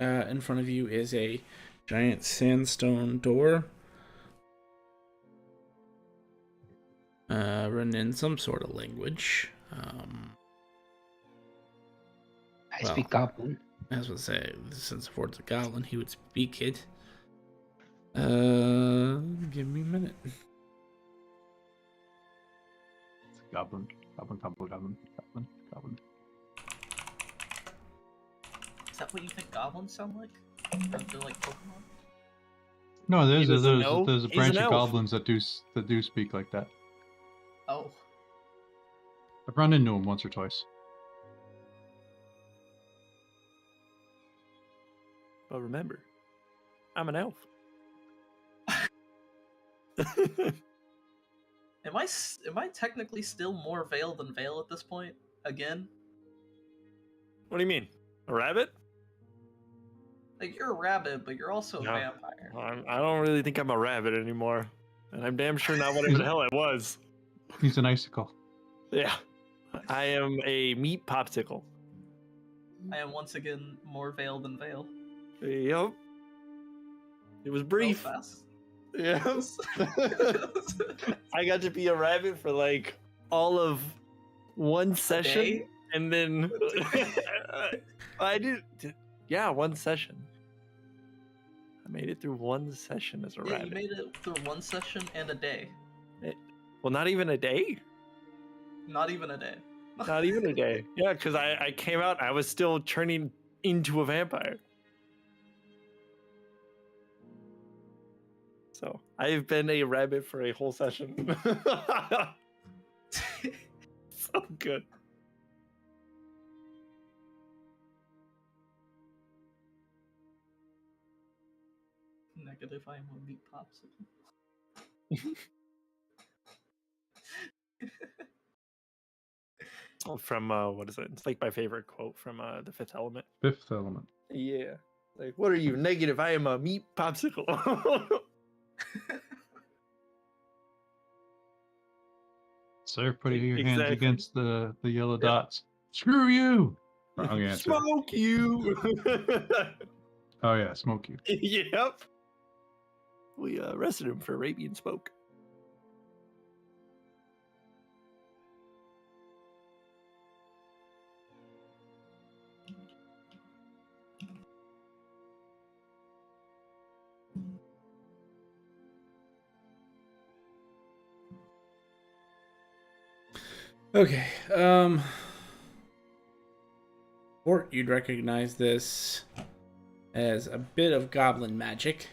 In front of you is a giant sandstone door. Written in some sort of language. I speak Goblin. As I say, since Ford's a goblin, he would speak it. Give me a minute. Goblin, goblin, goblin, goblin, goblin, goblin. Is that what you think goblins sound like? Or they're like Pokemon? No, there's He a, doesn't there's know. a, there's a He's branch an of elf. goblins that do speak like that. Oh. I've run into them once or twice. But remember, I'm an elf. Am I technically still more Veil than Veil at this point? Again? What do you mean? A rabbit? Like, you're a rabbit, but you're also a No. vampire. I don't really think I'm a rabbit anymore. And I'm damn sure not whatever the hell I was. He's an icicle. Yeah. I am a meat popsicle. I am once again more Veil than Veil. Yep. It was brief. So fast. Yes. I got to be a rabbit for like all of one session. day? And then I did. Yeah, one session. I made it through one session as a Yeah, rabbit. you made it through one session and a day. Well, not even a day. Not even a day. Not even a day. Yeah, because I came out, I was still turning into a vampire. So I've been a rabbit for a whole session. So good. Negative, I am a meat popsicle. From what is it? It's like my favorite quote from The Fifth Element. Fifth element. Yeah. Like, what are you? Negative, I am a meat popsicle. Sir, putting your hands Exactly. against the yellow dots. Screw you! Wrong answer. Smoke you. Oh yeah, smoke you. Yep. We arrested him for Arabian smoke. Okay. Fort, you'd recognize this as a bit of goblin magic.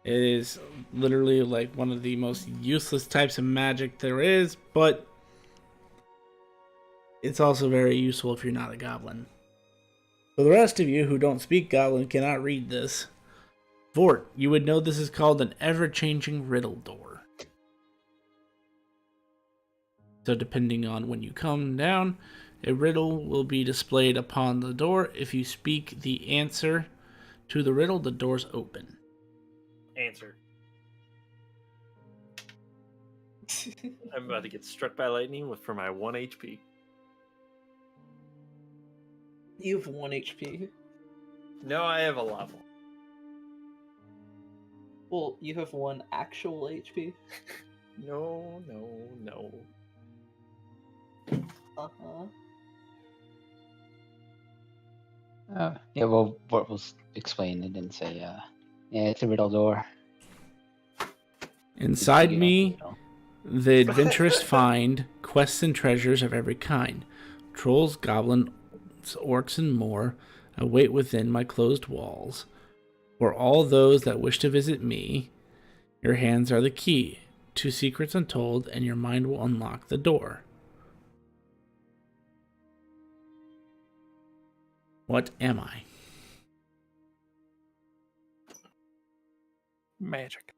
It is literally like one of the most useless types of magic there is, but it's also very useful if you're not a goblin. For the rest of you who don't speak goblin cannot read this. Vort, you would know this is called an ever-changing riddle door. So depending on when you come down, a riddle will be displayed upon the door. If you speak the answer to the riddle, the door's open. Answer. I'm about to get struck by lightning for my 1 HP. You have 1 HP. No, I have a level. Well, you have 1 actual HP. No. Uh-huh. Yeah, well, Bort will explain it and say, yeah, it's a riddle door. Inside Figure out me, the riddle. the adventurous find quests and treasures of every kind. Trolls, goblins, orcs, and more await within my closed walls. For all those that wish to visit me, your hands are the key to secrets untold, and your mind will unlock the door. What am I? Magic.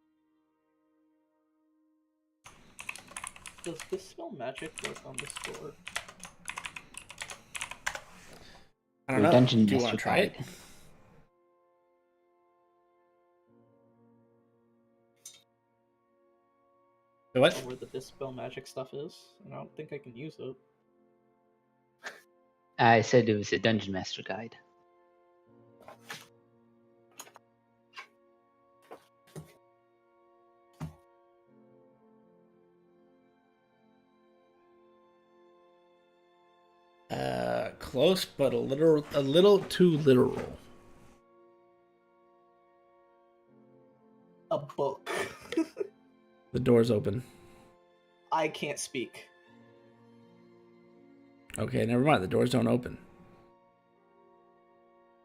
Does Dispel Magic work on this door? I don't Your know. dungeon Do you want master to try it? guide. What? Where the Dispel Magic stuff is? And I don't think I can use it. I said it was a dungeon master guide. Close, but a little too literal. A book. The door's open. I can't speak. Okay, never mind. The doors don't open.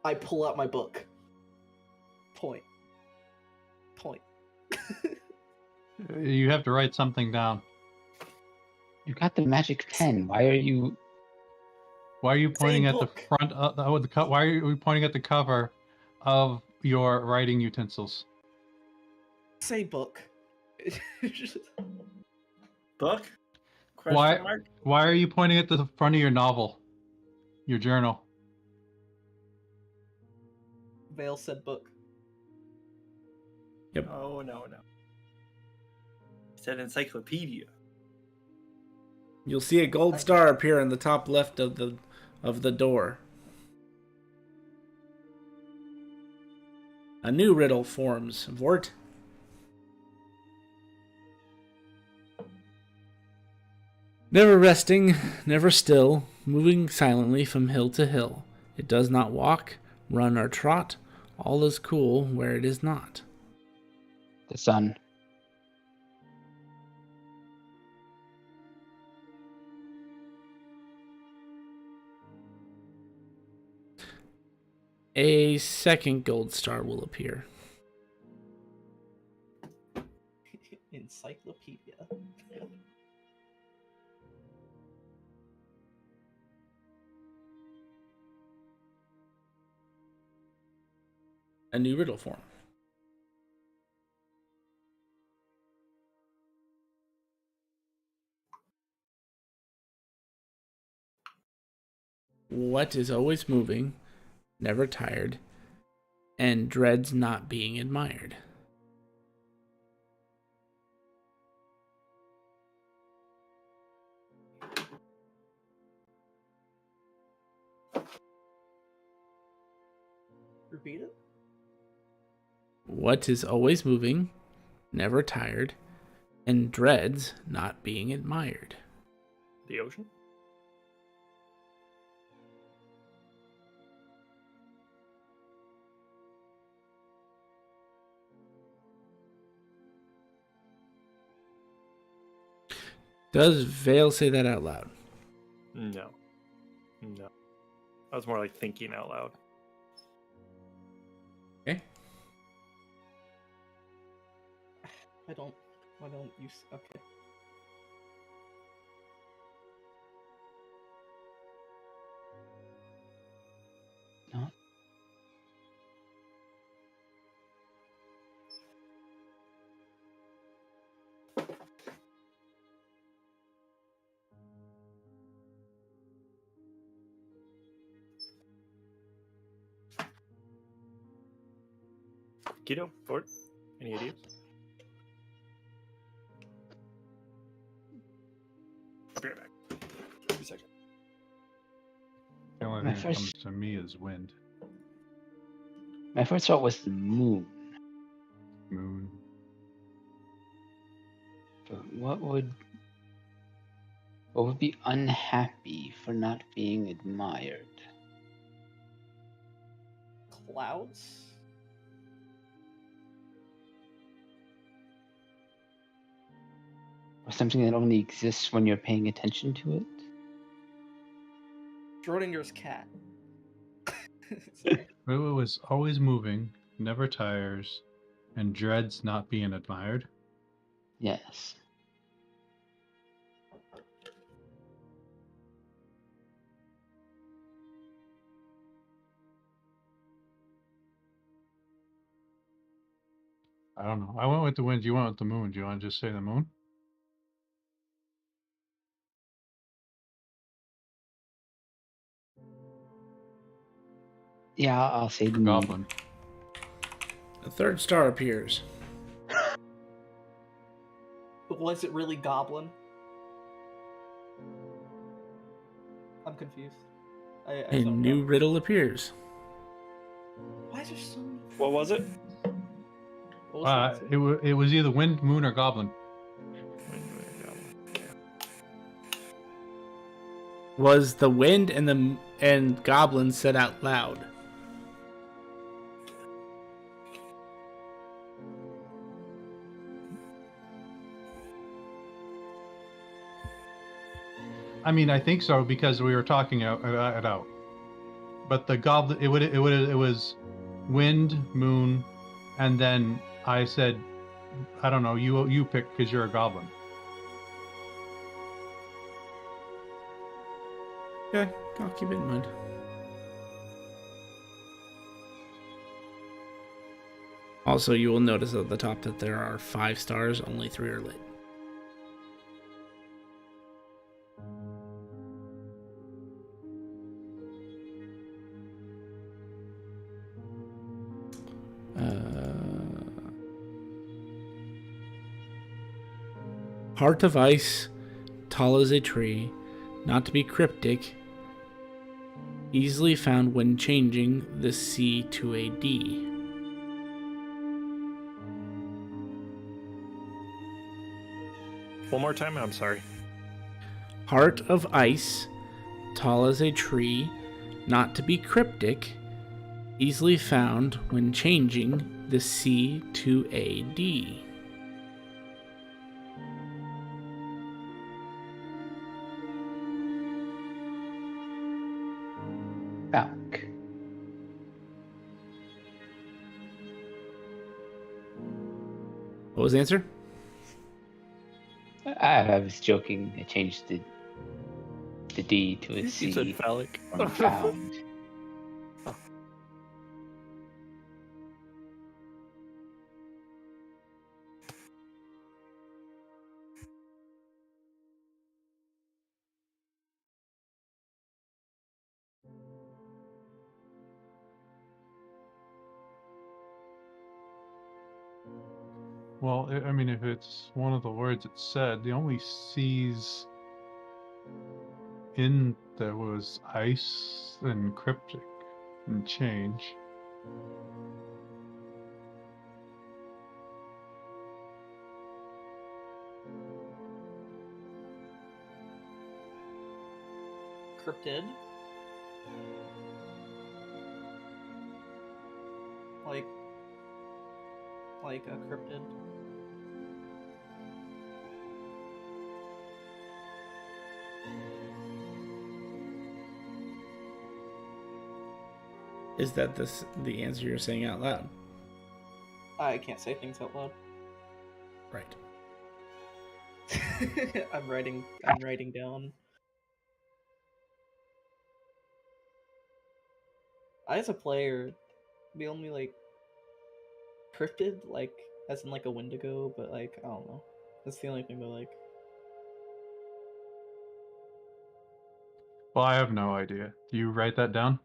I pull out my book. Point. You have to write something down. You got the magic pen. Why are you? Why are you pointing at book. the front of why are you pointing at the cover of your writing utensils? Say book. Book? Why- Question mark? Why are you pointing at the front of your novel? Your journal. Vale said book. Oh, no. It said encyclopedia. You'll see a gold star appear in the top left of the door. A new riddle forms. Vort. Never resting, never still, moving silently from hill to hill. It does not walk, run, or trot. All is cool where it is not. The sun. A second gold star will appear. Encyclopedia. A new riddle form. What is always moving, never tired, and dreads not being admired? Repeat it. What is always moving, never tired, and dreads not being admired? The ocean? Does Vale say that out loud? No. I was more like thinking out loud. Okay. Why don't you... Okay. No. Keto, Fort, any ideas? only My thing that comes first- to me is wind. My first thought was the moon. Moon. But what would be unhappy for not being admired? Clouds? Or something that only exists when you're paying attention to it? Schrodinger's cat. Sorry. It was always moving, never tires, and dreads not being admired. Yes. I don't know. I went with the wind. You went with the moon. Do you want to just say the moon? Yeah, I'll say the moon. Goblin. A third star appears. But was it really Goblin? I'm confused. I A don't new know. riddle appears. Why is there so many? What was it? What was the answer? It was either wind, moon, or goblin. Was the wind and goblin said out loud? I mean, I think so because we were talking it out. But the goblin, it was wind, moon, and then I said, I don't know. You pick because you're a goblin. Okay, I'll keep it in mind. Also, you will notice at the top that there are 5 stars, only 3 are lit. Heart of ice, tall as a tree, not to be cryptic, easily found when changing the C to a D. One more time. I'm sorry. Heart of ice, tall as a tree, not to be cryptic, easily found when changing the C to a D. Falk. What was the answer? I was joking. I changed the D to a You C said phallic. from found. Well, I mean, if it's one of the words it said, the only C's in there was ice and cryptic and change. Cryptid? Like a cryptid? Is that the answer you're saying out loud? I can't say things out loud. Right. I'm writing down. As a player, the only cryptid, as in a Wendigo, but I don't know. That's the only thing that Well, I have no idea. Do you write that down?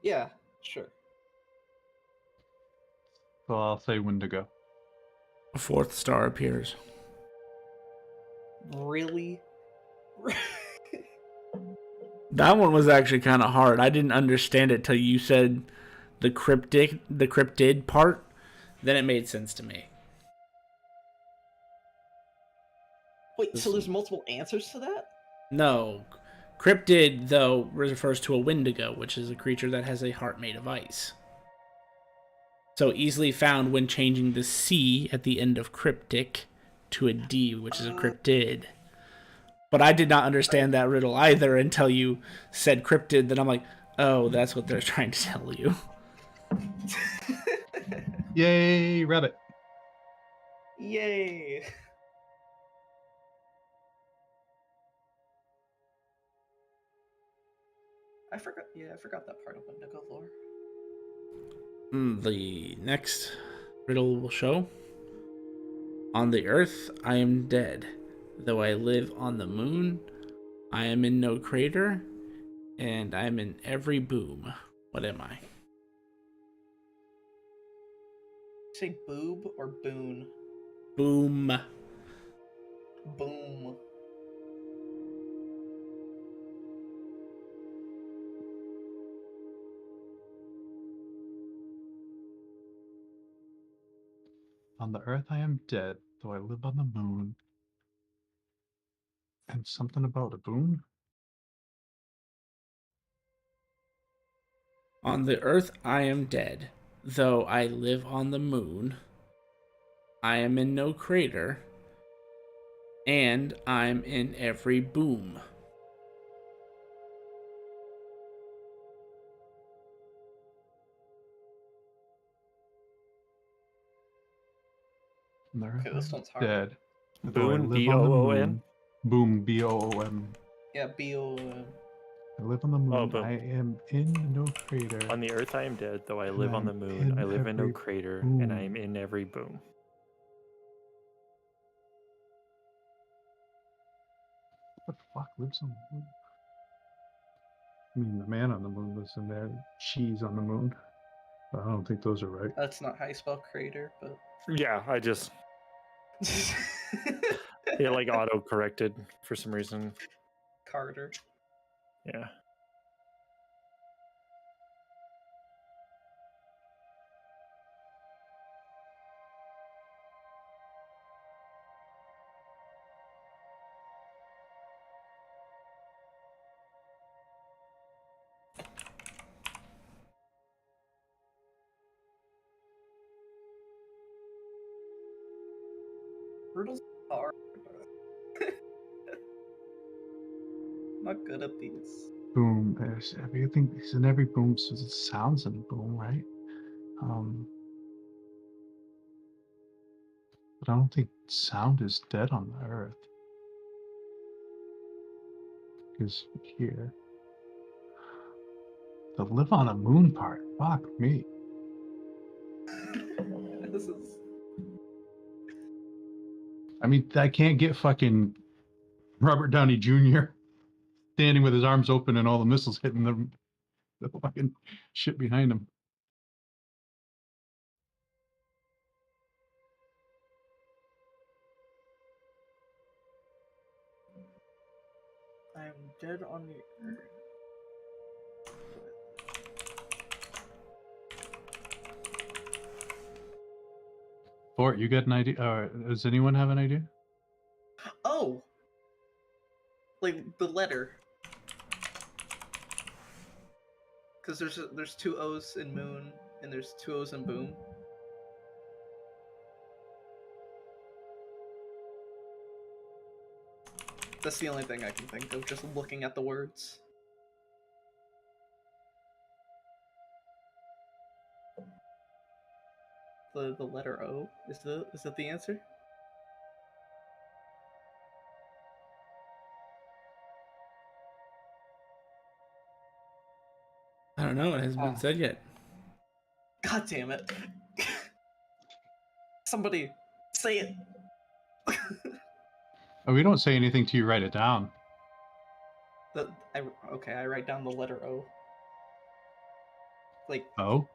Yeah, sure. So I'll say Wendigo. A 4th star appears. Really? That one was actually kind of hard. I didn't understand it till you said the cryptid part. Then it made sense to me. Wait, so there's multiple answers to that? No. Cryptid, though, refers to a Wendigo, which is a creature that has a heart made of ice. So easily found when changing the C at the end of cryptic to a D, which is a cryptid. But I did not understand that riddle either until you said cryptid. Then I'm like, oh, that's what they're trying to tell you. Yay, rabbit. Yay! I forgot that part of Wendigo lore. The next riddle will show. On the earth, I am dead. Though I live on the moon, I am in no crater, and I am in every boom. What am I? Say boob or boon? Boom. Boom. On the earth I am dead, though I live on the moon. And something about a boom? On the earth, I am dead. Though I live on the moon, I am in no crater, and I'm in every boom. On the earth Okay, this I'm one's hard. dead. Though I Boon, live on the B-O-O-N? moon. Boom, B-O-O-M. Yeah, B-O... I live on the moon. boom. I am in no crater. On the earth I am dead, though I And live on the I'm moon. I in live in no every crater, and I boom. am in every boom. What the fuck lives on the moon? I mean, the man on the moon lives in there. She's on the moon. But I don't think those are right. That's not how you spell crater, but... Yeah, I just it like auto corrected for some reason. Carter. Yeah. Riddles are... Not good at these. Boom. There's everything is in every boom, so it sounds in a boom, right? But I don't think sound is dead on the earth. Because here. The live on a moon part. Fuck me. This is... I mean, I can't get fucking Robert Downey Jr. standing with his arms open and all the missiles hitting the fucking shit behind him. I am dead on the earth. Fort, you got an idea? Does anyone have an idea? Oh! Like, the letter. Because there's two O's in moon, and there's two O's in boom. That's the only thing I can think of, just looking at the words. The letter O is that the answer? I don't know. It hasn't been said yet. God damn it! Somebody say it. Oh, we don't say anything till you write it down. Okay, I write down the letter O. Like, Oh?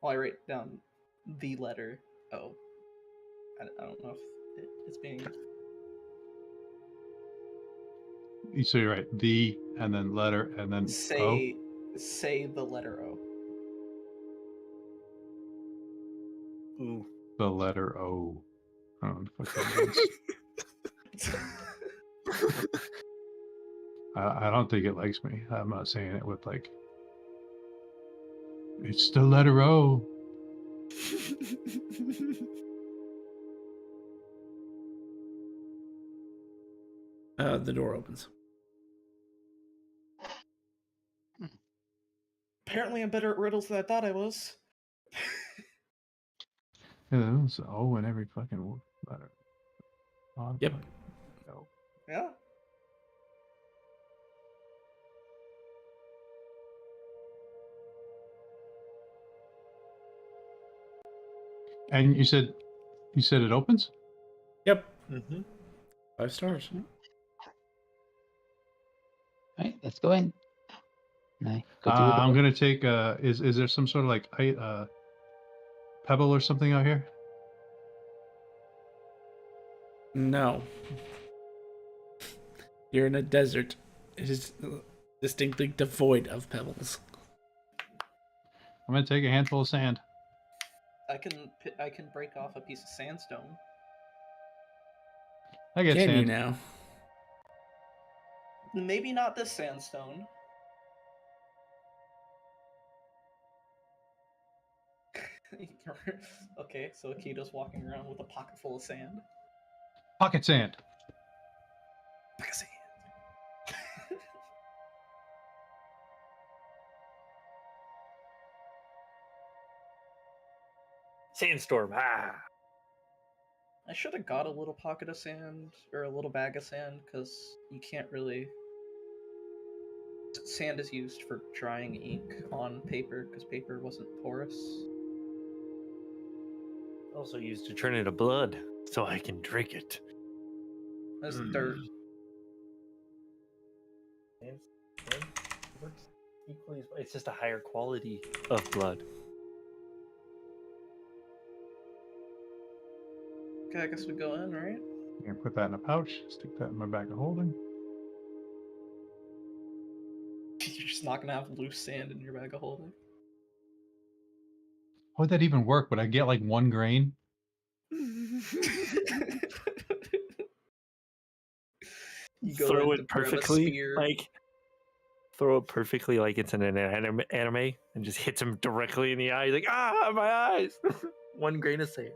well, I write down the letter O. I don't know if it's being... So you're right. The and then letter and then O. Say the letter O. Ooh. The letter O. I don't know what the fuck that means. I don't think it likes me. I'm not saying it with like. It's the letter O. The door opens. Apparently, I'm better at riddles than I thought I was. Yeah, there's O in every fucking letter. Odd Yep. fucking O. Yeah. And you said it opens? Yep. Mm-hmm. 5 stars. All right, let's go in. No, go through the I'm door. gonna take. Is there some sort of like pebble or something out here? No. You're in a desert. It is distinctly devoid of pebbles. I'm gonna take a handful of sand. I can break off a piece of sandstone. I get Can you sand. now? Maybe not this sandstone. Okay, so Akito's walking around with a pocket full of sand. Pocket sand. Pocket sand. Sandstorm. Ah. I should have got a little pocket of sand or a little bag of sand because you can't really. Sand is used for drying ink on paper because paper wasn't porous. Also used to turn into blood, so I can drink it. That's dirt. Sand works equally. It's just a higher quality of blood. Okay, I guess we go in, right? I'm gonna put that in a pouch. Stick that in my bag of holding. You're just not gonna have loose sand in your bag of holding. How would that even work? Would I get like 1 grain? You go Throw in to it grab a perfectly, spear. like throw it perfectly, like it's in an anime, and just hits him directly in the eye. He's like, ah, my eyes! 1 grain of sand.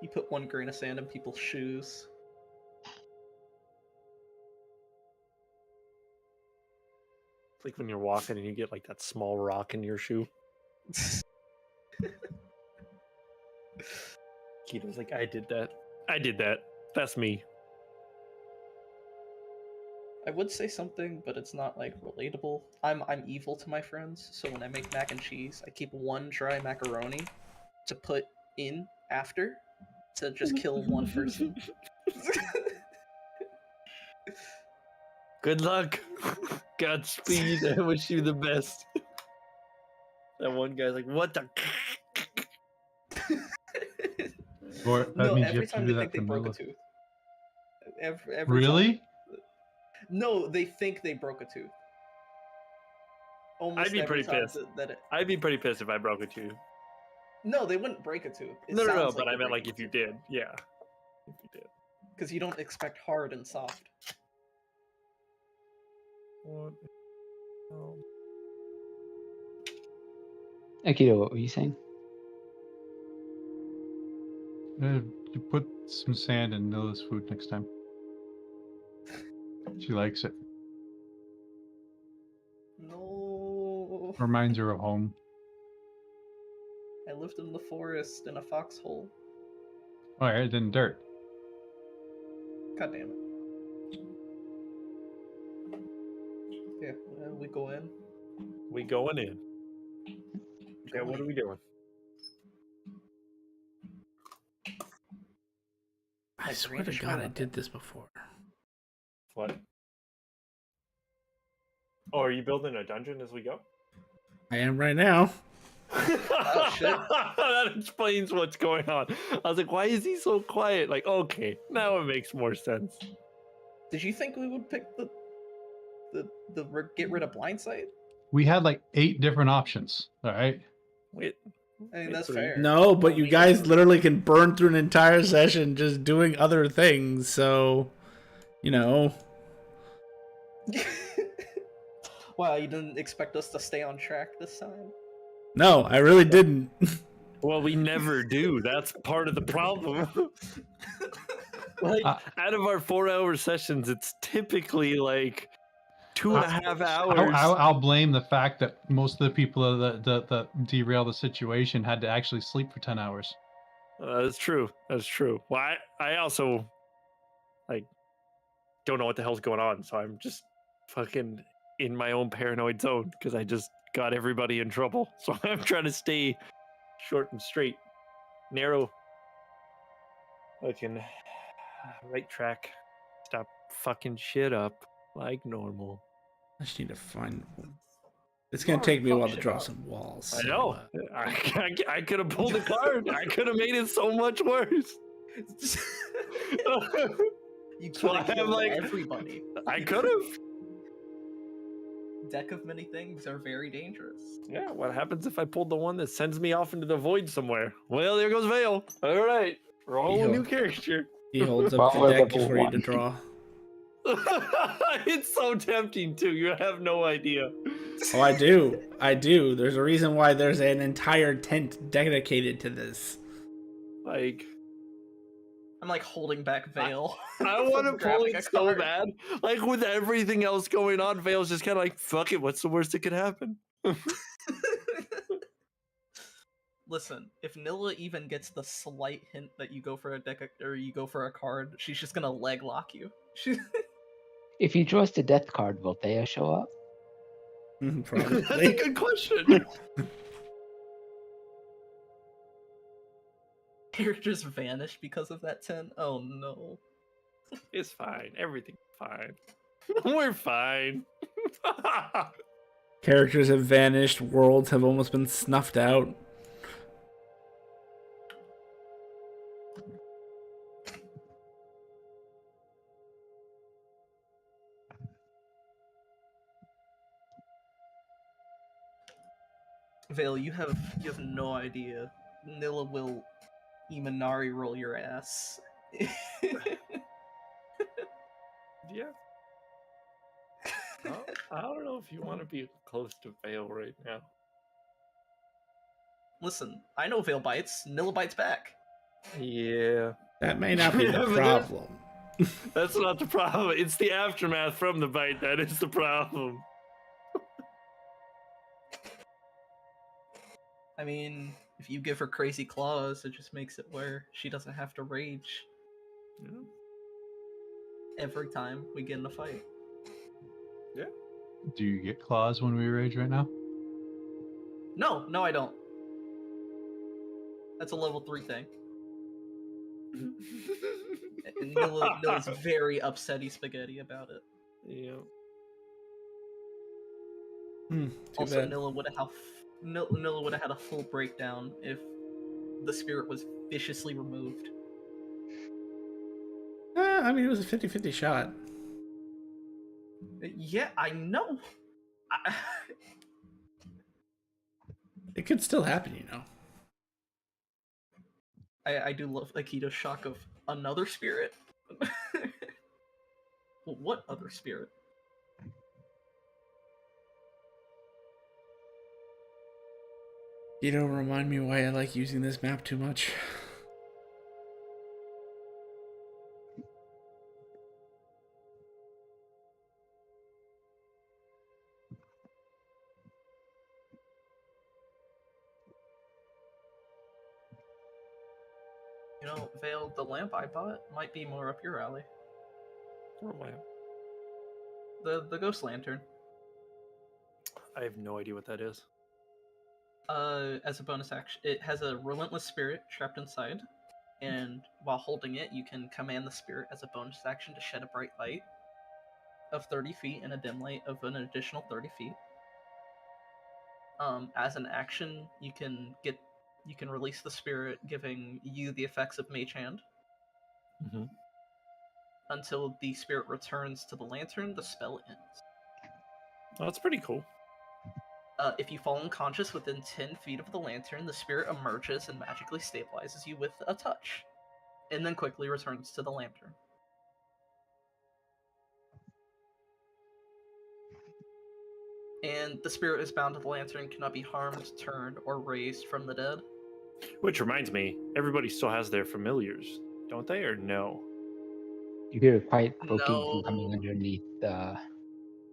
You put 1 grain of sand in people's shoes. It's like when you're walking and you get like that small rock in your shoe. Kito's like, I did that. I did that. That's me. I would say something, but it's not like relatable. I'm evil to my friends, so when I make mac and cheese, I keep 1 dry macaroni to put in after to just kill 1 person. Good luck. Godspeed. I wish you the best. That one guy's like, what the? Or that No, means you every have to time do they that think they for broke a Melissa. tooth. Every Really? time. No, they think they broke a tooth. Almost I'd be every pretty time pissed. that I'd be pretty pissed if I broke a tooth. No, they wouldn't break a tooth. It No, sounds but like I meant like if you did. Yeah. If you did. Because you don't expect hard and soft. What? Oh. Akito, what were you saying? You put some sand in Nilla's food next time. She likes it. No. Reminds her of home. I lived in the forest in a foxhole. Oh, yeah, then dirt. God damn it. Yeah, we go in. We going in. Okay, what are we doing? I swear to God, I did this before. What? Oh, are you building a dungeon as we go? I am right now. Oh, shit. That explains what's going on. I was like, why is he so quiet? Like, okay, now it makes more sense. Did you think we would pick the get rid of blindsight? We had like 8 different options. All right. Wait, I mean, wait, that's three. fair. No, but I you mean, guys literally can burn through an entire session just doing other things. So, you know, Wow, you didn't expect us to stay on track this time? no, I really didn't. Well, we never do. That's part of the problem. Like, out of our 4-hour sessions, it's typically like 2.5 hours. I'll blame the fact that most of the people that derail the situation had to actually sleep for 10 hours. That's true. That's true. Well, I also like don't know what the hell's going on, so I'm just fucking in my own paranoid zone because I just got everybody in trouble. So I'm trying to stay short and straight, narrow, fucking right track. Stop fucking shit up like normal. I just need to find. It's gonna take me a while to draw up. some walls. I so, know. I could have pulled a card. I could have made it so much worse. You So could I have have, killed like- everybody. I could have. Deck of many things are very dangerous. Yeah, what happens if I pulled the one that sends me off into the void somewhere? Well, there goes Vale. All right, roll a new character. He holds up the Power deck level for you to 1. draw. It's so tempting too. You have no idea. Oh, I do. I do. There's a reason why there's an entire tent dedicated to this. Like, I'm like holding back Vale. I want to from pull grabbing it a so card. bad. Like, with everything else going on, Vale's just kind of like, fuck it. What's the worst that could happen? Listen, if Nilla even gets the slight hint that you go for a deck or you go for a card, she's just gonna leg lock you. If he draws the death card, will Thea show up? That's a Probably. good question. Characters vanish because of that 10. Oh no. It's fine. Everything's fine. We're fine. Characters have vanished. Worlds have almost been snuffed out. Vale, you have no idea. Nilla will Imanari roll your ass. Yeah. Well, I don't know if you want to be close to Vale right now. Listen, I know Vale bites. Nilla bites back. Yeah. That may not be Yeah, the but problem. That's not the problem. It's the aftermath from the bite that is the problem. I mean, if you give her crazy claws, it just makes it where she doesn't have to rage Yeah. every time we get in a fight. Do you get claws when we rage right now? No, I don't. That's a level 3 thing. And Nilla's very upsetty spaghetti about it. Yeah. Too Also, bad. Nilla would have had a full breakdown if the spirit was viciously removed. I mean, it was a 50-50 shot. Yeah, I know. It could still happen, you know. I do love Akito's shock of another spirit. Well, what other spirit? You don't remind me why I like using this map too much. You know, Vale, the lamp I bought might be more up your alley. What lamp? The ghost lantern. I have no idea what that is. As a bonus action, it has a relentless spirit trapped inside, and while holding it, you can command the spirit as a bonus action to shed a bright light of 30 feet and a dim light of an additional 30 feet. As an action, you can release the spirit, giving you the effects of Mage Hand. Mhm. Until the spirit returns to the lantern, the spell ends. Oh, that's pretty cool. If you fall unconscious within 10 feet of the lantern, the spirit emerges and magically stabilizes you with a touch, and then quickly returns to the lantern. And the spirit is bound to the lantern, cannot be harmed, turned, or raised from the dead. Which reminds me, everybody still has their familiars, don't they, or no? You hear a quiet croaking No. from coming underneath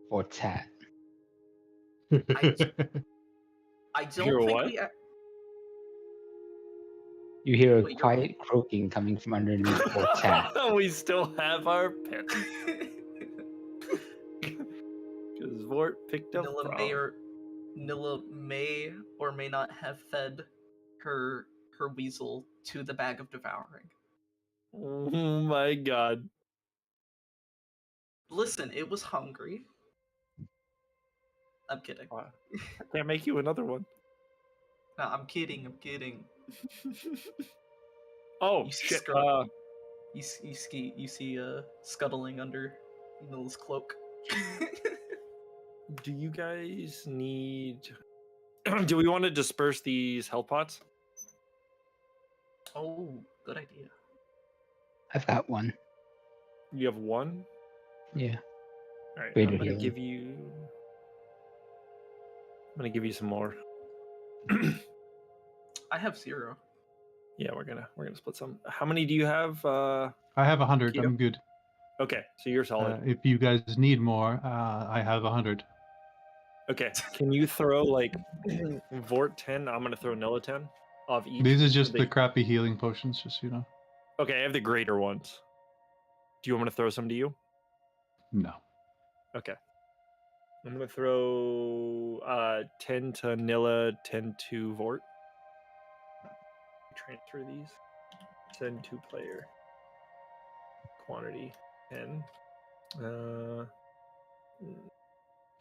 Fort's hat. I You're don't think what? we. You hear a Wait, you're- quiet croaking coming from underneath Fort's hat. We still have our pets. Because Vort picked up Nilla may or may not have fed her weasel to the bag of devouring. Oh my god. Listen, it was hungry. I'm kidding. I can't make you another one. No, I'm kidding. I'm kidding. Oh, You see shit. Skirtle. You see scuttling under Nilla's cloak. Do you guys need... Do we want to disperse these health pots? Oh, good idea. I've got one. You have one? Yeah. All right, Greater I'm gonna healing. give you some more. I have 0. Yeah, we're gonna split some. How many do you have? I have 100. Keto? I'm good. Okay, so you're solid. If you guys need more, I have 100. Okay, can you throw like Vort 10? I'm gonna throw Nilla 10 of each. These are so just they- the crappy healing potions, just so you know. Okay, I have the greater ones. Do you want me to throw some to you? No. Okay. I'm gonna throw 10 to Nilla, 10 to Vort. Transfer these. Send to player. Quantity 10.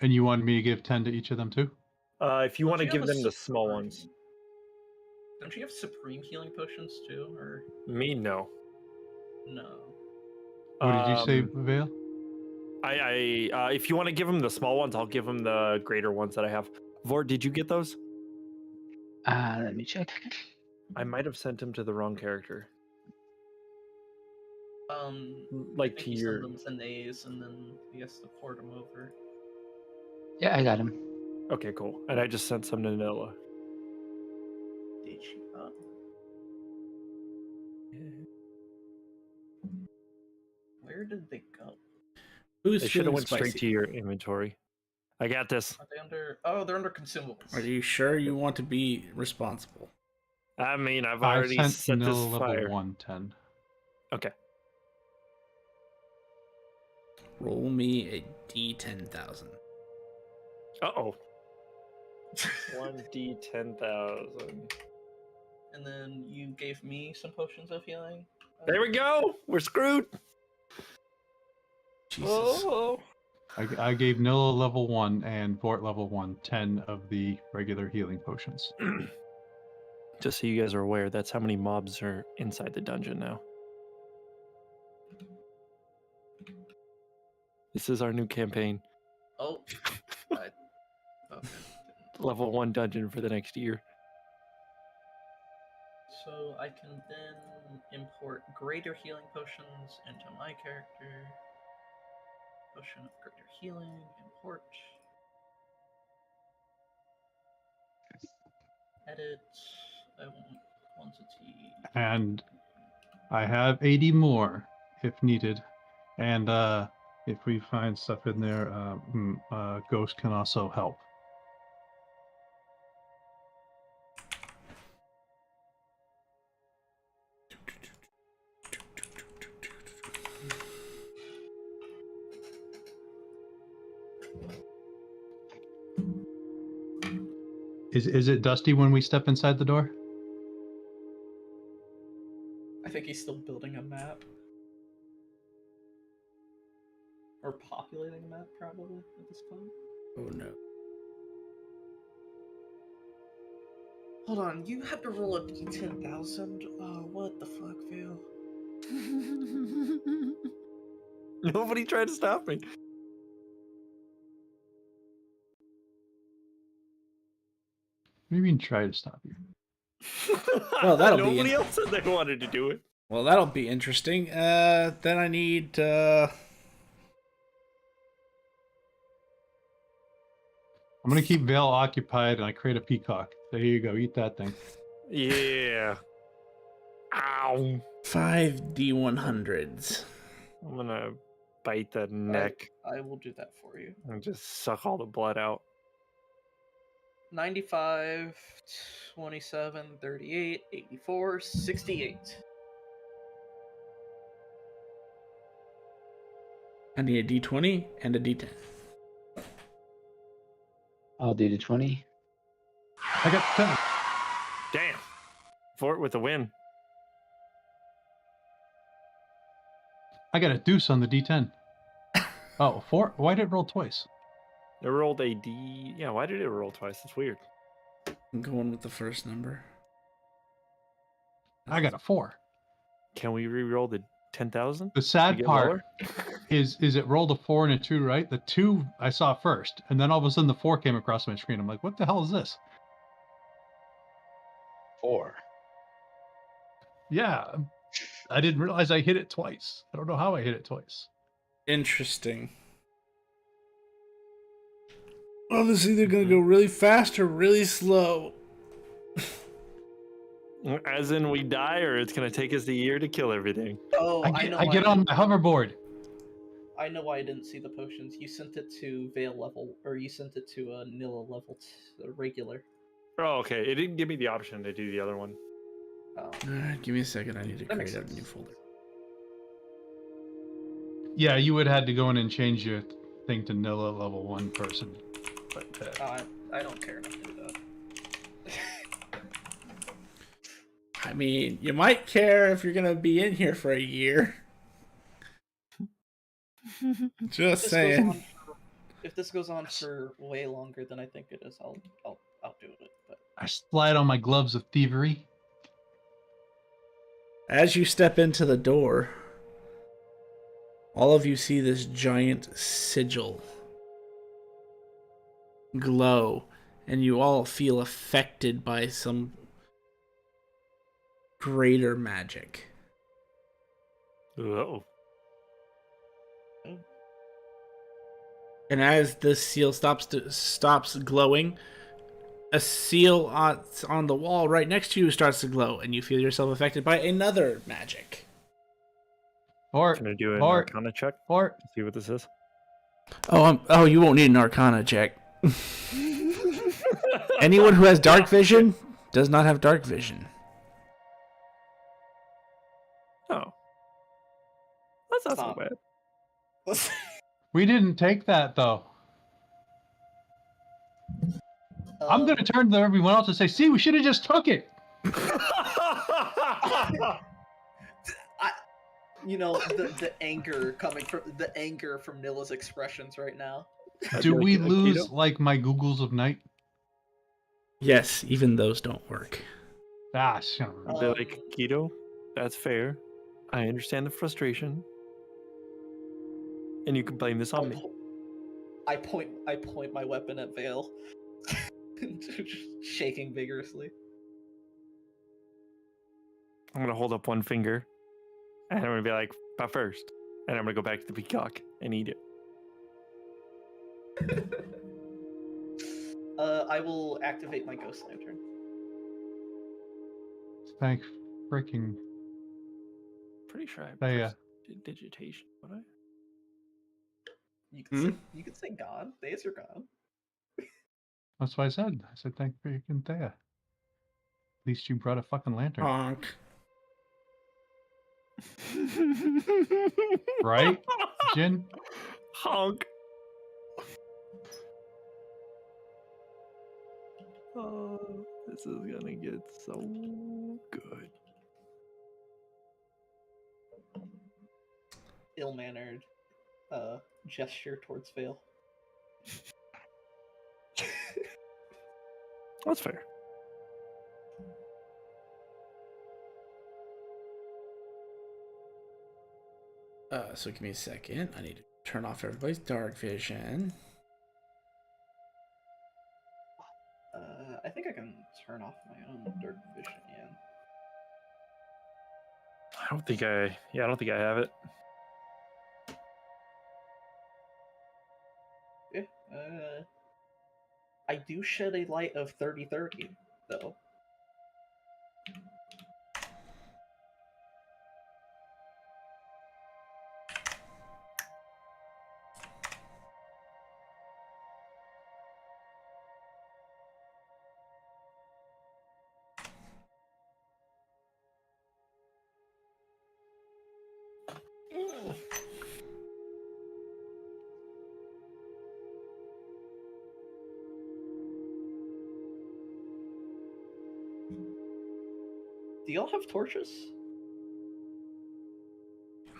And you wanted me to give 10 to each of them too? If you want to Don't give have a them the small supreme- ones. Don't you have supreme healing potions too, or Me, no. no? What did you say, Um, Vale? If you want to give them the small ones, I'll give them the greater ones that I have. Vort, did you get those? Let me check. I might have sent them to the wrong character. I Like think to you your. send them to Naze, and then he has to port them over. Yeah, I got him. Okay, cool. And I just sent some to Nilla. Did you? Where did they go? Who's They should have feeling went straight spicy? to your inventory. I got this. Are they under? Oh, they're under consumables. Are you sure you want to be responsible? I mean, I've I already sent set this Nilla level fire. 110. Okay. Roll me a D10,000. Uh-oh. 1d10,000. And then you gave me some potions of healing. There we go. We're screwed. Jesus. Oh. I gave Nilla level 1 and Fort level 1 10 of the regular healing potions. Just so you guys are aware, that's how many mobs are inside the dungeon now. This is our new campaign. Oh. Okay. Level 1 dungeon for the next year. So I can then import greater healing potions into my character. Potion of greater healing, import. Edit. I want quantity. And I have 80 more if needed. And if we find stuff in there, Ghost can also help. Is it dusty when we step inside the door? I think he's still building a map. Or populating a map, probably, at this point. Oh no. Hold on, you have to roll a d10,000. Oh, what the fuck, Vale? Nobody tried to stop me. Maybe even try to stop you. Well, that'll be Nobody in- else said they wanted to do it. Well, that'll be interesting. Then I need. I'm gonna keep Vale occupied, and I create a peacock. There you go. Eat that thing. Yeah. Ow. 5 D100s. I'm gonna bite the neck I will do that for you. and just suck all the blood out. 95, 27, 38, 84, 68. I need a D20 and a D10. I'll do the 20. I got 10. Damn. Fort with a win. I got a deuce on the D10. Oh, 4? Why did it roll twice? It rolled a D. Yeah, why did it roll twice? It's weird. I'm going with the first number. I got a 4. Can we re-roll the 10,000? The sad part is it rolled a 4 and a 2, right? The 2 I saw first, and then all of a sudden the 4 came across my screen. I'm like, what the hell is this? 4. Yeah, I didn't realize I hit it twice. I don't know how I hit it twice. Interesting. Well, this is either going to go really fast or really slow. As in we die, or it's gonna take us a year to kill everything. Oh, I know get why on my hoverboard. I know why I didn't see the potions. You sent it to Vale level, or you sent it to Nilla level, regular. Oh, okay. It didn't give me the option to do the other one. Oh. Alright, give me a second. I need to That makes create a sense. new folder. Yeah, you would have had to go in and change your thing to Nilla level 1 person. But I don't care enough to do that. I mean, you might care if you're going to be in here for a year. Just saying. If this goes on for way longer than I think it is, I'll do it. But I slide on my gloves of thievery. As you step into the door, all of you see this giant sigil glow, and you all feel affected by some greater magic. Oh. And as this seal stops glowing, a seal on the wall right next to you starts to glow, and you feel yourself affected by another magic. Or, Can I do an or- Arcana check? or See what this is. Oh, you won't need an Arcana check. Anyone who has dark vision does not have dark vision. Oh. That's not so Stop. bad. we didn't take that though. I'm gonna turn to everyone else and say, "See, we should have just took it." You know, the anger coming from Nilla's expressions right now. Do we like lose Aikido? like my Googles of night? Yes, even those don't work. Ah, son of a- I'd be like, Keto, that's fair. I understand the frustration. And you can blame this on me. I point my weapon at Vale, shaking vigorously. I'm gonna hold up one finger, and I'm gonna be like, but first, and I'm gonna go back to the peacock and eat it. I will activate my ghost lantern. Thank freaking Pretty sure I Thea. pressed digitation, would I? You can say God. Thea's your God. That's what I said. I said thank freaking Thea. At least you brought a fucking lantern, Honk. right, Jin? Honk. Oh, this is gonna get so good. Ill-mannered gesture towards Vale. That's fair. So give me a second. I need to turn off everybody's dark vision. I think I can turn off my own dark vision. Yeah. I don't think I have it. Yeah. I do shed a light of 30/30 though. Do y'all have torches?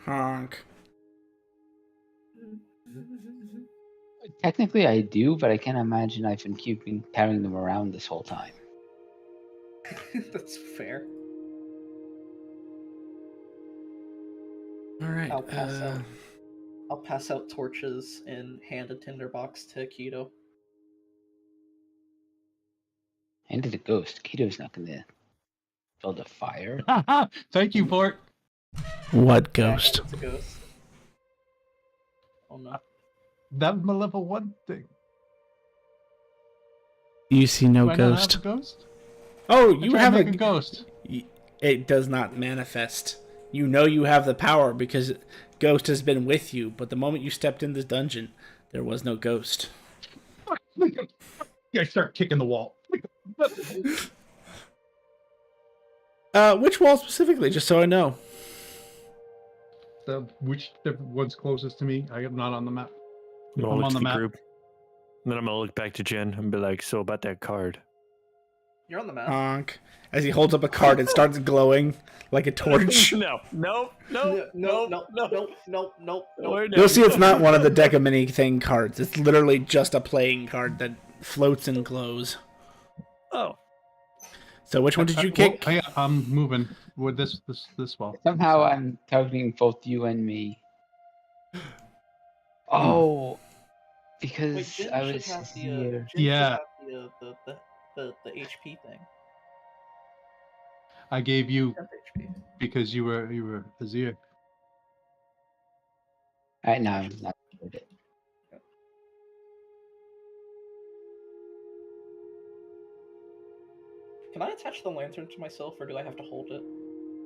Honk. Technically, I do, but I can't imagine I've been carrying them around this whole time. That's fair. All right. I'll pass out torches and hand a tinderbox to Keto. And to the ghost, Keto's not gonna build a fire. Thank you, Fort. What Yeah, ghost? hand it to Ghost. Oh no. That was my level 1 thing. You see no Do I not ghost. have a ghost? Oh, I you tried have to make a ghost. It does not manifest. You know you have the power because ghost has been with you, but the moment you stepped in this dungeon, there was no ghost. Yeah, I start kicking the wall. Which wall specifically, just so I know? Which one's closest to me? I am not on the map. I'm gonna I'm look on to the the map. group. And then I'm gonna look back to Jen and be like, "So about that card." You're on the map. Honk. As he holds up a card, it starts glowing like a torch. No. No. You'll see it's not one of the Deck of Mini thing cards. It's literally just a playing card that floats and glows. Oh, So which one did you kick? Well, I'm moving with this wall. Somehow I'm targeting both you and me. Oh, because Wait, Jin I should was have the, here. Jin Yeah. should have the HP thing. I gave you 10th HP. because you were Azir. Right now, I'm not with it. Can I attach the lantern to myself, or do I have to hold it?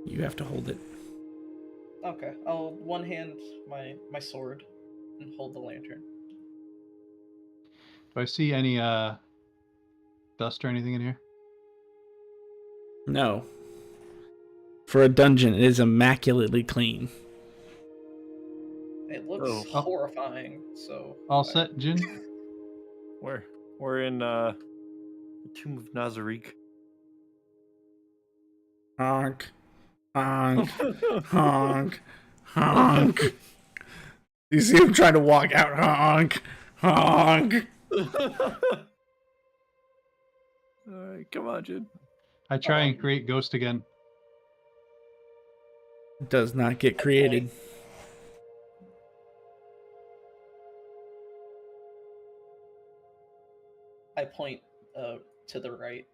You have to hold it. Okay, I'll one hand my sword and hold the lantern. Do I see any dust or anything in here? No. For a dungeon, it is immaculately clean. It looks Oh. horrifying. So All set, Jin? we're in the Tomb of Nazarick. Honk. Honk. Honk. Honk. You see him trying to walk out. Honk. Honk. Alright, come on, Jen. I try and create ghost again. Does not get created. I point to the right.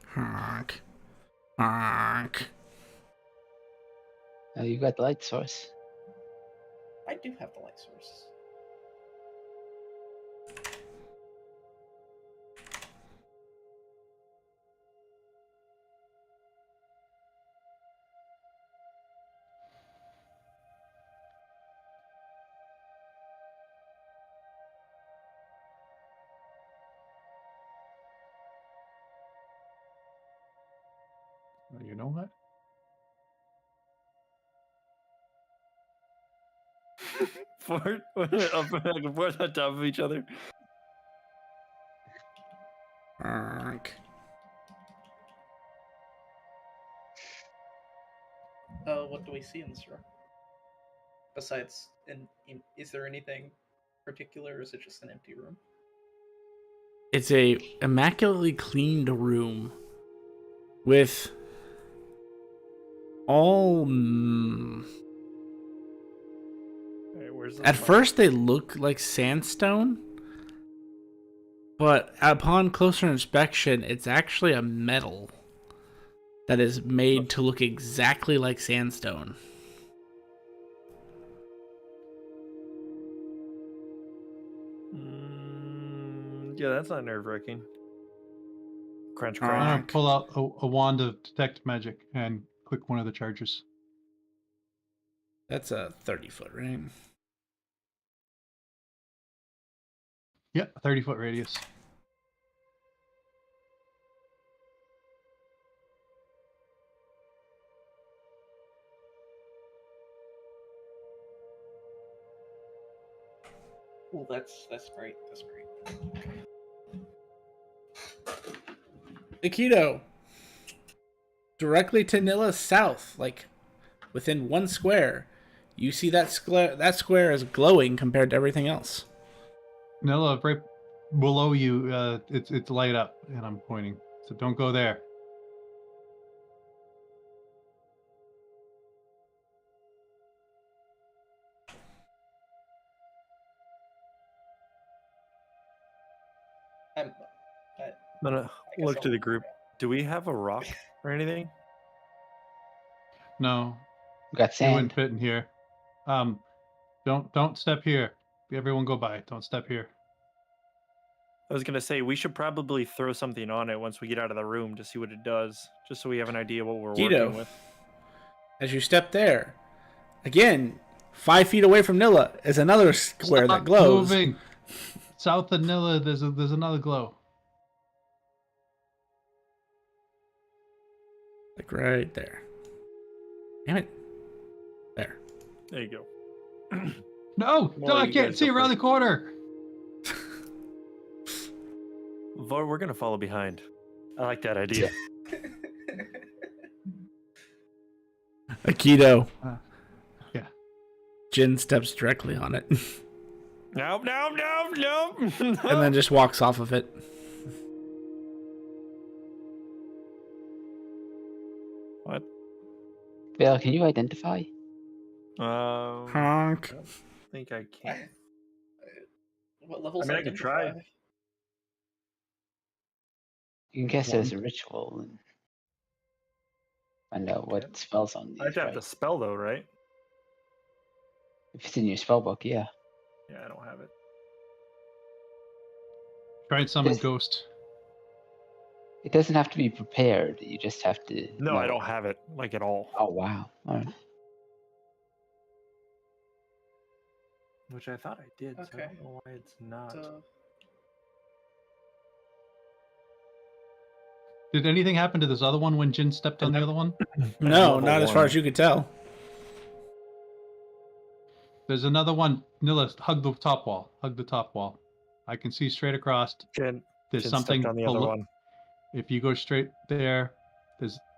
Honk. Honk. Oh, you got the light source. I do have the light source. You know what? Fort up back and forth on top of each other. Honk. What do we see in this room? Besides, is there anything particular, or is it just an empty room? It's a immaculately cleaned room with All. Alright, where's the At spot? first, they look like sandstone, but upon closer inspection, it's actually a metal that is made to look exactly like sandstone. Yeah, that's not nerve wracking. Crunch, I'm crunch. gonna pull out a wand of detect magic and click one of the charges. That's a 30-foot, right? Yep, 30-foot radius. Well, that's great. That's great. Aikido. Directly to Nilla's south, like within 1 square. You see that square is glowing compared to everything else. Nilla, right below you, it's light up, and I'm pointing. So don't go there. I'm I'm gonna guess look I'll to the look group. around. Do we have a rock or anything? No, We got you sand. wouldn't fit in here. Don't step here. Everyone go by. Don't step here. I was gonna say we should probably throw something on it once we get out of the room to see what it does, just so we have an idea what we're Guido. working with. As you step there, again, 5 feet away from Nilla is another square Stop that glows. moving. South of Nilla, there's another glow. Like right there. Damn it. There. There you go. No, Well, I you can't guys see go around the first. corner. Vor, we're gonna follow behind. I like that idea. Aikido. Yeah. Jin steps directly on it No. and then just walks off of it. What? Bill, can you identify? I Honk. don't think I can. What levels? I mean, I could try. identify? You can guess it as a ritual and find out what Okay. spells on I these, have to have right? the spell though, right? If it's in your spell book, yeah. Yeah, I don't have it. Try and summon Yes. ghost. It doesn't have to be prepared. You just have to. No, I know. don't have it like at all. Oh wow! All right. Which I thought I did. So I Okay. don't know why it's not. So, Did anything happen to this other one when Jin stepped on the other one? No, level not as far 1. as you could tell. There's another one. Nilla, hug the top wall. Hug the top wall. I can see straight across. Jen, There's Jen something stepped on the other below. one. If you go straight there,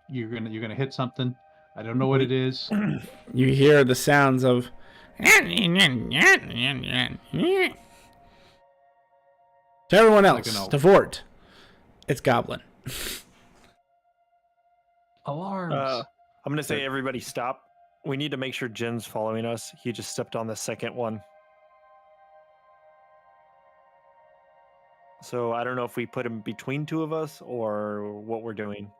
you're gonna hit something. I don't know what it is. You hear the sounds of. To everyone Like else, an elf. to Vort, it's Goblin. Alarms. I'm gonna say everybody stop. We need to make sure Jen's following us. He just stepped on the second one. So I don't know if we put him between two of us or what we're doing.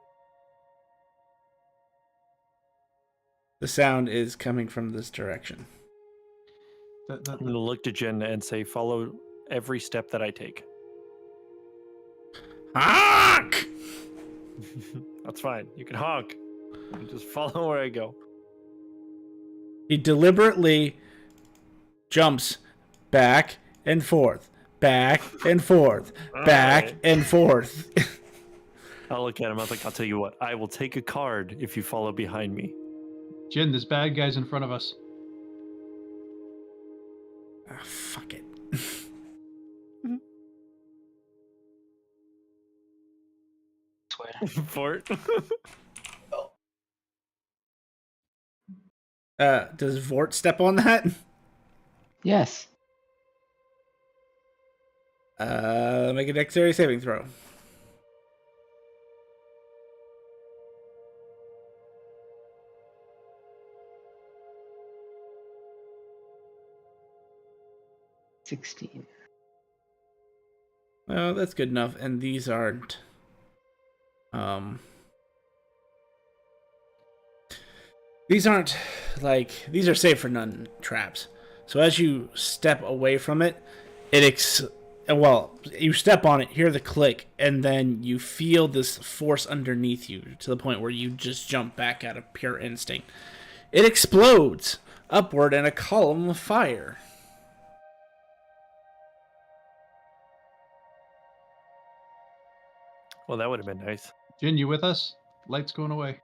The sound is coming from this direction. That- that- I'm gonna look to Jen and say, follow every step that I take. Honk! That's fine. You can honk. You just follow where I go. He deliberately jumps back and forth, back and forth, back Alright. and forth. I'll look at him. I was like, I'll tell you what. I will take a card if you follow behind me. Jin, there's bad guys in front of us. Ah, fuck it. Swear. Fort. Does Vort step on that? Yes. Make a dexterity saving throw. . 16. Well, that's good enough. And these aren't. These aren't these are safe for none traps. So as you step away from it, you step on it, hear the click, and then you feel this force underneath you to the point where you just jump back out of pure instinct. It explodes upward in a column of fire. Well, that would have been nice. Jin, you with us? Light's going away.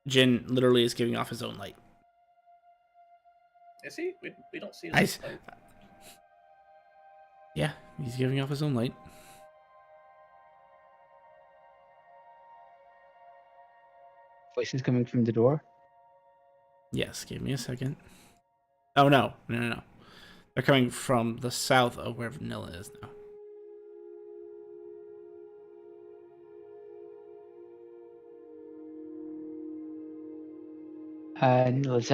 Jin literally is giving off his own light. Is he? We don't see his Nice. light. Yeah, he's giving off his own light. Voices coming from the door. Yes, give me a second. Oh, no. They're coming from the south of where Vanilla is now. Was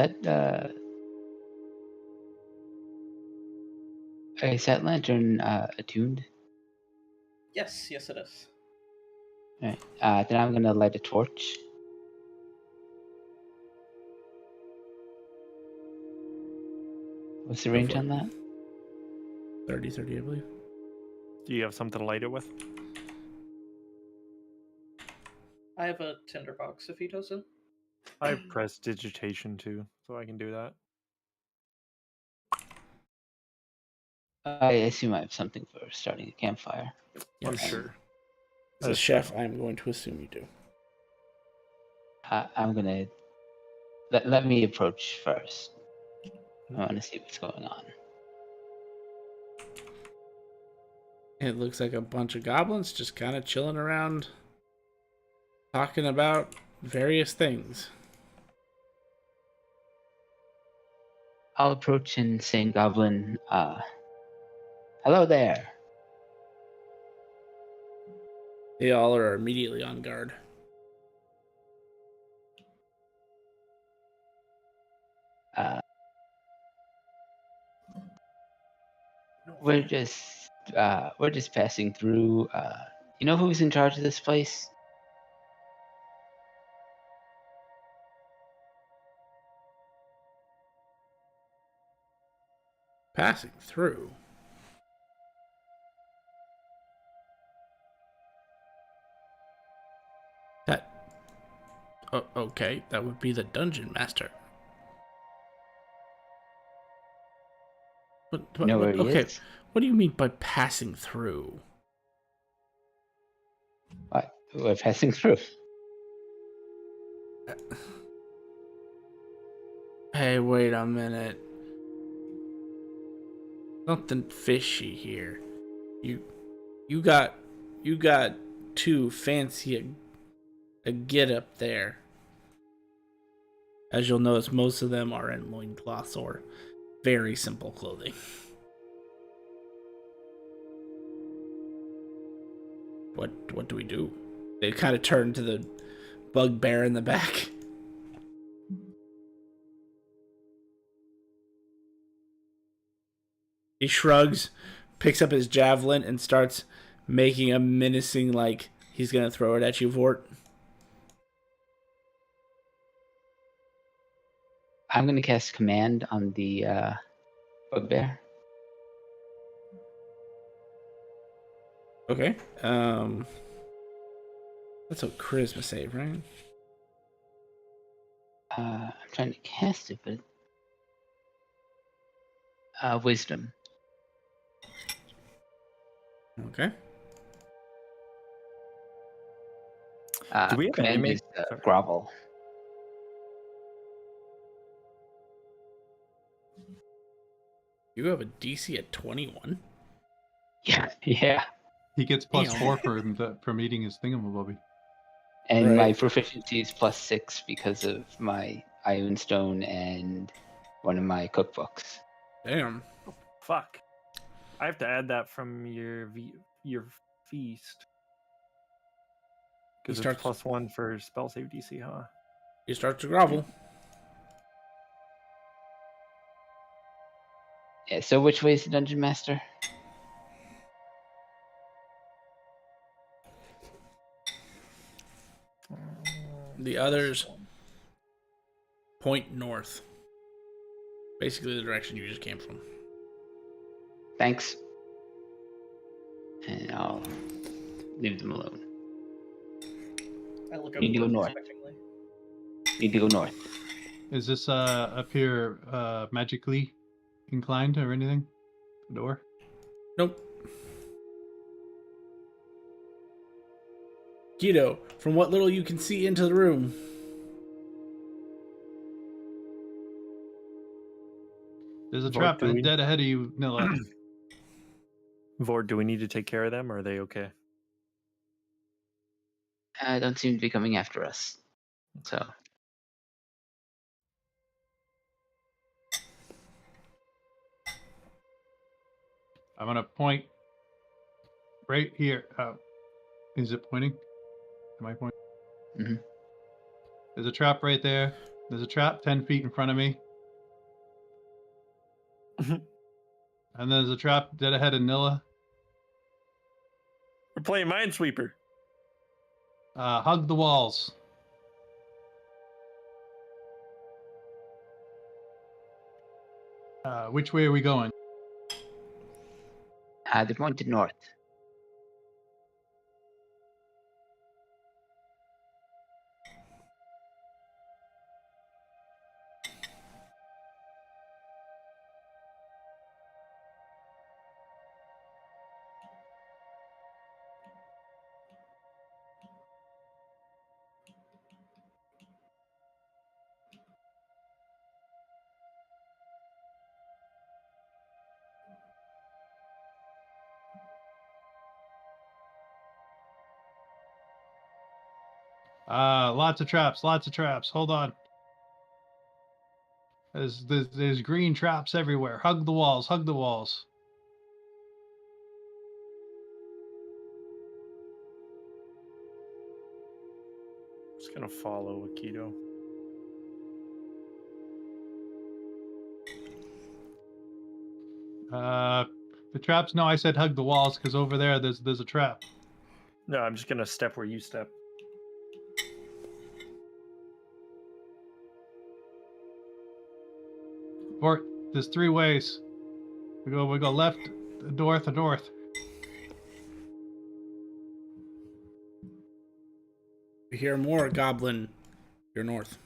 that lantern attuned? Yes, it is. All right. Then I'm gonna light a torch. What's the Go range for on it. that? 30, I believe. Do you have something to light it with? I have a tinderbox if he doesn't. I have prestidigitation too, so I can do that. I assume I have something for starting a campfire. I'm Yes. sure. As a chef, I'm going to assume you do. I'm gonna let me approach first. I want to see what's going on. It looks like a bunch of goblins just kind of chilling around, talking about various things. I'll approach and say in Goblin, hello there. They all are immediately on guard. We're just passing through. You know who's in charge of this place? Passing through. Okay, that would be the dungeon master. You know where he okay, is? what do you mean by passing through? What? We're passing through. Hey, wait a minute. Something fishy here. You got too fancy a get up there. As you'll notice, most of them are in loincloths or very simple clothing. What do we do? They kind of turn to the bugbear in the back. He shrugs, picks up his javelin, and starts making a menacing, like, he's gonna throw it at you, Vort. I'm gonna cast command on the bugbear. Okay. That's a charisma save, right? I'm trying to cast it, but wisdom. Okay. Do we have command anime? is Sorry. grovel. You have a DC at 21? Yeah. He gets plus Damn. 4 from eating his thingamabobby. And Right. my proficiency is +6 because of my Iron Stone and one of my cookbooks. Damn. Fuck. I have to add that from your feast. Because starts- it's +1 for spell save DC, huh? You start to grovel. Yeah, so which way is the dungeon master? The others point north. Basically the direction you just came from. Thanks. And I'll leave them alone. I look Need to go over north. expectingly. Need to go north. Is this up here magically inclined or anything? The door? Nope. Guido, from what little you can see into the room, There's a Vort, trap do we- dead ahead of you, Nilla. Vord, do we need to take care of them, or are they okay? Don't seem to be coming after us. So I'm gonna point right here. Is it pointing? Am I pointing? Mhm. There's a trap right there. There's a trap 10 feet in front of me. And there's a trap dead ahead of Nilla. We're playing Minesweeper. Hug the walls. Which way are we going? they pointed north. Lots of traps. Lots of traps. Hold on. There's green traps everywhere. Hug the walls. Hug the walls. Just gonna follow Akito. The traps. No, I said hug the walls because over there there's a trap. No, I'm just gonna step where you step. Or there's 3 ways. We go left, north, and north. you hear more goblin. You're north.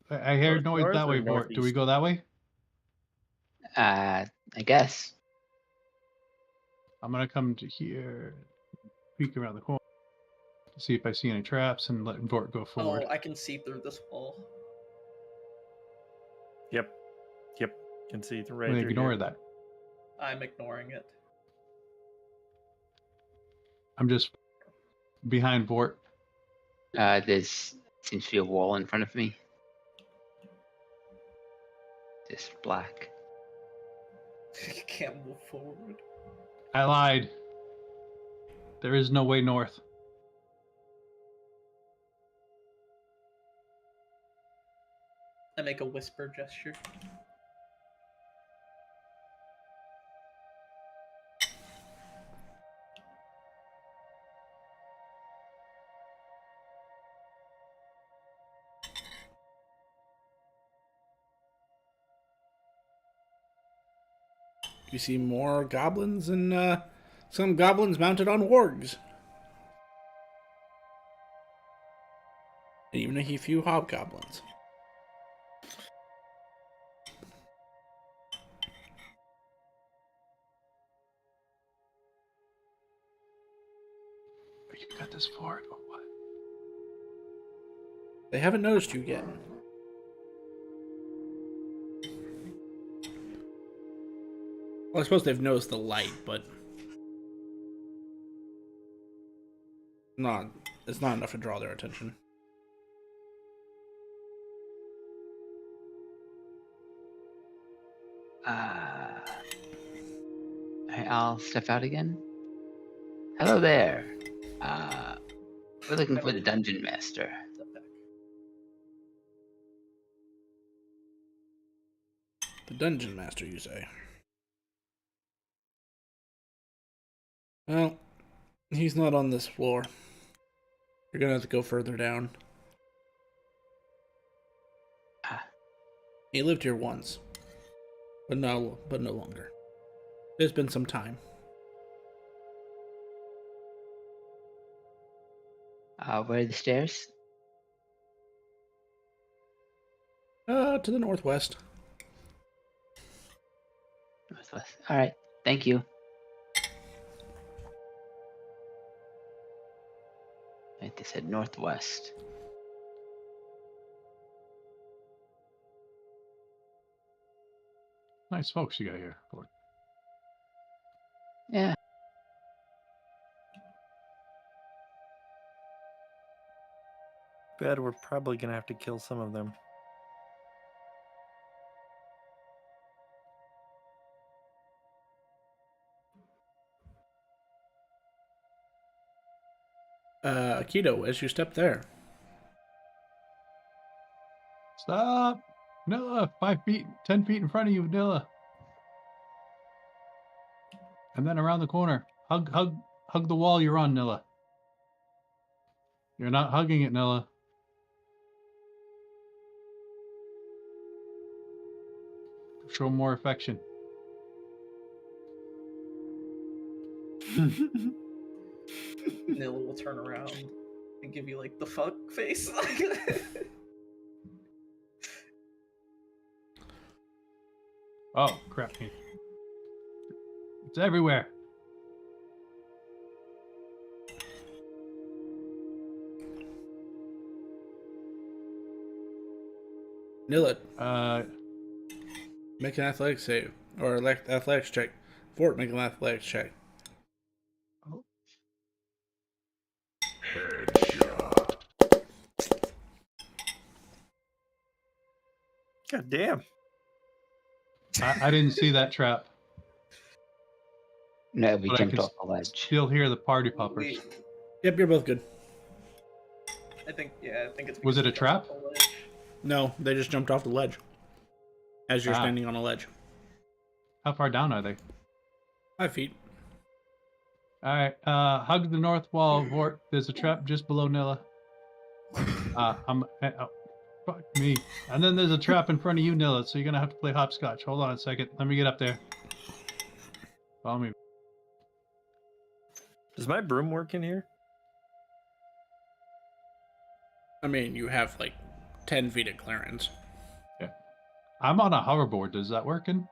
I heard North, noise north, that or way, Bort. Do we northeast? go that way? I guess. I'm gonna come to here, peek around the corner, to see if I see any traps, and let Vort go forward. Oh, I can see through this wall. Yep. Can see it right I'm gonna through ignore here. that. I'm ignoring it. I'm just behind Vort. There's seems to be a wall in front of me. Just black. Can't move forward. I lied. There is no way north. I make a whisper gesture. You see more goblins and some goblins mounted on wargs. And even a few hobgoblins. You got this Vort or what? They haven't noticed you yet. Well, I suppose they've noticed the light, but it's not enough to draw their attention. I'll step out again. Hello there. We're looking for the dungeon master. Step back. The dungeon master, you say? Well, he's not on this floor. You're gonna have to go further down. He lived here once, but no longer. There's been some time. Where are the stairs? To the northwest. Northwest. All right. Thank you. Right, they said northwest. Nice folks you got here. Lord. Yeah. Bad, we're probably gonna have to kill some of them. Akito, as you step there. Stop! Nilla, 5 feet, 10 feet in front of you, Nilla. And then around the corner. Hug the wall you're on, Nilla. You're not hugging it, Nilla. Show more affection. Nilla will turn around and give you like the fuck face. Oh, crap. It's everywhere. Nilla, Uh, make an athletics save. Or athletics check. Fort, make an athletics check. God damn. I didn't see that trap. No, we But I jumped can off the ledge. still hear the party poppers. Wait, Yep, you're both good. I think it's. Was it a because trap? of the ledge. No, they just jumped off the ledge. As you're Ah. standing on a ledge. How far down are they? 5 feet. All right. Hug the north wall, Vort. There's a trap just below Nilla. Fuck me. And then there's a trap in front of you, Nilla. So you're gonna have to play hopscotch. Hold on a second. Let me get up there. Follow me. Does my broom work in here? I mean, you have like 10 feet of clearance. I'm on a hoverboard. Is that working?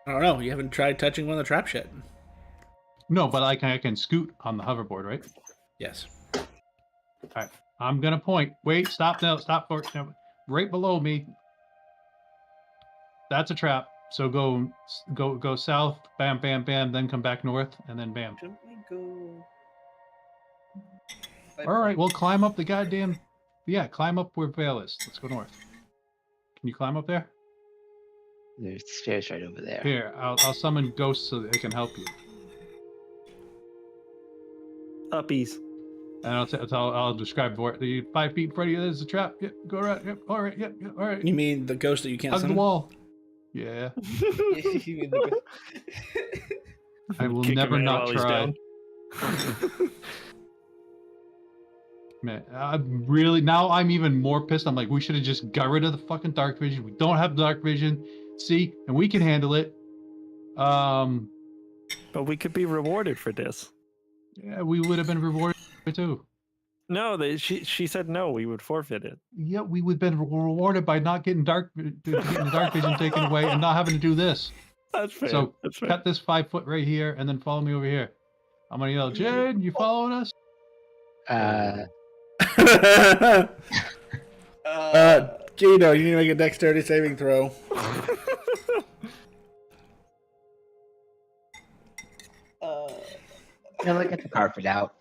I don't know. You haven't tried touching one of the traps yet. No, but I can scoot on the hoverboard, right? Yes. I'm gonna point. Wait, stop now. Stop for no, right below me. That's a trap. So go south, bam, bam, bam, then come back north, and then bam. Shouldn't we go? All right, well, climb up the goddamn. Yeah, climb up where Vale is. Let's go north. Can you climb up there? There's stairs right over there. Here, I'll summon ghosts so that they can help you. Uppies. And I'll describe Vort. The 5 feet in front of you. There's a trap. Yep, go around. Yep, all right. Yep, all right. You mean the ghost that you can't Hug the summon? wall. Yeah, You mean the- I will Kick him never in not while he's try. down. Man, I'm really now. I'm even more pissed. I'm like, we should have just got rid of the fucking dark vision. We don't have dark vision. See, and we can handle it. But we could be rewarded for this. Yeah, we would have been rewarded too. No, she said no. We would forfeit it. Yeah, we would have been rewarded by not getting getting the dark vision taken away and not having to do this. That's fair. So That's fair. cut this 5 foot right here and then follow me over here. I'm gonna yell, Jade, you following us? Gino, you need to make a dexterity saving throw. Yeah, look at the carpet out.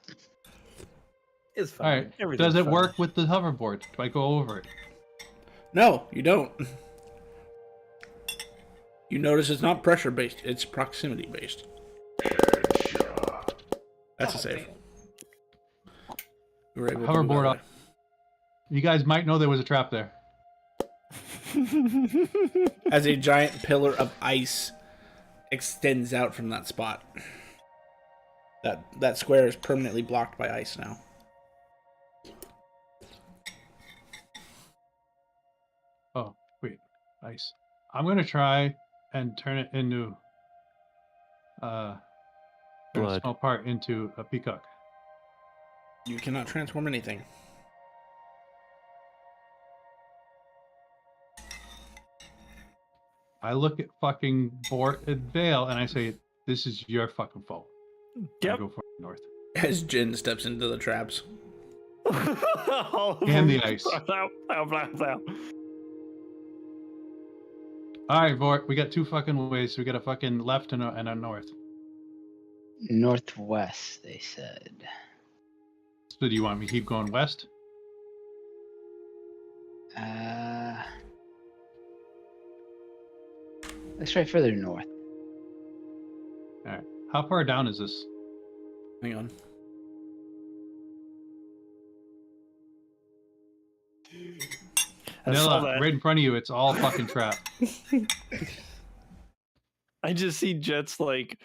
It's fine. All right. Everything's Does it fine. work with the hoverboard? Do I go over it? No, you don't. You notice it's not pressure based, it's proximity based. That's a save. You were able to do Hoverboard that up. You guys might know there was a trap there. as a giant pillar of ice extends out from that spot. That square is permanently blocked by ice now. Oh, wait. Ice. I'm going to try and turn it into turn a Blood. small part into a peacock. You cannot transform anything. I look at fucking Vale and I say, "This is your fucking fault." I Yep. go for north. As Jin steps into the traps. And the ice. Blah, blah, blah, blah. All right, Vort, we got two fucking ways. We got a fucking left and a north. Northwest, they said. So do you want me to keep going west? Let's try further north. All right. How far down is this? Hang on. I saw Nilla, that. right in front of you. It's all fucking trap. I just see Jet's like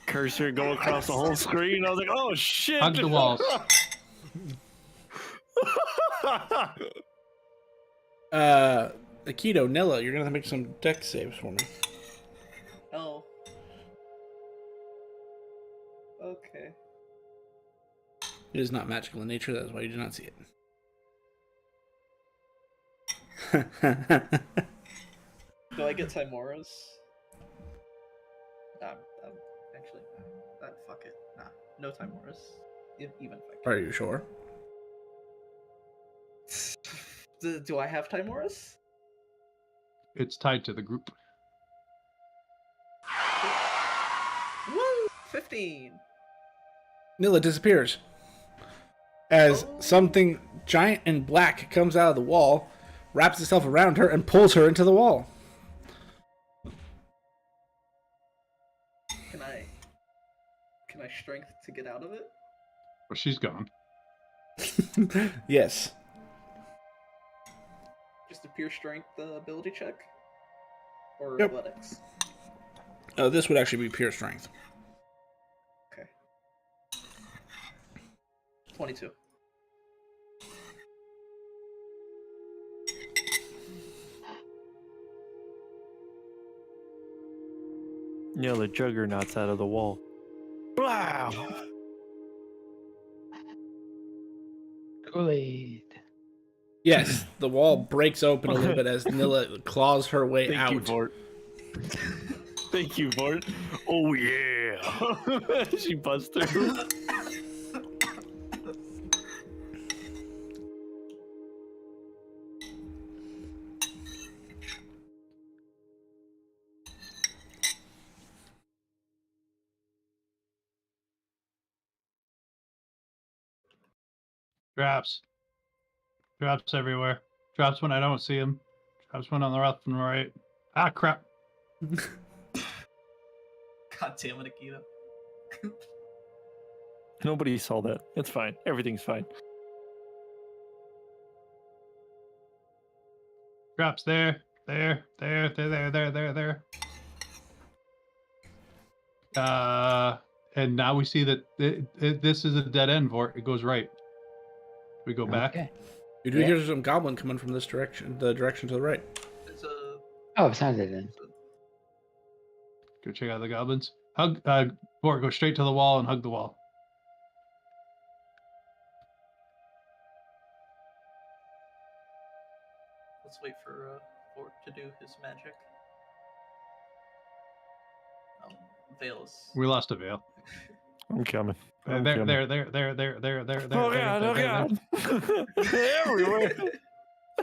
cursor go across the whole screen. I was like, oh shit! Hug the walls. Aikido, Nilla, you're gonna have to make some deck saves for me. Oh. Okay. It is not magical in nature, that is why you do not see it. Do I get Timora's? Actually, fuck it. Nah, no Timora's. Even if I Are you sure? can. Do I have Timora's? It's tied to the group. Woo! 15! Nilla disappears. As Oh. something giant and black comes out of the wall, wraps itself around her, and pulls her into the wall. Can I strength to get out of it? Well, she's gone. Yes. Just a pure strength ability check? Or Yep. athletics? This would actually be pure strength. Okay. 22. Yeah, the juggernaut's out of the wall. Wow. Kool-Aid. Yes, the wall breaks open a little bit as Nilla claws her way Thank out. you, Vort. Thank you, Vort. Oh yeah. She busts through. Traps. Traps everywhere. Traps when I don't see them. Traps when on the left and the right. Ah, crap. God damn it, Akita. Nobody saw that. It's fine. Everything's fine. Traps there. There. And now we see that this is a dead end, Vort. It goes right. We go back. Okay. You do hear some goblin coming from this direction, the direction to the right. It's a... Oh, it sounded then. Go check out the goblins. Hug, Vort, go straight to the wall and hug the wall. Let's wait for Fort to do his magic. Vale's... We lost a veil. I'm coming. There. I'm coming. Oh god, oh god. Everywhere.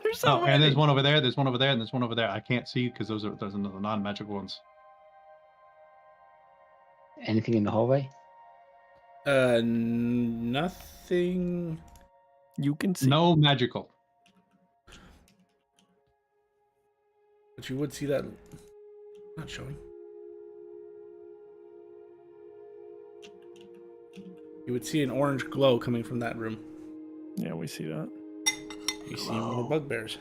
There's so Oh, and there's many. one over there. There's one over there, and there's one over there. I can't see because those are the non-magical ones. Anything in the hallway? Nothing. You can see. No magical. But you would see that. Not showing. You would see an orange glow coming from that room. Yeah, we see that. You see more bugbears.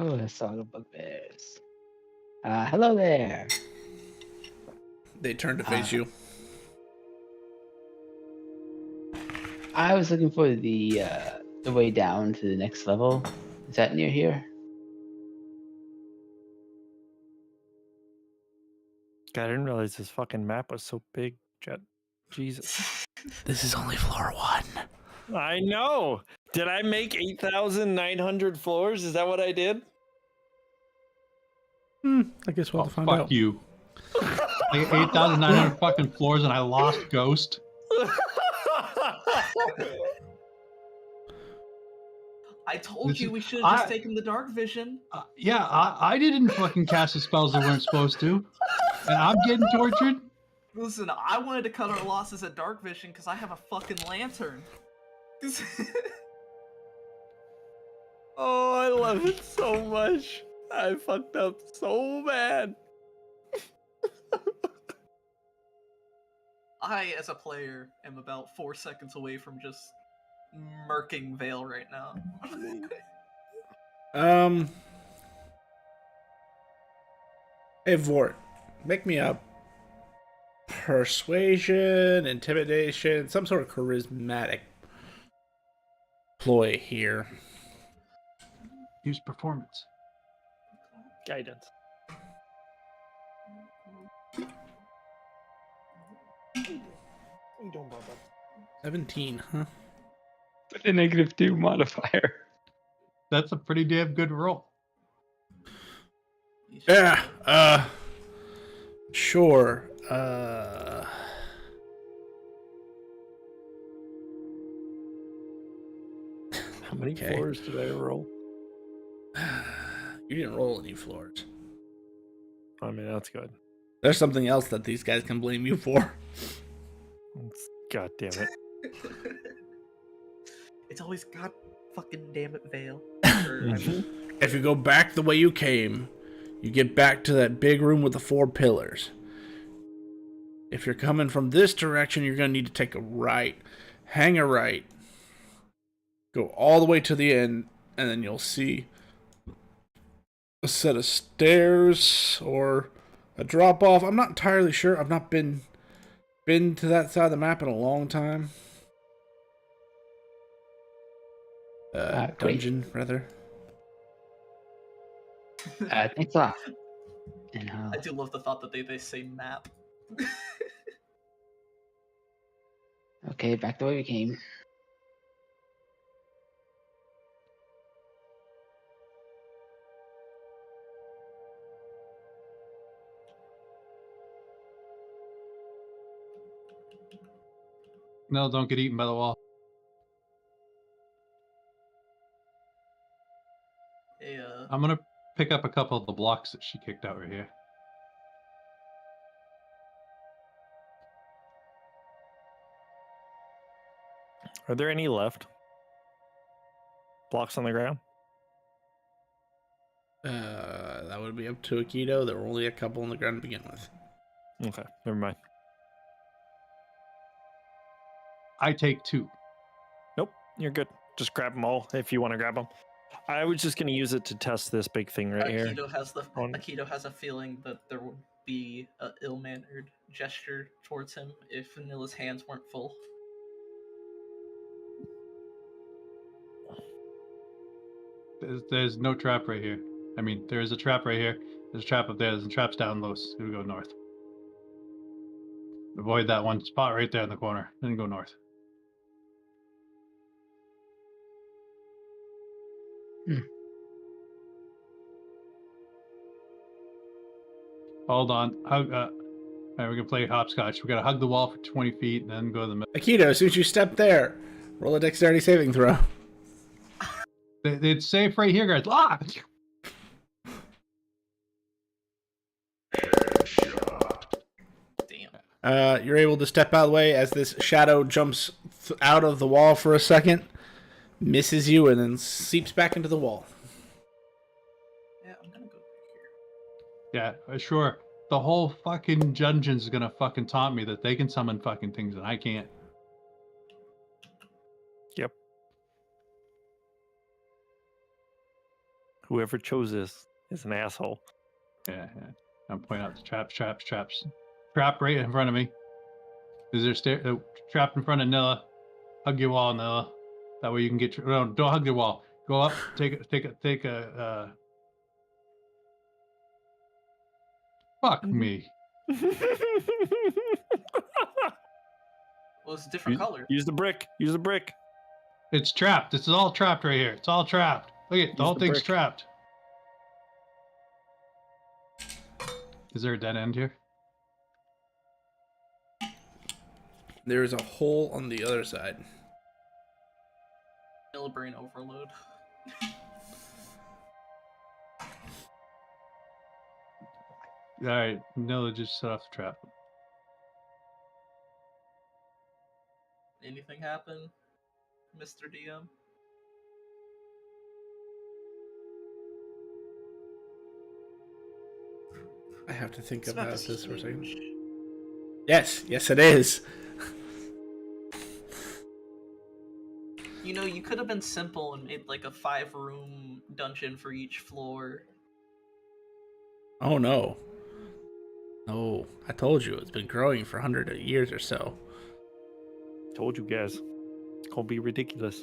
Oh, a song of bugbears. Hello there. They turn to face you. I was looking for the way down to the next level. Is that near here? God, I didn't realize this fucking map was so big, Jet. Jesus. This is only floor 1. I know. Did I make 8,900 floors? Is that what I did? I guess we'll Oh, have to find fuck out. you. I got 8,900 fucking floors and I lost Ghost. I told This you is- we should have just I- taken the dark vision. Yeah, I didn't fucking cast the spells that weren't supposed to. And I'm getting tortured. Listen, I wanted to cut our losses at dark vision because I have a fucking lantern. Oh, I love it so much. I fucked up so bad. I, as a player, am about 4 seconds away from just murking Vale right now. Hey Vort, make me a persuasion, intimidation, some sort of charismatic ploy here. Use performance. Guidance. Don't bother. 17, huh? With a -2 modifier. That's a pretty damn good roll. Yeah, sure. How many Okay. floors did I roll? You didn't roll any floors. I mean, that's good. There's something else that these guys can blame you for. God damn it. It's always God fucking damn it, Vale. If you go back the way you came, you get back to that big room with the 4 pillars. If you're coming from this direction, you're going to need to take a right. Hang a right. Go all the way to the end, and then you'll see a set of stairs or a drop off. I'm not entirely sure. I've not been to that side of the map in a long time. Great. Dungeon, rather. Thanks a lot. And I do love the thought that they say map. okay, back the way we came. No, don't get eaten by the wall. Hey, I'm gonna pick up a couple of the blocks that she kicked out right here. Are there any left? Blocks on the ground? That would be up to Aikido. There were only a couple on the ground to begin with. Okay, never mind. I take 2. Nope, you're good. Just grab them all if you want to grab them. I was just going to use it to test this big thing right here. Aikido has a feeling that there would be an ill-mannered gesture towards him if Vanilla's hands weren't full. There's no trap right here. I mean, there is a trap right here. There's a trap up there. There's a traps down low. So we go north. Avoid that one spot right there in the corner. Then go north. Hold on. Hug. All right, we're gonna play hopscotch. We gotta hug the wall for 20 feet and then go to the middle. Aikido, as soon as you step there, roll a dexterity saving throw. It's safe right here, guys. Ah! Damn. You're able to step out of the way as this shadow jumps out of the wall for a second, misses you, and then seeps back into the wall. Yeah, I'm gonna go back here. Yeah, sure. The whole fucking dungeon's gonna fucking taunt me that they can summon fucking things and I can't. Yep. Whoever chose this is an asshole. Yeah. I'm pointing out the traps. Trap right in front of me. Is there trap in front of Nilla? Hug your wall, Nilla. That way you can get. No, don't hug your wall. Go up. Take a. Fuck me. Well, it's a different color. Use the brick. Use the brick. It's trapped. This is all trapped right here. It's all trapped. Look at the whole the thing's brick. trapped. Is there a dead end here? There is a hole on the other side. Nilla brain overload. All right, Nilla just set off the trap. Anything happen, Mr. DM? I have to think This map about is this for a second. huge. Yes, it is. You know, you could have been simple and made like a 5-room dungeon for each floor. Oh no. No, I told you it's been growing for 100 years or so. Told you guys. It's gonna be ridiculous.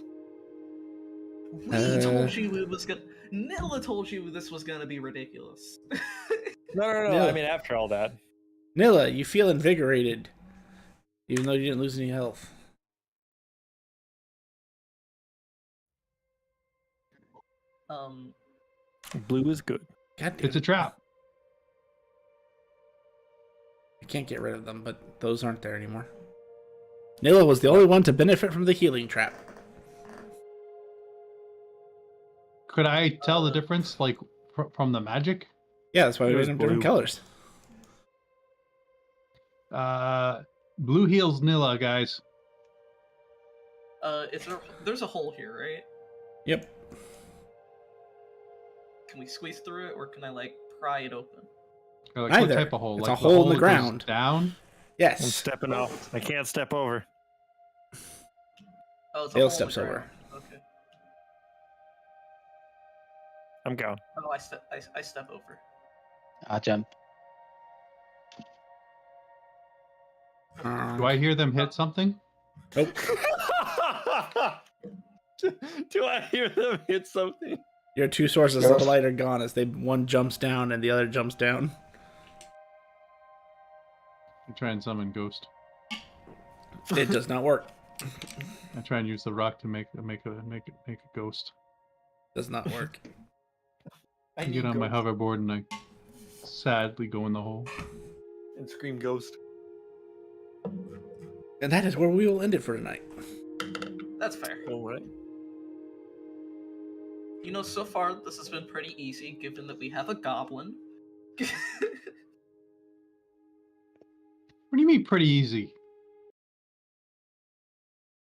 We told you it was gonna. Nilla told you this was gonna be ridiculous. No. Yeah. I mean, after all that. Nilla, you feel invigorated, even though you didn't lose any health. Blue is good. God damn It's a trap. I can't get rid of them, but those aren't there anymore. Nilla was the only one to benefit from the healing trap. Could I tell the difference, like from the magic? Yeah, that's why we It made was them different blue. colors. Blue heals Nilla, guys. There's a hole here, right? Yep. Can we squeeze through it, or can I like pry it open? Or like Neither. what type of hole? It's Like a hole in the that goes ground. Down. I'm Yes. stepping off. I can't step over. Oh, it's a Dale hole in the steps over. ground. Okay. I'm gone. Oh, I step over. I'll jump. Do I hear them hit something? Nope. Do I hear them hit something? Your two sources of light are gone as one jumps down and the other jumps down. I try and summon Ghost. It does not work. I try and use the rock to make a ghost. Does not work. I get on my hoverboard and I sadly go in the hole. And scream ghost. And that is where we will end it for tonight. That's fair. All right. You know, so far this has been pretty easy, given that we have a goblin. What do you mean pretty easy?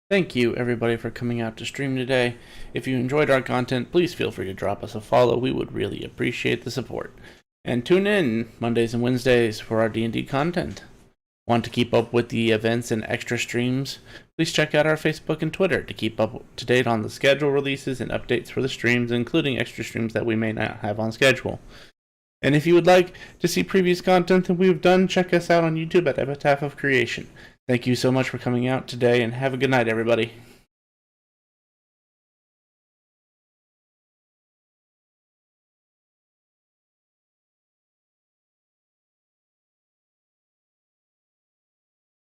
Thank you, everybody, for coming out to stream today. If you enjoyed our content, please feel free to drop us a follow. We would really appreciate the support. And tune in Mondays and Wednesdays for our D&D content. Want to keep up with the events and extra streams? Please check out our Facebook and Twitter to keep up to date on the schedule releases and updates for the streams, including extra streams that we may not have on schedule. And if you would like to see previous content that we've done, check us out on YouTube at Epitaph of Creation. Thank you so much for coming out today, and have a good night, everybody.